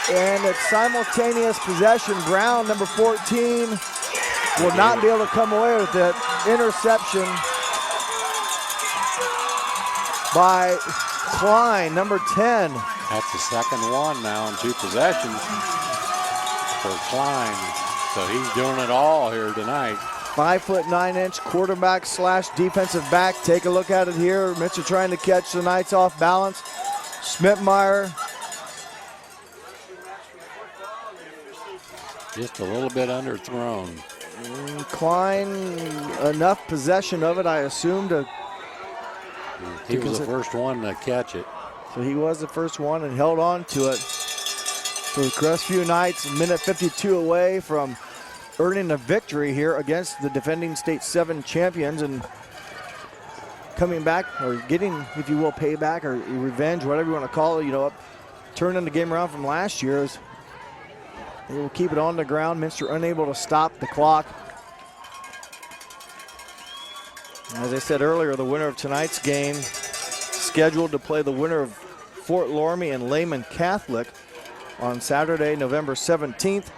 And it's simultaneous possession. Brown, number 14, will not be able to come away with it. Interception by Klein, number 10. That's the second one now in 2 possessions for Klein. So he's doing it all here tonight. 5'9" quarterback / defensive back. Take a look at it here. Minster trying to catch the Knights off balance. Schmidtmeyer. Just a little bit underthrown. Klein, enough possession of it, I assume, to... He was the first one to catch it. So he was the first one and held on to it. So the Crestview Knights, minute 52 away from earning a victory here against the defending State 7 champions and coming back, or getting, if you will, payback or revenge, whatever you want to call it, turning the game around from last year. They will keep it on the ground. Minster unable to stop the clock. As I said earlier, the winner of tonight's game scheduled to play the winner of Fort Loramie and Lehman Catholic on Saturday, November 17th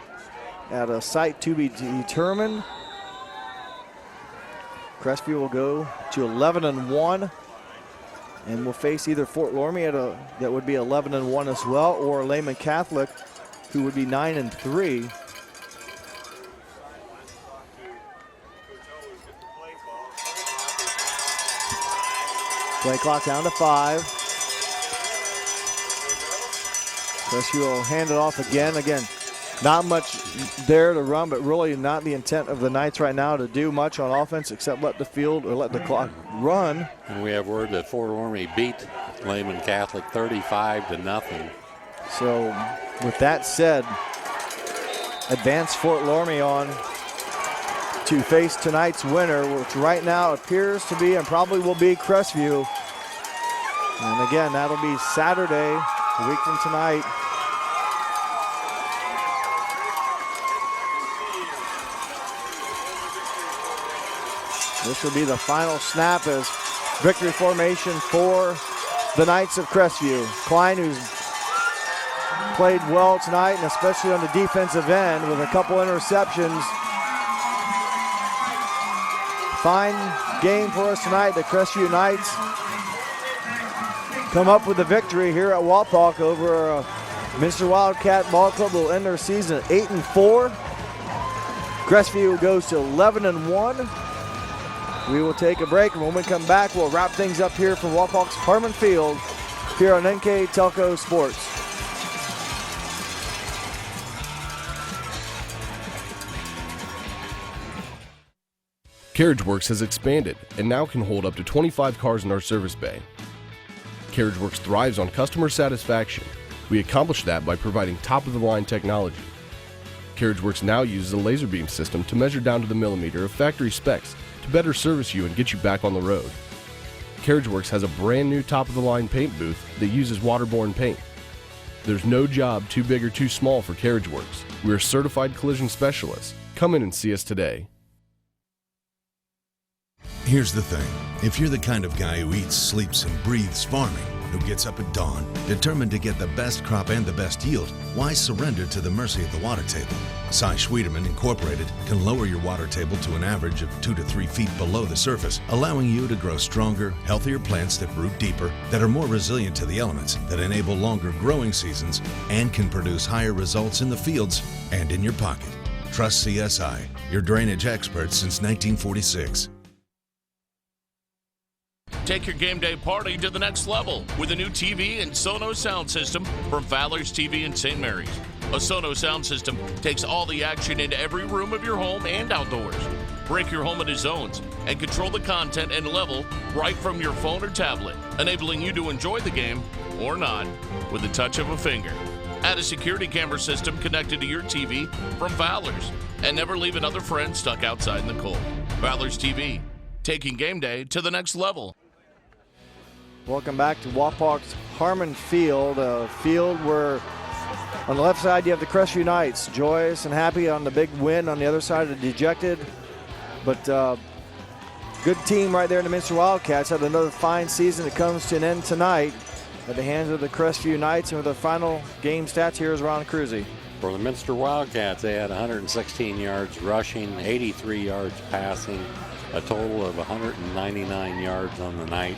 at a site to be determined. Crestview will go to 11-1 and will face either Fort Loramie that would be 11-1 as well, or Lehman Catholic, who would be 9-3. Play clock down to 5. Crestview will hand it off again. Not much there to run, but really not the intent of the Knights right now to do much on offense except let the field or let the clock run. And we have word that Fort Ormy beat Lehman Catholic 35-0. So with that said, advance Fort Lormy on to face tonight's winner, which right now appears to be and probably will be Crestview. And again, that'll be Saturday, a week from tonight. This will be the final snap as victory formation for the Knights of Crestview. Klein, who's played well tonight, and especially on the defensive end with a couple interceptions. Fine game for us tonight. The Crestview Knights come up with a victory here at Wapak over Minster Wildcat Ball Club. Will end their season at 8-4. Crestview goes to 11-1. We will take a break, and when we come back, we'll wrap things up here from Wapak's Harmon Field here on NKTelco Sports. Carriage Works has expanded and now can hold up to 25 cars in our service bay. Carriage Works thrives on customer satisfaction. We accomplish that by providing top-of-the-line technology. Carriage Works now uses a laser beam system to measure down to the millimeter of factory specs to better service you and get you back on the road. Carriage Works has a brand new top-of-the-line paint booth that uses waterborne paint. There's no job too big or too small for Carriage Works. We are certified collision specialists. Come in and see us today. Here's the thing. If you're the kind of guy who eats, sleeps, and breathes farming, who gets up at dawn, determined to get the best crop and the best yield, why surrender to the mercy of the water table? Cy Schwiedemann Incorporated can lower your water table to an average of 2 to 3 feet below the surface, allowing you to grow stronger, healthier plants that root deeper, that are more resilient to the elements, that enable longer growing seasons, and can produce higher results in the fields and in your pocket. Trust CSI, your drainage experts since 1946. Take your game day party to the next level with a new TV and Sonos sound system from Fowler's TV in St. Mary's. A Sonos sound system takes all the action into every room of your home and outdoors. Break your home into zones and control the content and level right from your phone or tablet, enabling you to enjoy the game, or not, with the touch of a finger. Add a security camera system connected to your TV from Fowler's, and never leave another friend stuck outside in the cold. Fowler's TV, taking game day to the next level. Welcome back to Wapak's Harmon Field, a field where on the left side you have the Crestview Knights, joyous and happy on the big win. On the other side, dejected, but good team right there in the Minster Wildcats. Had another fine season that comes to an end tonight at the hands of the Crestview Knights. And with the final game stats, here is Ron Cruzy. For the Minster Wildcats, they had 116 yards rushing, 83 yards passing, a total of 199 yards on the night.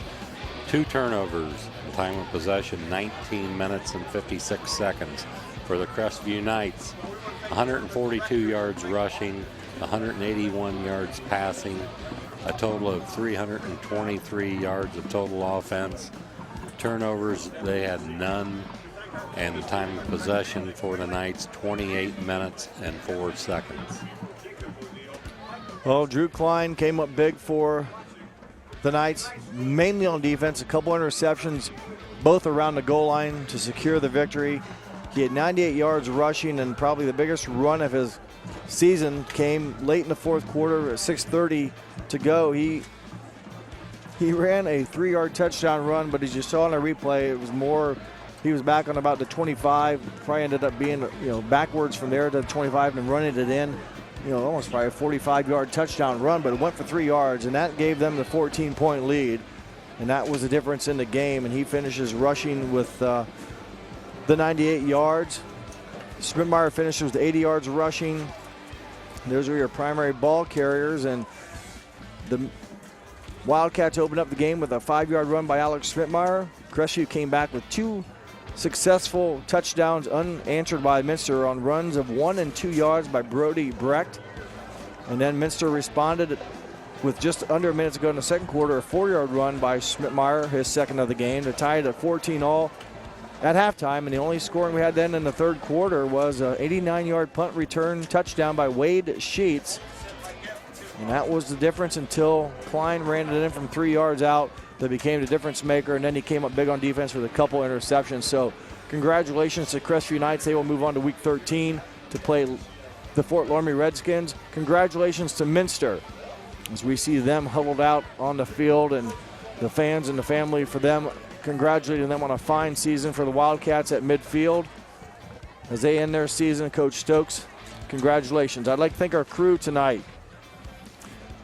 2 turnovers, time of possession 19 minutes and 56 seconds. For the Crestview Knights, 142 yards rushing, 181 yards passing, a total of 323 yards of total offense. Turnovers, they had none, and the time of possession for the Knights 28 minutes and 4 seconds. Well, Drew Klein came up big for the Knights, mainly on defense, a couple interceptions, both around the goal line to secure the victory. He had 98 yards rushing, and probably the biggest run of his season came late in the fourth quarter at 6:30 to go. He ran a 3-yard touchdown run, but as you saw in a replay, it was more, he was back on about the 25, probably ended up being, backwards from there to the 25 and running it in. Almost probably a 45-yard touchdown run, but it went for 3 yards, and that gave them the 14-point lead, and that was the difference in the game. And he finishes rushing with the 98 yards. Schmidtmeyer finishes with 80 yards rushing. Those are your primary ball carriers, and the Wildcats opened up the game with a 5-yard run by Alex Schmidtmeyer. Crestview came back with 2 successful touchdowns unanswered by Minster on runs of 1 and 2 yards by Brody Brecht. And then Minster responded with just under a minute to go in the second quarter, a 4-yard run by Schmidtmeyer, his second of the game, to tie it at 14-all. at halftime, and the only scoring we had then in the third quarter was an 89-yard punt return touchdown by Wade Sheets. And that was the difference until Klein ran it in from 3 yards out. That became the difference maker, and then he came up big on defense with a couple interceptions. So congratulations to Crestview Knights. They will move on to Week 13 to play the Fort Laramie Redskins. Congratulations to Minster as we see them huddled out on the field, and the fans and the family for them, congratulating them on a fine season for the Wildcats at midfield. As they end their season, Coach Stokes, congratulations. I'd like to thank our crew tonight.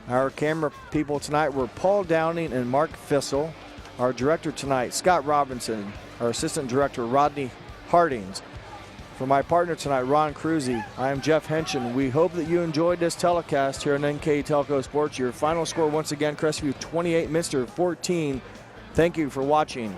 Our camera people tonight were Paul Downing and Mark Fissel. Our director tonight, Scott Robinson. Our assistant director, Rodney Hardings. For my partner tonight, Ron Cruzy, I am Jeff Henshin. We hope that you enjoyed this telecast here on NKTelco Sports. Your final score once again, Crestview 28, Minster 14. Thank you for watching.